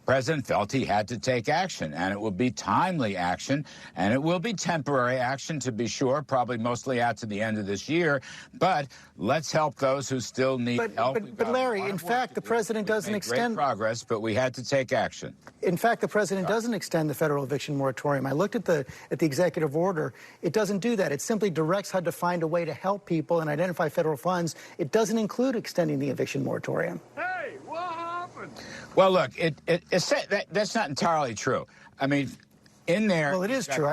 President felt he had to take action, and it will be timely action, and it will be temporary action, to be sure, probably mostly out to the end of this year. But let's help those who still need help. But Larry, in fact, the president doesn't extend great progress, but we had to take action. In fact, the president doesn't extend the federal eviction moratorium. I looked at the executive order. It doesn't do that. It simply directs HUD to find a way to help people and identify federal funds. It doesn't include extending the eviction moratorium. Hey, what happened? Well, look, that's not entirely true. I mean, in there. Well, it is true.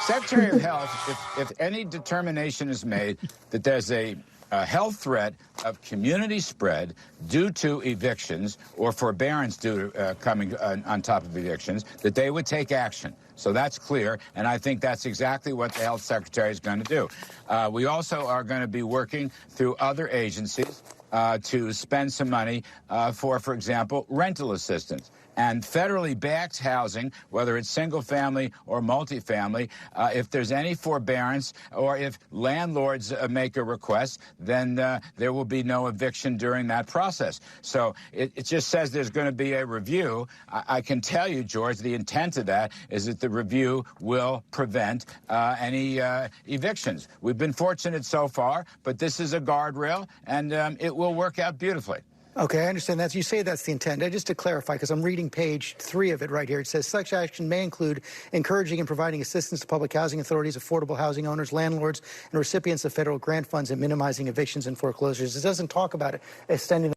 Secretary of Health, if any determination is made that there's a health threat of community spread due to evictions or forbearance due to coming on top of evictions, that they would take action. So that's clear, and I think that's exactly what the health secretary is going to do. We also are going to be working through other agencies to spend some money for example, rental assistance. And federally backed housing, whether it's single family or multifamily, if there's any forbearance or if landlords make a request, then there will be no eviction during that process. So it just says there's going to be a review. I can tell you, George, the intent of that is that the review will prevent any evictions. We've been fortunate so far, but this is a guardrail, and it will work out beautifully. Okay, I understand that. You say that's the intent. Just to clarify, because I'm reading page 3 of it right here. It says such action may include encouraging and providing assistance to public housing authorities, affordable housing owners, landlords, and recipients of federal grant funds, and minimizing evictions and foreclosures. It doesn't talk about it extending.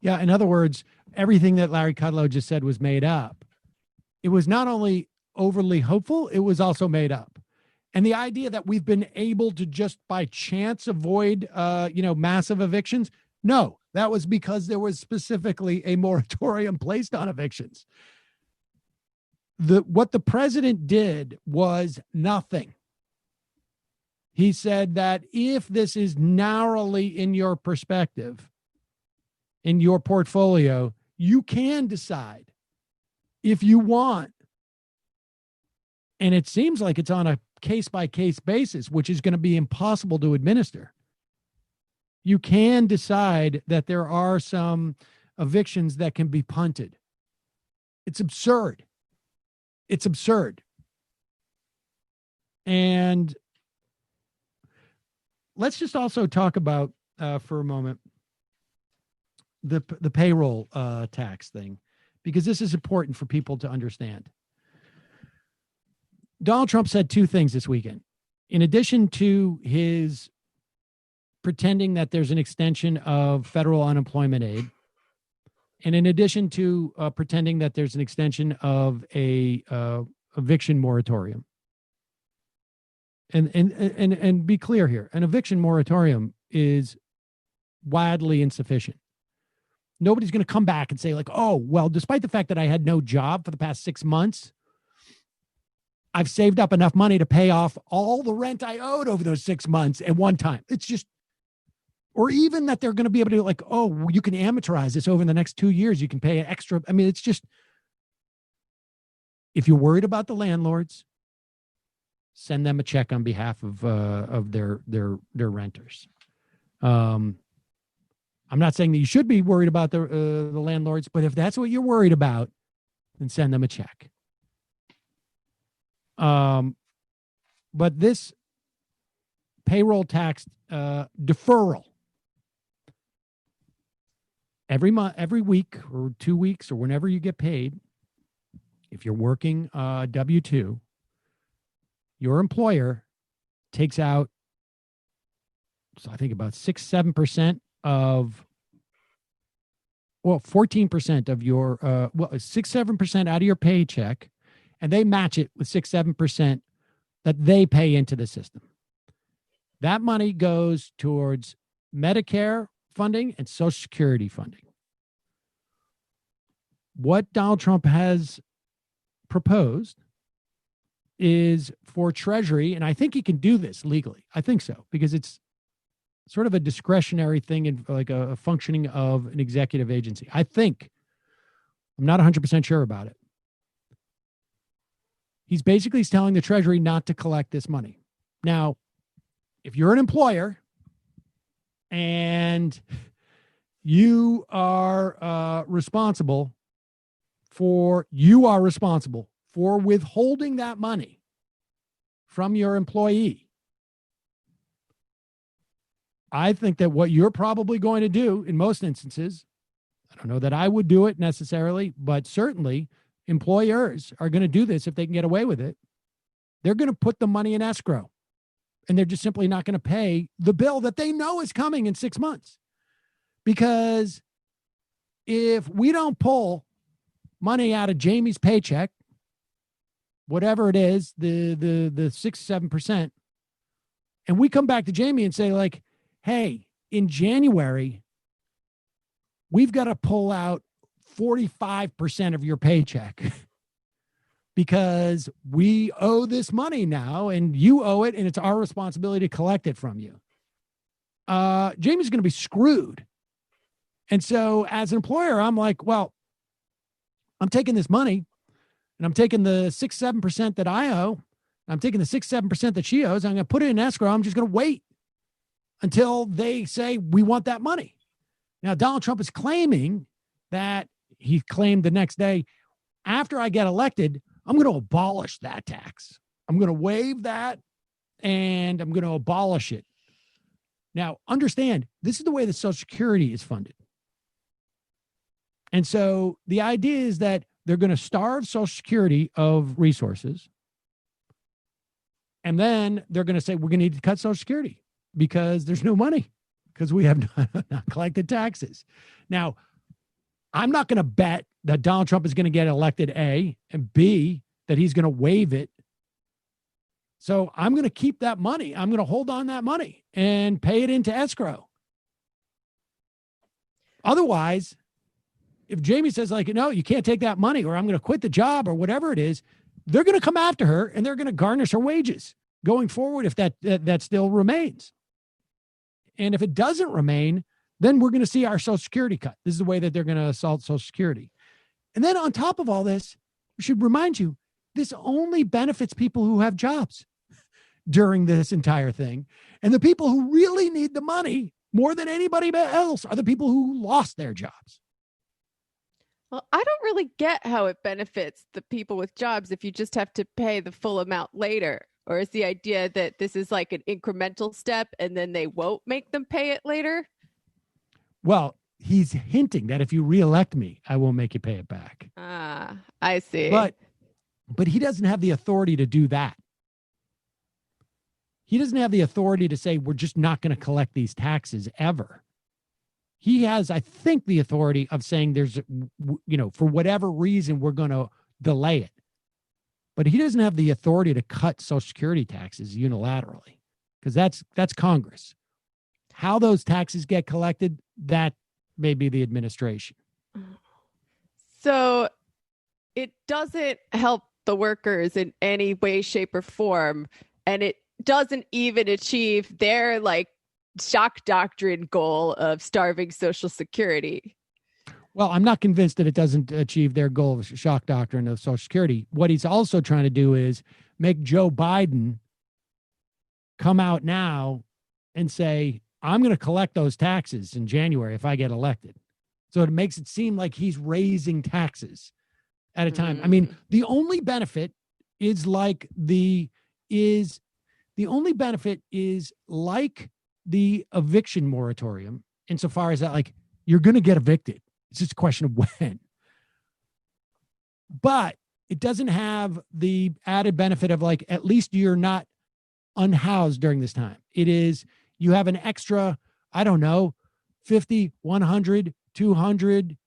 Yeah, in other words, everything that Larry Kudlow just said was made up. It was not only overly hopeful, it was also made up. And the idea that we've been able to just by chance avoid, massive evictions, no. That was because there was specifically a moratorium placed on evictions. What the president did was nothing. He said that if this is narrowly in your perspective, in your portfolio, you can decide if you want. And it seems like it's on a case-by-case basis, which is going to be impossible to administer. You can decide that there are some evictions that can be punted. It's absurd. It's absurd. And let's just also talk about, for a moment, the payroll tax thing, because this is important for people to understand. Donald Trump said two things this weekend. In addition to his pretending that there's an extension of federal unemployment aid, and in addition to pretending that there's an extension of a eviction moratorium. And be clear here, an eviction moratorium is wildly insufficient. Nobody's going to come back and say like, oh, well, despite the fact that I had no job for the past 6 months, I've saved up enough money to pay off all the rent I owed over those 6 months at one time. It's just, or even that they're going to be able to like, oh, you can amortize this over the next 2 years. You can pay an extra. I mean, it's just, if you're worried about the landlords, send them a check on behalf of their renters. I'm not saying that you should be worried about the landlords, but if that's what you're worried about, then send them a check. But this payroll tax deferral, every month, every week or 2 weeks or whenever you get paid, if you're working W-2, your employer takes out, so I think about 6-7% of, well, 14% of your, 6-7% out of your paycheck, and they match it with 6-7% that they pay into the system. That money goes towards Medicare funding and Social Security funding. What Donald Trump has proposed is for Treasury, and I think he can do this legally. I think so, because it's sort of a discretionary thing and like a functioning of an executive agency. I think, I'm not 100% sure about it. He's basically telling the Treasury not to collect this money. Now, if you're an employer and you are responsible for withholding that money from your employee, I think that what you're probably going to do in most instances, I don't know that I would do it necessarily, but certainly employers are going to do this if they can get away with it. They're going to put the money in escrow, and they're just simply not going to pay the bill that they know is coming in 6 months. Because if we don't pull money out of Jamie's paycheck, whatever it is, the 6-7%, and we come back to Jamie and say, like, hey, in January, we've got to pull out 45% of your paycheck because we owe this money now and you owe it and it's our responsibility to collect it from you. Jamie's going to be screwed. And so as an employer, I'm like, well, I'm taking this money and I'm taking the 6-7% that I owe. I'm taking the 6-7% that she owes. I'm going to put it in escrow. I'm just going to wait until they say we want that money. Now, Donald Trump is claiming that he claimed the next day, after I get elected, I'm going to abolish that tax. I'm going to waive that and I'm going to abolish it. Now, understand, this is the way that Social Security is funded. And so the idea is that they're going to starve Social Security of resources. And then they're going to say, we're going to need to cut Social Security because there's no money because we have not collected taxes. Now, I'm not going to bet that Donald Trump is going to get elected, A, and B, that he's going to waive it. So I'm going to keep that money. I'm going to hold on that money and pay it into escrow. Otherwise, if Jamie says, like, no, you can't take that money or I'm going to quit the job or whatever it is, they're going to come after her and they're going to garnish her wages going forward if that still remains. And if it doesn't remain, then we're going to see our Social Security cut. This is the way that they're going to assault Social Security. And then on top of all this, we should remind you, this only benefits people who have jobs during this entire thing. And the people who really need the money more than anybody else are the people who lost their jobs. Well, I don't really get how it benefits the people with jobs if you just have to pay the full amount later. Or is the idea that this is like an incremental step and then they won't make them pay it later? Well, he's hinting that if you reelect me, I will make you pay it back. Ah, I see. But he doesn't have the authority to do that. He doesn't have the authority to say, we're just not going to collect these taxes ever. He has, I think, the authority of saying there's, for whatever reason, we're going to delay it. But he doesn't have the authority to cut Social Security taxes unilaterally because that's Congress. How those taxes get collected, that may be the administration. So it doesn't help the workers in any way, shape, or form. And it doesn't even achieve their shock doctrine goal of starving Social Security. Well, I'm not convinced that it doesn't achieve their goal of shock doctrine of Social Security. What he's also trying to do is make Joe Biden come out now and say, I'm going to collect those taxes in January if I get elected. So it makes it seem like he's raising taxes at a time. I mean, the only benefit is like the eviction moratorium insofar as that, like, you're going to get evicted. It's just a question of when. But it doesn't have the added benefit of, like, at least you're not unhoused during this time. It is, you have an extra, I don't know, $50, $100, $200,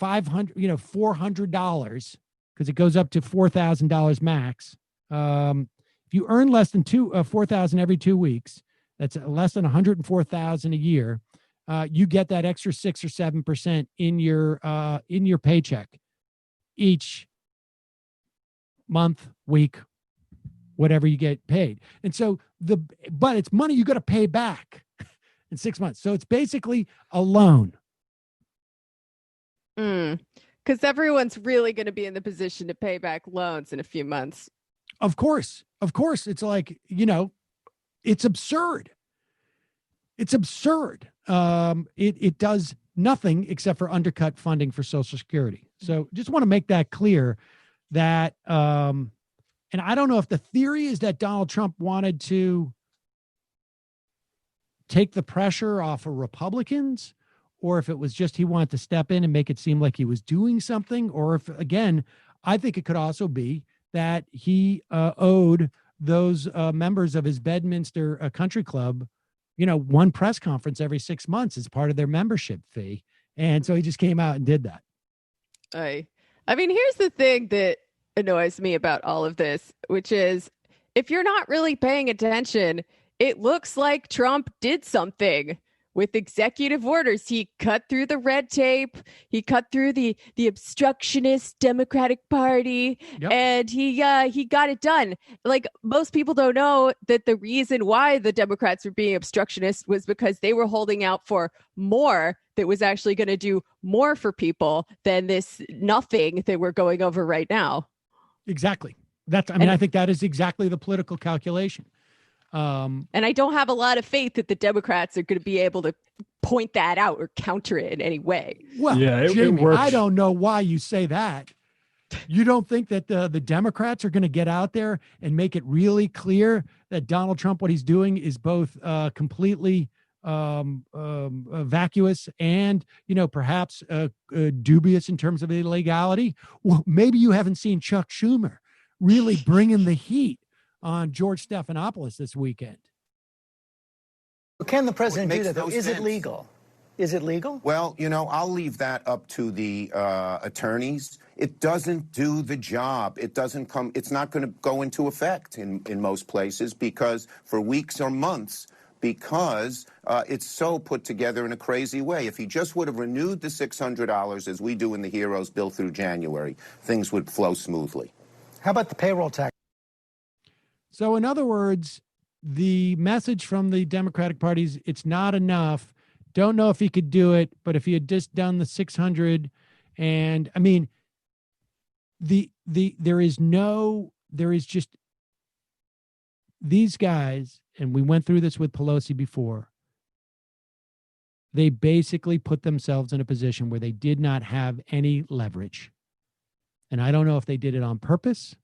$500, $400, because it goes up to $4,000 max. If you earn less than $4,000 every 2 weeks, that's less than $104,000 a year. You get that extra 6 or 7% in your paycheck each month, week, whatever you get paid. And so but it's money you got to pay back in 6 months. So it's basically a loan. Because everyone's really going to be in the position to pay back loans in a few months. Of course. It's like, it's absurd. It's absurd. It does nothing except for undercut funding for Social Security. So just want to make that clear that, and I don't know if the theory is that Donald Trump wanted to take the pressure off of Republicans, or if it was just he wanted to step in and make it seem like he was doing something, or if, again, I think it could also be that he owed those members of his Bedminster country club one press conference every 6 months as part of their membership fee. And so he just came out and did that. I mean, here's the thing that annoys me about all of this, which is if you're not really paying attention, it looks like Trump did something with executive orders. He cut through the red tape. He cut through the obstructionist Democratic Party, and he got it done. Like, most people don't know that the reason why the Democrats were being obstructionist was because they were holding out for more that was actually going to do more for people than this nothing that we're going over right now. Exactly. I think that is exactly the political calculation. And I don't have a lot of faith that the Democrats are going to be able to point that out or counter it in any way. Well, yeah, Jamie, it works. I don't know why you say that. You don't think that the Democrats are going to get out there and make it really clear that Donald Trump, what he's doing is both completely vacuous and, perhaps dubious in terms of illegality? Well, maybe you haven't seen Chuck Schumer really bringing the heat on George Stephanopoulos this weekend. Can the president do that, no though? Is it sense. legal? Is it legal? Well, I'll leave that up to the attorneys. It doesn't do the job. It's not going to go into effect in most places because for weeks or months, because it's so put together in a crazy way. If he just would have renewed the $600 as we do in the Heroes Bill through January, things would flow smoothly. How about the payroll tax? So in other words, the message from the Democratic Party is it's not enough. Don't know if he could do it, but if he had just done the 600, and I mean, there is just these guys, and we went through this with Pelosi before. They basically put themselves in a position where they did not have any leverage. And I don't know if they did it on purpose.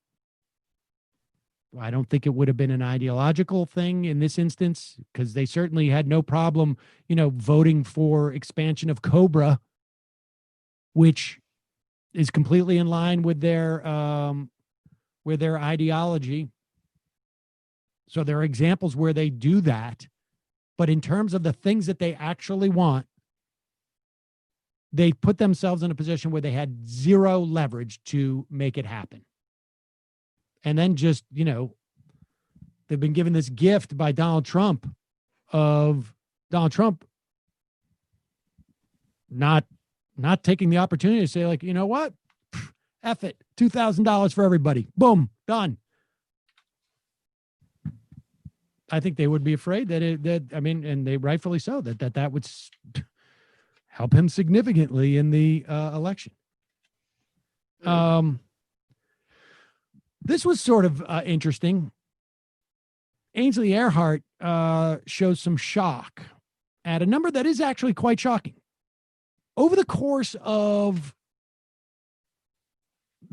I don't think it would have been an ideological thing in this instance, because they certainly had no problem, voting for expansion of COBRA, which is completely in line with their ideology. So there are examples where they do that. But in terms of the things that they actually want, they put themselves in a position where they had zero leverage to make it happen. And then just, they've been given this gift by Donald Trump not taking the opportunity to say, like, you know what? F it. $2,000 for everybody. Boom. Done. I think they would be afraid and they rightfully so, that would help him significantly in the election. This was sort of interesting. Ainsley Earhart shows some shock at a number that is actually quite shocking. Over the course of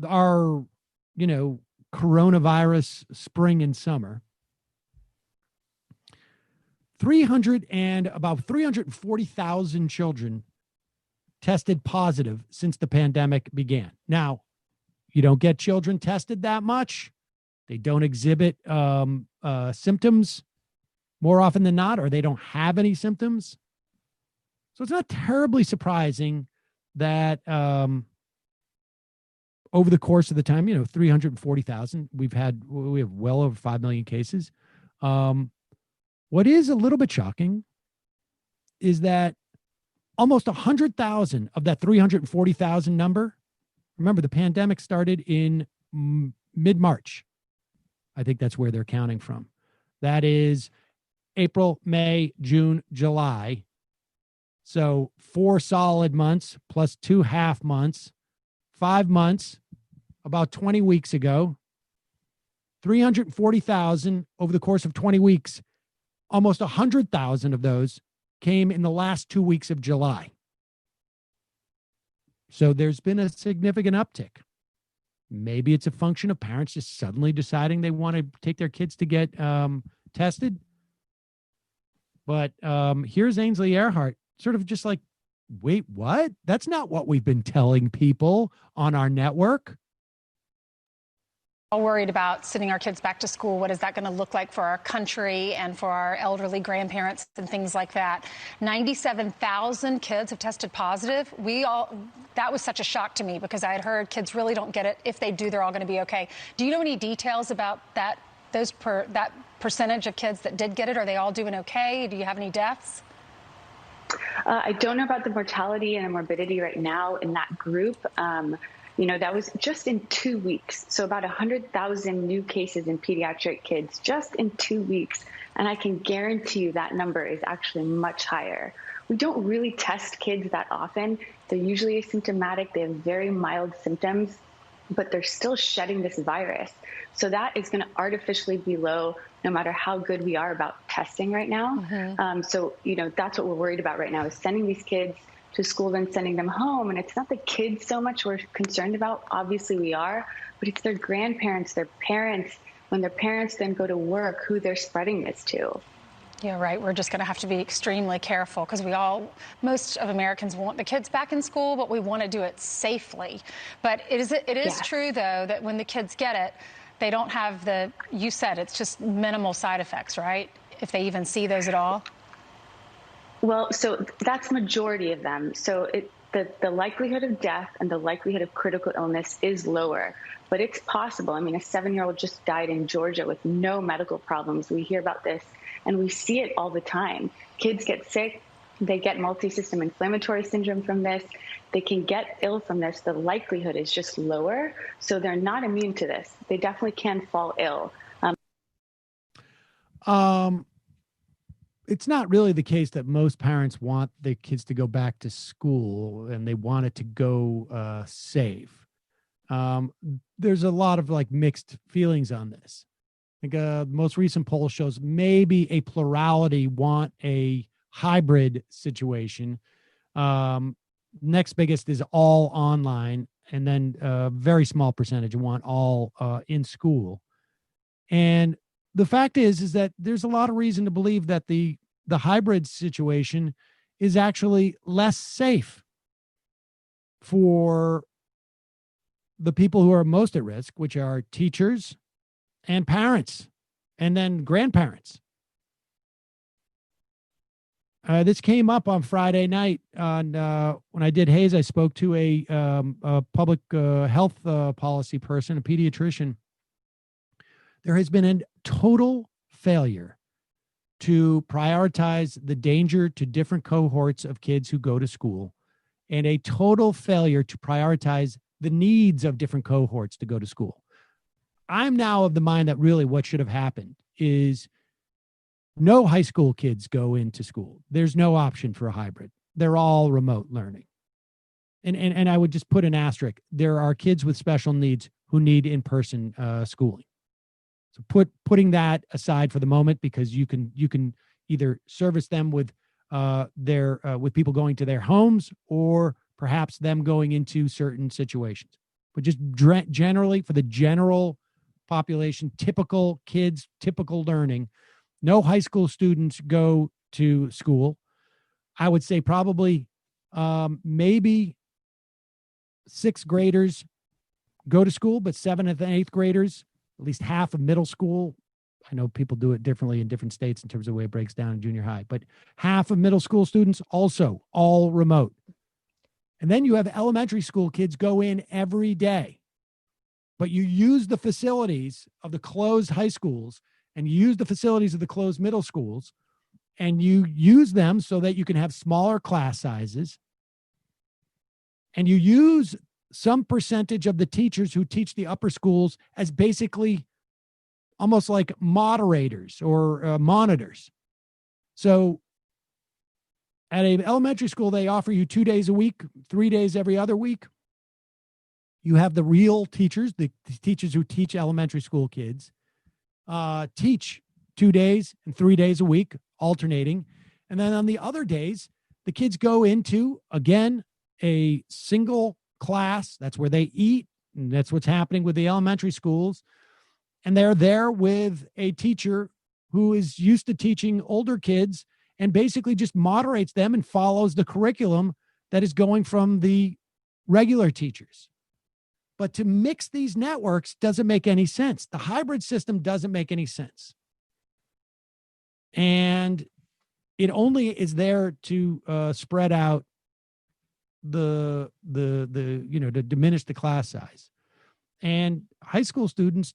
our, coronavirus spring and summer, about 340,000 children tested positive since the pandemic began. Now, you don't get children tested that much. They don't exhibit symptoms more often than not, or they don't have any symptoms. So it's not terribly surprising that over the course of the time, 340,000, we have well over 5 million cases. What is a little bit shocking is that almost 100,000 of that 340,000 number, remember, the pandemic started in mid-March. I think that's where they're counting from. That is April, May, June, July. So 4 solid months plus 2 half months, 5 months, about 20 weeks ago. 340,000 over the course of 20 weeks. Almost 100,000 of those came in the last 2 weeks of July. So there's been a significant uptick. Maybe it's a function of parents just suddenly deciding they want to take their kids to get tested. But here's Ainsley Earhart, sort of just like, wait, what? That's not what we've been telling people on our network. All worried about sending our kids back to school. What is that going to look like for our country and for our elderly grandparents and things like that? 97,000 kids have tested positive. That was such a shock to me because I had heard kids really don't get it. If they do, they're all going to be okay. Do you know any details about that percentage of kids that did get it? Are they all doing okay? Do you have any deaths? I don't know about the mortality and morbidity right now in that group. That was just in 2 weeks. So about 100,000 new cases in pediatric kids just in 2 weeks. And I can guarantee you that number is actually much higher. We don't really test kids that often. They're usually asymptomatic. They have very mild symptoms, but they're still shedding this virus. So that is going to artificially be low no matter how good we are about testing right now. Mm-hmm. That's what we're worried about right now is sending these kids to school and sending them home. And it's not the kids so much we're concerned about. Obviously we are, but it's their grandparents, their parents, when their parents then go to work, who they're spreading this to. Yeah, right. We're just going to have to be extremely careful because most of Americans want the kids back in school, but we want to do it safely. But it is true, though, that when the kids get it, they don't have you said it's just minimal side effects, right? If they even see those at all. Well, so that's majority of them. So the likelihood of death and the likelihood of critical illness is lower, but it's possible. I mean, a 7-year-old just died in Georgia with no medical problems. We hear about this and we see it all the time. Kids get sick. They get multi-system inflammatory syndrome from this. They can get ill from this. The likelihood is just lower. So they're not immune to this. They definitely can fall ill. It's not really the case that most parents want their kids to go back to school and they want it to go safe. There's a lot of mixed feelings on this. I think the most recent poll shows maybe a plurality want a hybrid situation. Next biggest is all online, and then a very small percentage want all in school. And the fact is that there's a lot of reason to believe that the hybrid situation is actually less safe for the people who are most at risk, which are teachers and parents and then grandparents. This came up on Friday night when I did Hayes. I spoke to a public health policy person, a pediatrician. There has been a total failure to prioritize the danger to different cohorts of kids who go to school, and a total failure to prioritize the needs of different cohorts to go to school. I'm now of the mind that really what should have happened is no high school kids go into school. There's no option for a hybrid. They're all remote learning. And I would just put an asterisk. There are kids with special needs who need in-person schooling. So putting that aside for the moment, because you can either service them with with people going to their homes or perhaps them going into certain situations. But just generally for the general population, typical kids, typical learning, no high school students go to school. I would say probably maybe 6th graders go to school, but 7th and 8th graders, at least half of middle school. I know people do it differently in different states in terms of the way it breaks down in junior high, but half of middle school students also all remote. And then you have elementary school kids go in every day, but you use the facilities of the closed high schools and you use the facilities of the closed middle schools, and you use them so that you can have smaller class sizes. And you use some percentage of the teachers who teach the upper schools as basically almost like moderators or monitors. So at an elementary school, they offer you 2 days a week, 3 days every other week. You have the real teachers, the teachers who teach elementary school kids, teach 2 days and 3 days a week, alternating. And then on the other days, the kids go into, again, a single class. That's where they eat. And that's what's happening with the elementary schools. And they're there with a teacher who is used to teaching older kids and basically just moderates them and follows the curriculum that is going from the regular teachers. But to mix these networks doesn't make any sense. The hybrid system doesn't make any sense. And it only is there to spread out to diminish the class size. And high school students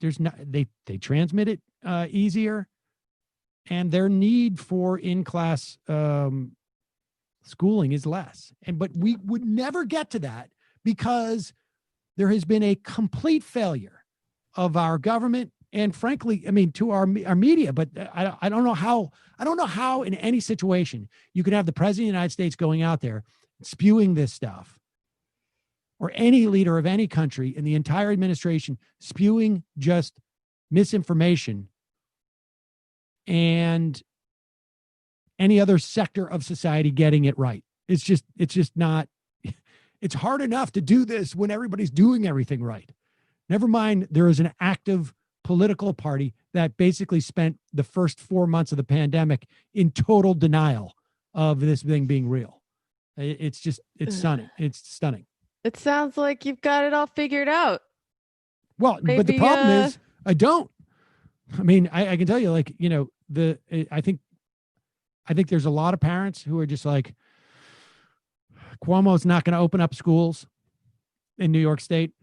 they transmit it easier, and their need for in-class schooling is less. But we would never get to that because there has been a complete failure of our government and, frankly, I mean, to our media. But I don't know how in any situation you could have the president of the United States going out there spewing this stuff, or any leader of any country in the entire administration spewing just misinformation, and any other sector of society getting it right. It's just not. It's hard enough to do this when everybody's doing everything right. Never mind, there is an active political party that basically spent the first 4 months of the pandemic in total denial of this thing being real. It's stunning. It's stunning. It sounds like you've got it all figured out. Well, but the problem is I don't. I mean, I can tell you, like, you know, I think there's a lot of parents who are just like, Cuomo's not going to open up schools in New York State.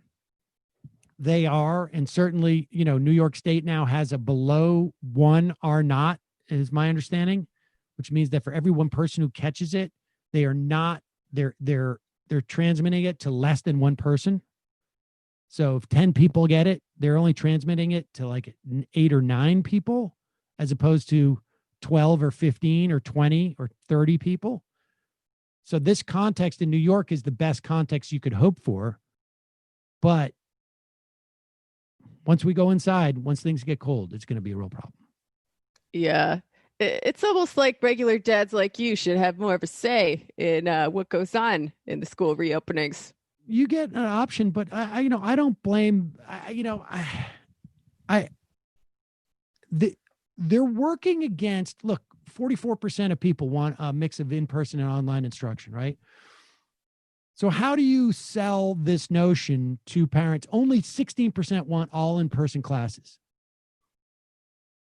They are, and certainly, you know, New York State now has a below 1 R naught, is my understanding, which means that for every one person who catches it, they're transmitting it to less than one person. So if 10 people get it, they're only transmitting it to like 8 or 9 people, as opposed to 12 or 15 or 20 or 30 people. So this context in New York is the best context you could hope for. But once we go inside, once things get cold, it's going to be a real problem. Yeah. It's almost like regular dads like you should have more of a say in what goes on in the school reopenings. You get an option, but I don't blame, they're working against, look, 44% of people want a mix of in-person and online instruction, right? So how do you sell this notion to parents? Only 16% want all in-person classes.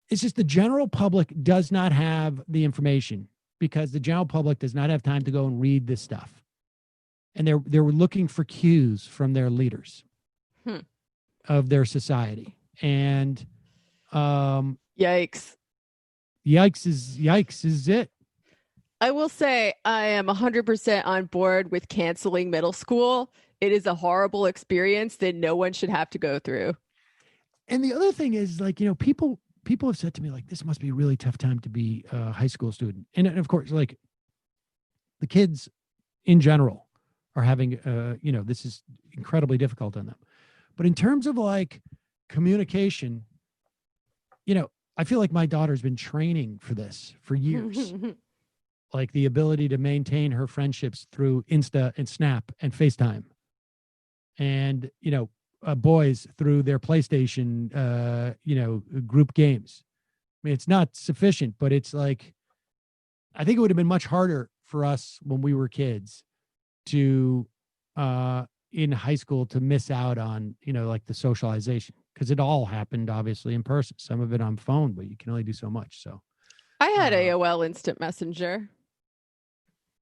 It's just the general public does not have the information, because the general public does not have time to go and read this stuff. And they're looking for cues from their leaders of their society. And yikes. Yikes is it. I will say I am 100% on board with canceling middle school. It is a horrible experience that no one should have to go through. And the other thing is, like, you know, people have said to me, like, this must be a really tough time to be a high school student. And of course, like, the kids in general are having, this is incredibly difficult on them. But in terms of like communication, you know, I feel like my daughter's been training for this for years. Like the ability to maintain her friendships through Insta and Snap and FaceTime. And, you know, boys through their PlayStation, group games. I mean, it's not sufficient, but it's like, I think it would have been much harder for us when we were kids to, in high school, to miss out on, you know, like the socialization, because it all happened obviously in person, some of it on phone, but you can only do so much. So I had AOL Instant Messenger.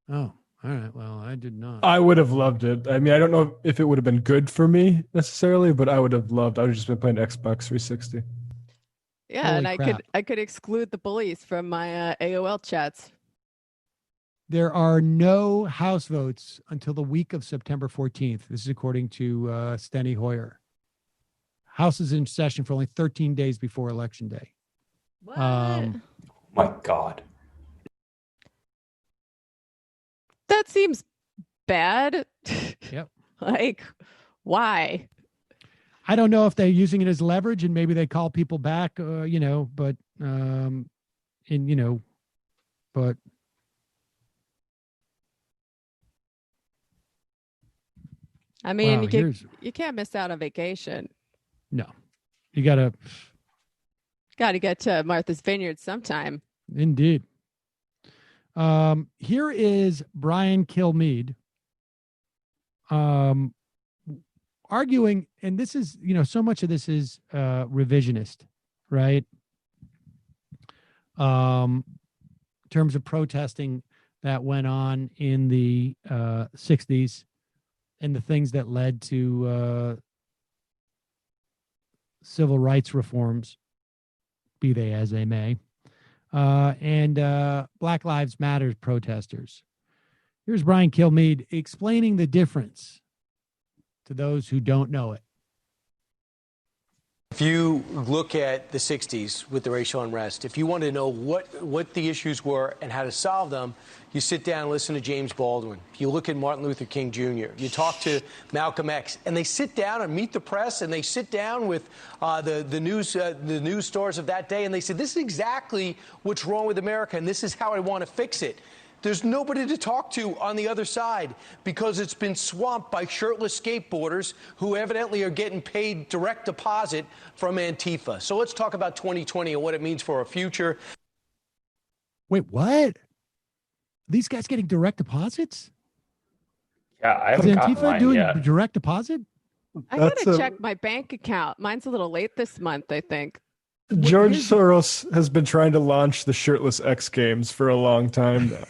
Oh, all right. Well, I did not. I would have loved it. I mean, I don't know if it would have been good for me necessarily, but I would have loved. I would have just been playing Xbox 360. Yeah, Holy and crap. I could exclude the bullies from my AOL chats. There are no House votes until the week of September 14th. This is according to Steny Hoyer. House is in session for only 13 days before Election Day. What? My God. That seems bad. Yep. Like, why? I don't know if they're using it as leverage and maybe they call people back, but I mean, wow, you can't miss out on vacation. No, you got to get to Martha's Vineyard sometime. Indeed. Here is Brian Kilmeade, arguing, and this is, so much of this is revisionist, right? In terms of protesting that went on in the 60s and the things that led to civil rights reforms, be they as they may, and Black Lives Matter protesters. Here's Brian Kilmeade explaining the difference to those who don't know it. If you look at the 60s with the racial unrest, if you want to know what the issues were and how to solve them, you sit down and listen to James Baldwin. You look at Martin Luther King Jr. You talk to Malcolm X, and they sit down and meet the press, and they sit down with the news stores of that day, and they say, this is exactly what's wrong with America, and this is how I want to fix it. There's nobody to talk to on the other side because it's been swamped by shirtless skateboarders who evidently are getting paid direct deposit from Antifa. So let's talk about 2020 and what it means for our future. Wait, what? These guys getting direct deposits? Yeah, I haven't gotten Antifa mine doing yet. direct deposit? I gotta check my bank account. Mine's a little late this month, I think. George Soros has been trying to launch the shirtless X Games for a long time now.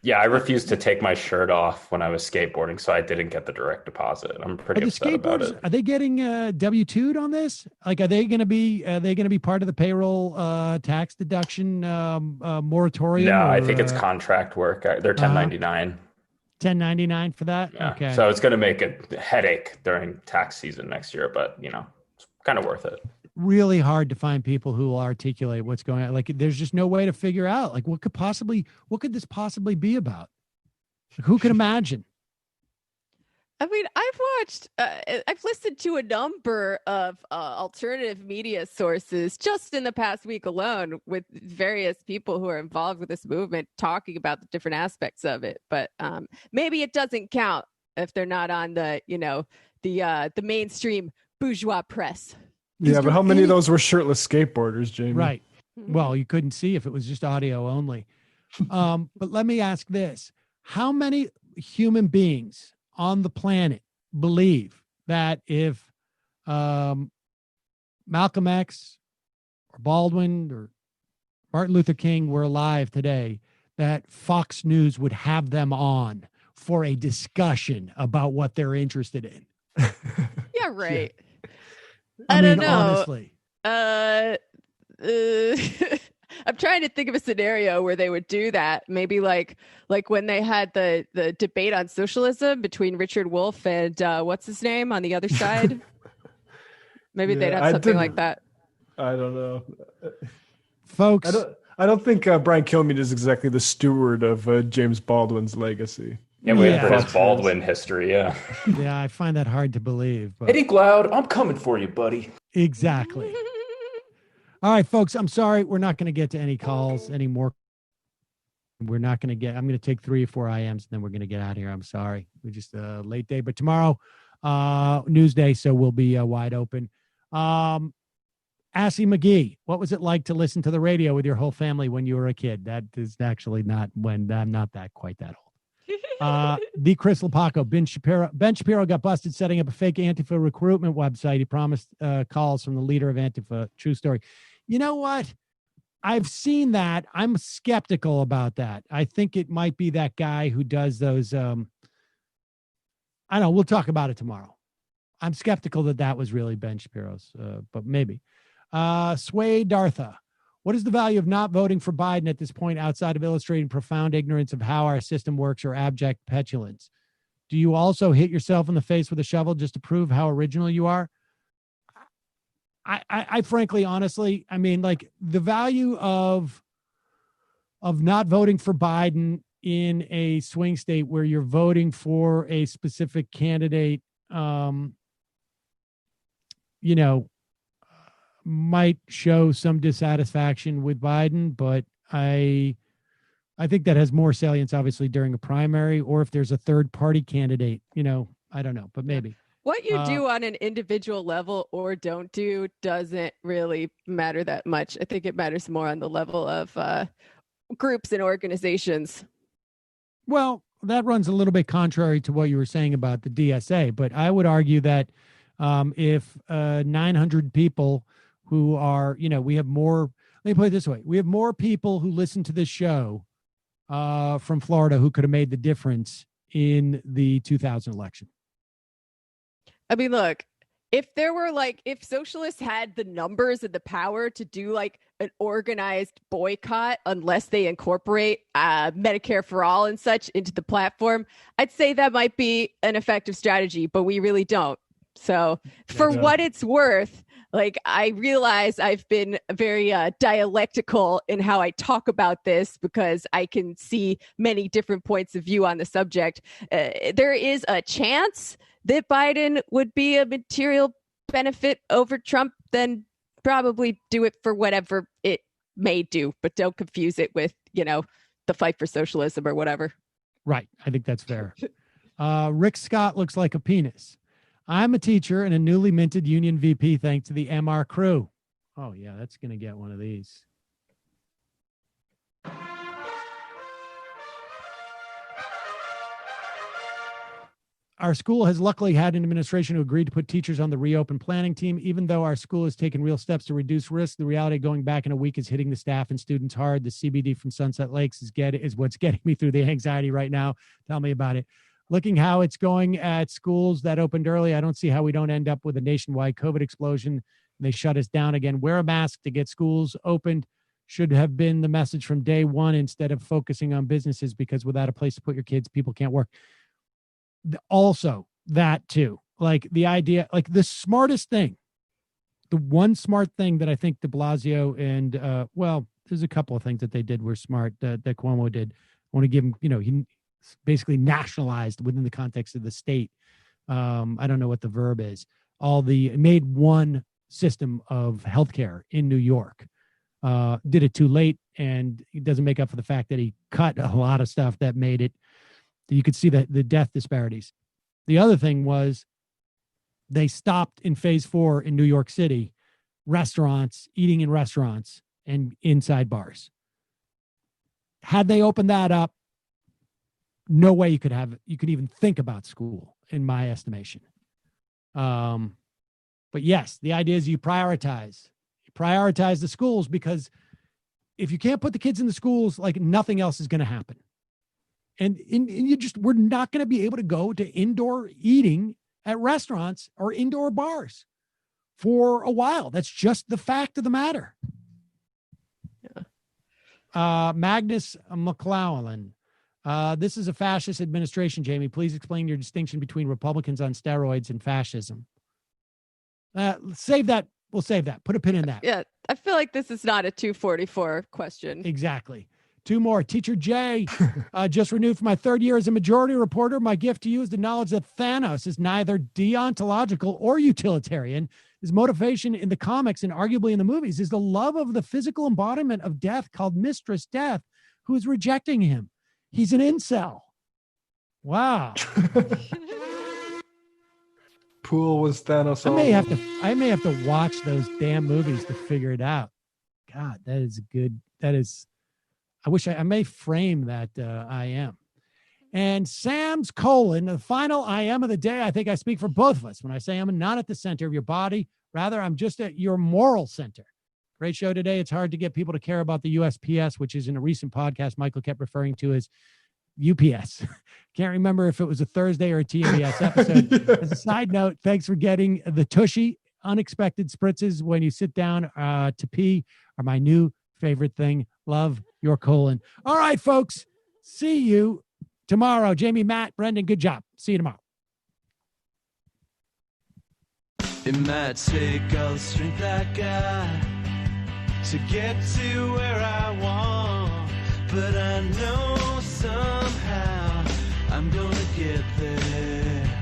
Yeah, I refused to take my shirt off when I was skateboarding, so I didn't get the direct deposit. I'm pretty upset about it. Are they getting W-2'd on this? Like, are they going to be part of the payroll tax deduction moratorium? No, I think it's contract work. They're 1099. 1099 for that? Yeah. Okay. So it's going to make a headache during tax season next year, but it's kind of worth it. Really hard to find people who will articulate what's going on. Like, there's just no way to figure out, like, what could this possibly be about? Like, who could imagine? I mean, I've listened to a number of alternative media sources just in the past week alone with various people who are involved with this movement talking about the different aspects of it. But maybe it doesn't count if they're not on the mainstream bourgeois press. Yeah, but how many of those were shirtless skateboarders, Jamie? Right. Well, you couldn't see if it was just audio only. But let me ask this. How many human beings on the planet believe that if Malcolm X or Baldwin or Martin Luther King were alive today, that Fox News would have them on for a discussion about what they're interested in? Yeah, right. Yeah. I don't know. Honestly. I'm trying to think of a scenario where they would do that. Maybe like when they had the debate on socialism between Richard Wolff and what's his name on the other side. Maybe they'd have something like that. I don't know, folks. I don't think Brian Kilmeade is exactly the steward of James Baldwin's legacy. Yeah, we have his Baldwin history, yeah. Yeah, I find that hard to believe. But... Eddie Glaude, I'm coming for you, buddy. Exactly. All right, folks, I'm sorry. We're not going to get to any calls anymore. I'm going to take 3 or 4 IMs, and then we're going to get out of here. I'm sorry. We're just a late day. But tomorrow, news day, so we'll be wide open. Assy McGee, what was it like to listen to the radio with your whole family when you were a kid? That is actually not when I'm not quite that old. The Chris Lapaco, Ben Shapiro got busted setting up a fake Antifa recruitment website. He promised calls from the leader of Antifa. True story. You know what? I've seen that. I'm skeptical about that. I think it might be that guy who does those. I don't know. We'll talk about it tomorrow. I'm skeptical that was really Ben Shapiro's, but maybe. Sway Dartha. What is the value of not voting for Biden at this point outside of illustrating profound ignorance of how our system works or abject petulance? Do you also hit yourself in the face with a shovel just to prove how original you are? I frankly, honestly, I mean, like, the value of not voting for Biden in a swing state where you're voting for a specific candidate, might show some dissatisfaction with Biden, but I think that has more salience, obviously, during a primary, or if there's a third party candidate, I don't know, but maybe. What you do on an individual level or don't do doesn't really matter that much. I think it matters more on the level of groups and organizations. Well, that runs a little bit contrary to what you were saying about the DSA, but I would argue that if 900 people who are, we have more, let me put it this way. We have more people who listen to this show from Florida who could have made the difference in the 2000 election. I mean, look, if socialists had the numbers and the power to do like an organized boycott, unless they incorporate Medicare for all and such into the platform, I'd say that might be an effective strategy, but we really don't. So for what it's worth, like, I realize I've been very dialectical in how I talk about this because I can see many different points of view on the subject. There is a chance that Biden would be a material benefit over Trump, then probably do it for whatever it may do, but don't confuse it with, the fight for socialism or whatever. Right. I think that's fair. Rick Scott looks like a penis. I'm a teacher and a newly minted union VP thanks to the MR crew. Oh, yeah, that's going to get one of these. Our school has luckily had an administration who agreed to put teachers on the reopen planning team. Even though our school has taken real steps to reduce risk, the reality of going back in a week is hitting the staff and students hard. The CBD from Sunset Lakes is what's getting me through the anxiety right now. Tell me about it. Looking how it's going at schools that opened early, I don't see how we don't end up with a nationwide COVID explosion. They shut us down again. Wear a mask to get schools opened should have been the message from day one instead of focusing on businesses, because without a place to put your kids, people can't work. Also, that too, like the idea, like the smartest thing, the one smart thing that I think de Blasio and, there's a couple of things that they did were smart that Cuomo did. I want to give him, he basically nationalized within the context of the state. I don't know what the verb is. Made one system of healthcare in New York. Did it too late, and it doesn't make up for the fact that he cut a lot of stuff that made it. You could see the death disparities. The other thing was they stopped in phase 4 in New York City, restaurants, eating in restaurants and inside bars. Had they opened that up, no way you could even think about school, in my estimation. But yes, the idea is you prioritize the schools, because if you can't put the kids in the schools, like nothing else is going to happen. And we're not going to be able to go to indoor eating at restaurants or indoor bars for a while. That's just the fact of the matter. Yeah. Magnus McClellan. This is a fascist administration, Jamie. Please explain your distinction between Republicans on steroids and fascism. Save that. We'll save that. Put a pin in that. Yeah, I feel like this is not a 244 question. Exactly. 2 more. Teacher Jay, just renewed for my 3rd year as a majority reporter. My gift to you is the knowledge that Thanos is neither deontological or utilitarian. His motivation in the comics and arguably in the movies is the love of the physical embodiment of death called Mistress Death, who is rejecting him. He's an incel. Wow. Poole was Thanos. I may have to watch those damn movies to figure it out. God, that is good. I wish I may frame that I am. And Sam's colon, the final I am of the day. I think I speak for both of us when I say I'm not at the center of your body. Rather, I'm just at your moral center. Great show today. It's hard to get people to care about the USPS, which is in a recent podcast Michael kept referring to as UPS. Can't remember if it was a Thursday or a TMBS episode. Yeah. As a side note, thanks for getting the Tushy. Unexpected spritzes when you sit down to pee are my new favorite thing. Love your colon. All right, folks. See you tomorrow. Jamie, Matt, Brendan, good job. See you tomorrow. It might take all the strength I got to get to where I want, but I know somehow I'm gonna get there.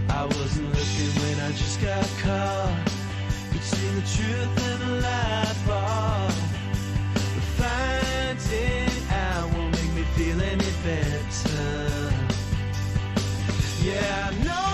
I wasn't looking when I just got caught, could see the truth in the light bar, but finding out won't make me feel any better. Yeah, I know